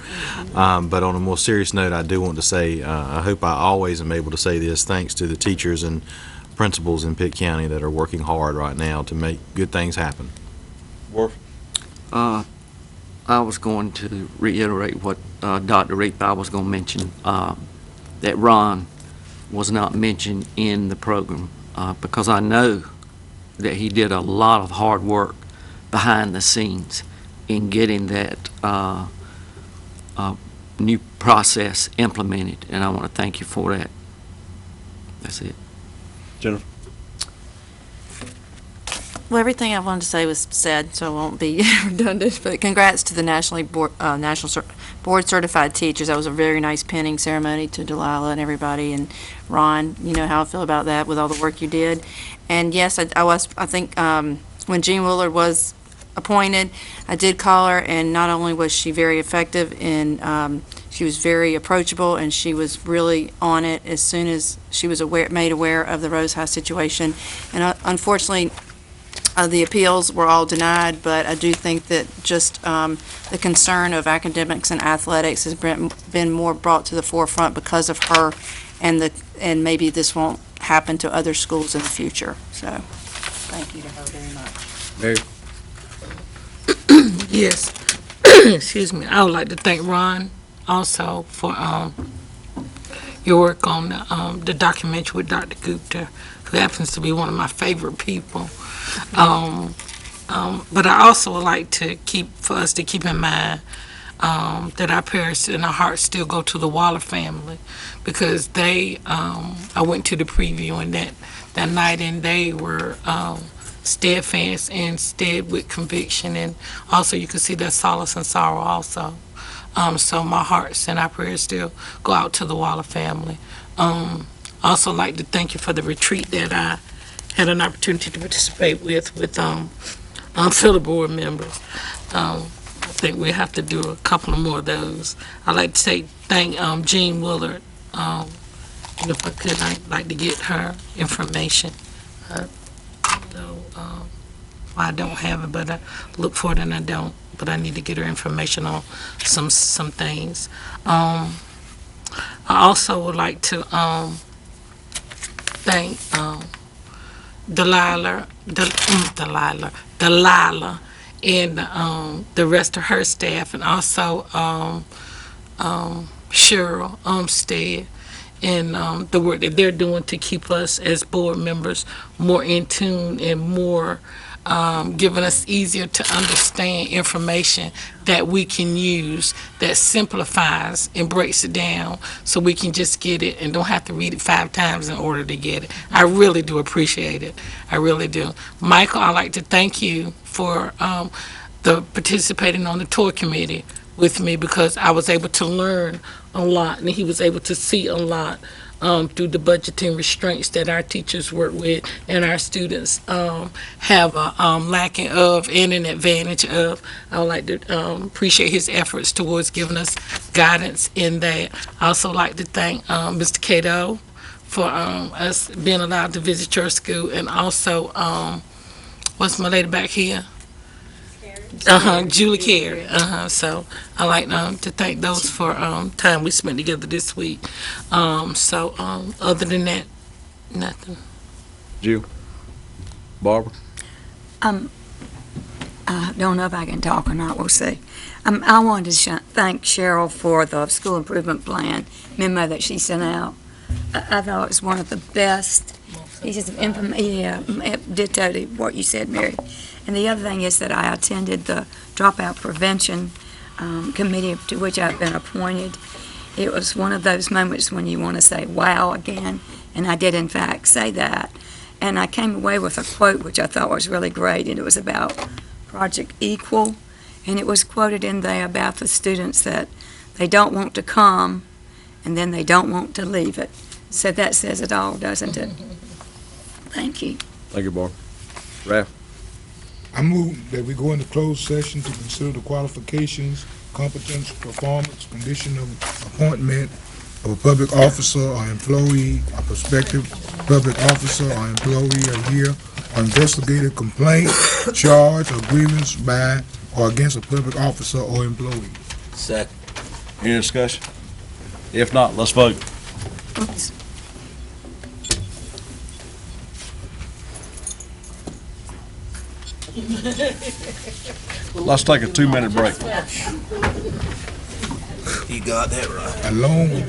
But on a more serious note, I do want to say I hope I always am able to say this, thanks to the teachers and principals in Pitt County that are working hard right now to make good things happen. Worf? I was going to reiterate what Dr. Reap, I was going to mention, that Ron was not mentioned in the program because I know that he did a lot of hard work behind the scenes in getting that new process implemented, and I want to thank you for that. That's it. Jennifer? Well, everything I wanted to say was said, so I won't be redundant, but congrats to the National Board Certified Teachers. That was a very nice pinning ceremony to Delilah and everybody, and Ron, you know how I feel about that with all the work you did. And yes, I think when Jean Woolard was appointed, I did call her, and not only was she very effective in she was very approachable, and she was really on it as soon as she was made aware of the Rose High situation. And unfortunately, the appeals were all denied, but I do think that just the concern of academics and athletics has been more brought to the forefront because of her, and maybe this won't happen to other schools in the future. So, thank you to her very much. Mary? Yes. Excuse me. I would like to thank Ron also for your work on the documentary with Dr. Gupta, who happens to be one of my favorite people. But I also would like to for us to keep in mind that our prayers and our hearts still go to the Waller family, because I went to the preview and that night, and they were steadfast and stead with conviction, and also you can see that solace and sorrow also. So my hearts and our prayers still go out to the Waller family. Also like to thank you for the retreat that I had an opportunity to participate with fellow board members. I think we have to do a couple of more of those. I'd like to thank Jean Woolard. And if I could, I'd like to get her information. I don't have it, but I look for it and I don't. But I need to get her information on some things. I also would like to thank Delilah and the rest of her staff, and also Cheryl Umstead, and the work that they're doing to keep us as board members more in tune and more giving us easier to understand information that we can use that simplifies and breaks it down so we can just get it and don't have to read it 5 times in order to get it. I really do appreciate it. I really do. Michael, I'd like to thank you for the participating on the tour committee with me, because I was able to learn a lot and he was able to see a lot through the budgeting restraints that our teachers work with and our students have a lacking of and an advantage of. I would like to appreciate his efforts towards giving us guidance in that. I also like to thank Mr. Cato for us being allowed to visit your school, and also what's my lady back here? Julie Carey. So I like to thank those for time we spent together this week. Other than that, nothing. Jill? Barbara? I don't know if I can talk or not, we'll see. I wanted to thank Cheryl for the school improvement plan memo that she sent out. I thought it was one of the best pieces of information. Yeah, ditto to what you said, Mary. And the other thing is that I attended the dropout prevention committee to which I've been appointed. It was one of those moments when you want to say, wow, again, and I did in fact say that. And I came away with a quote which I thought was really great, and it was about Project Equal, and it was quoted in there about the students that they don't want to come, and then they don't want to leave it. So that says it all, doesn't it? Thank you. Thank you, Barbara. Ralph? I move that we go into closed session to consider the qualifications, competence, performance, condition of appointment of a public officer or employee, a prospective public officer or employee a year, or investigative complaint, charge, or grievance by or against a public officer or employee. Second. Any discussion? If not, let's vote. Oops. Let's take a 2-minute break. He got that right. Alone with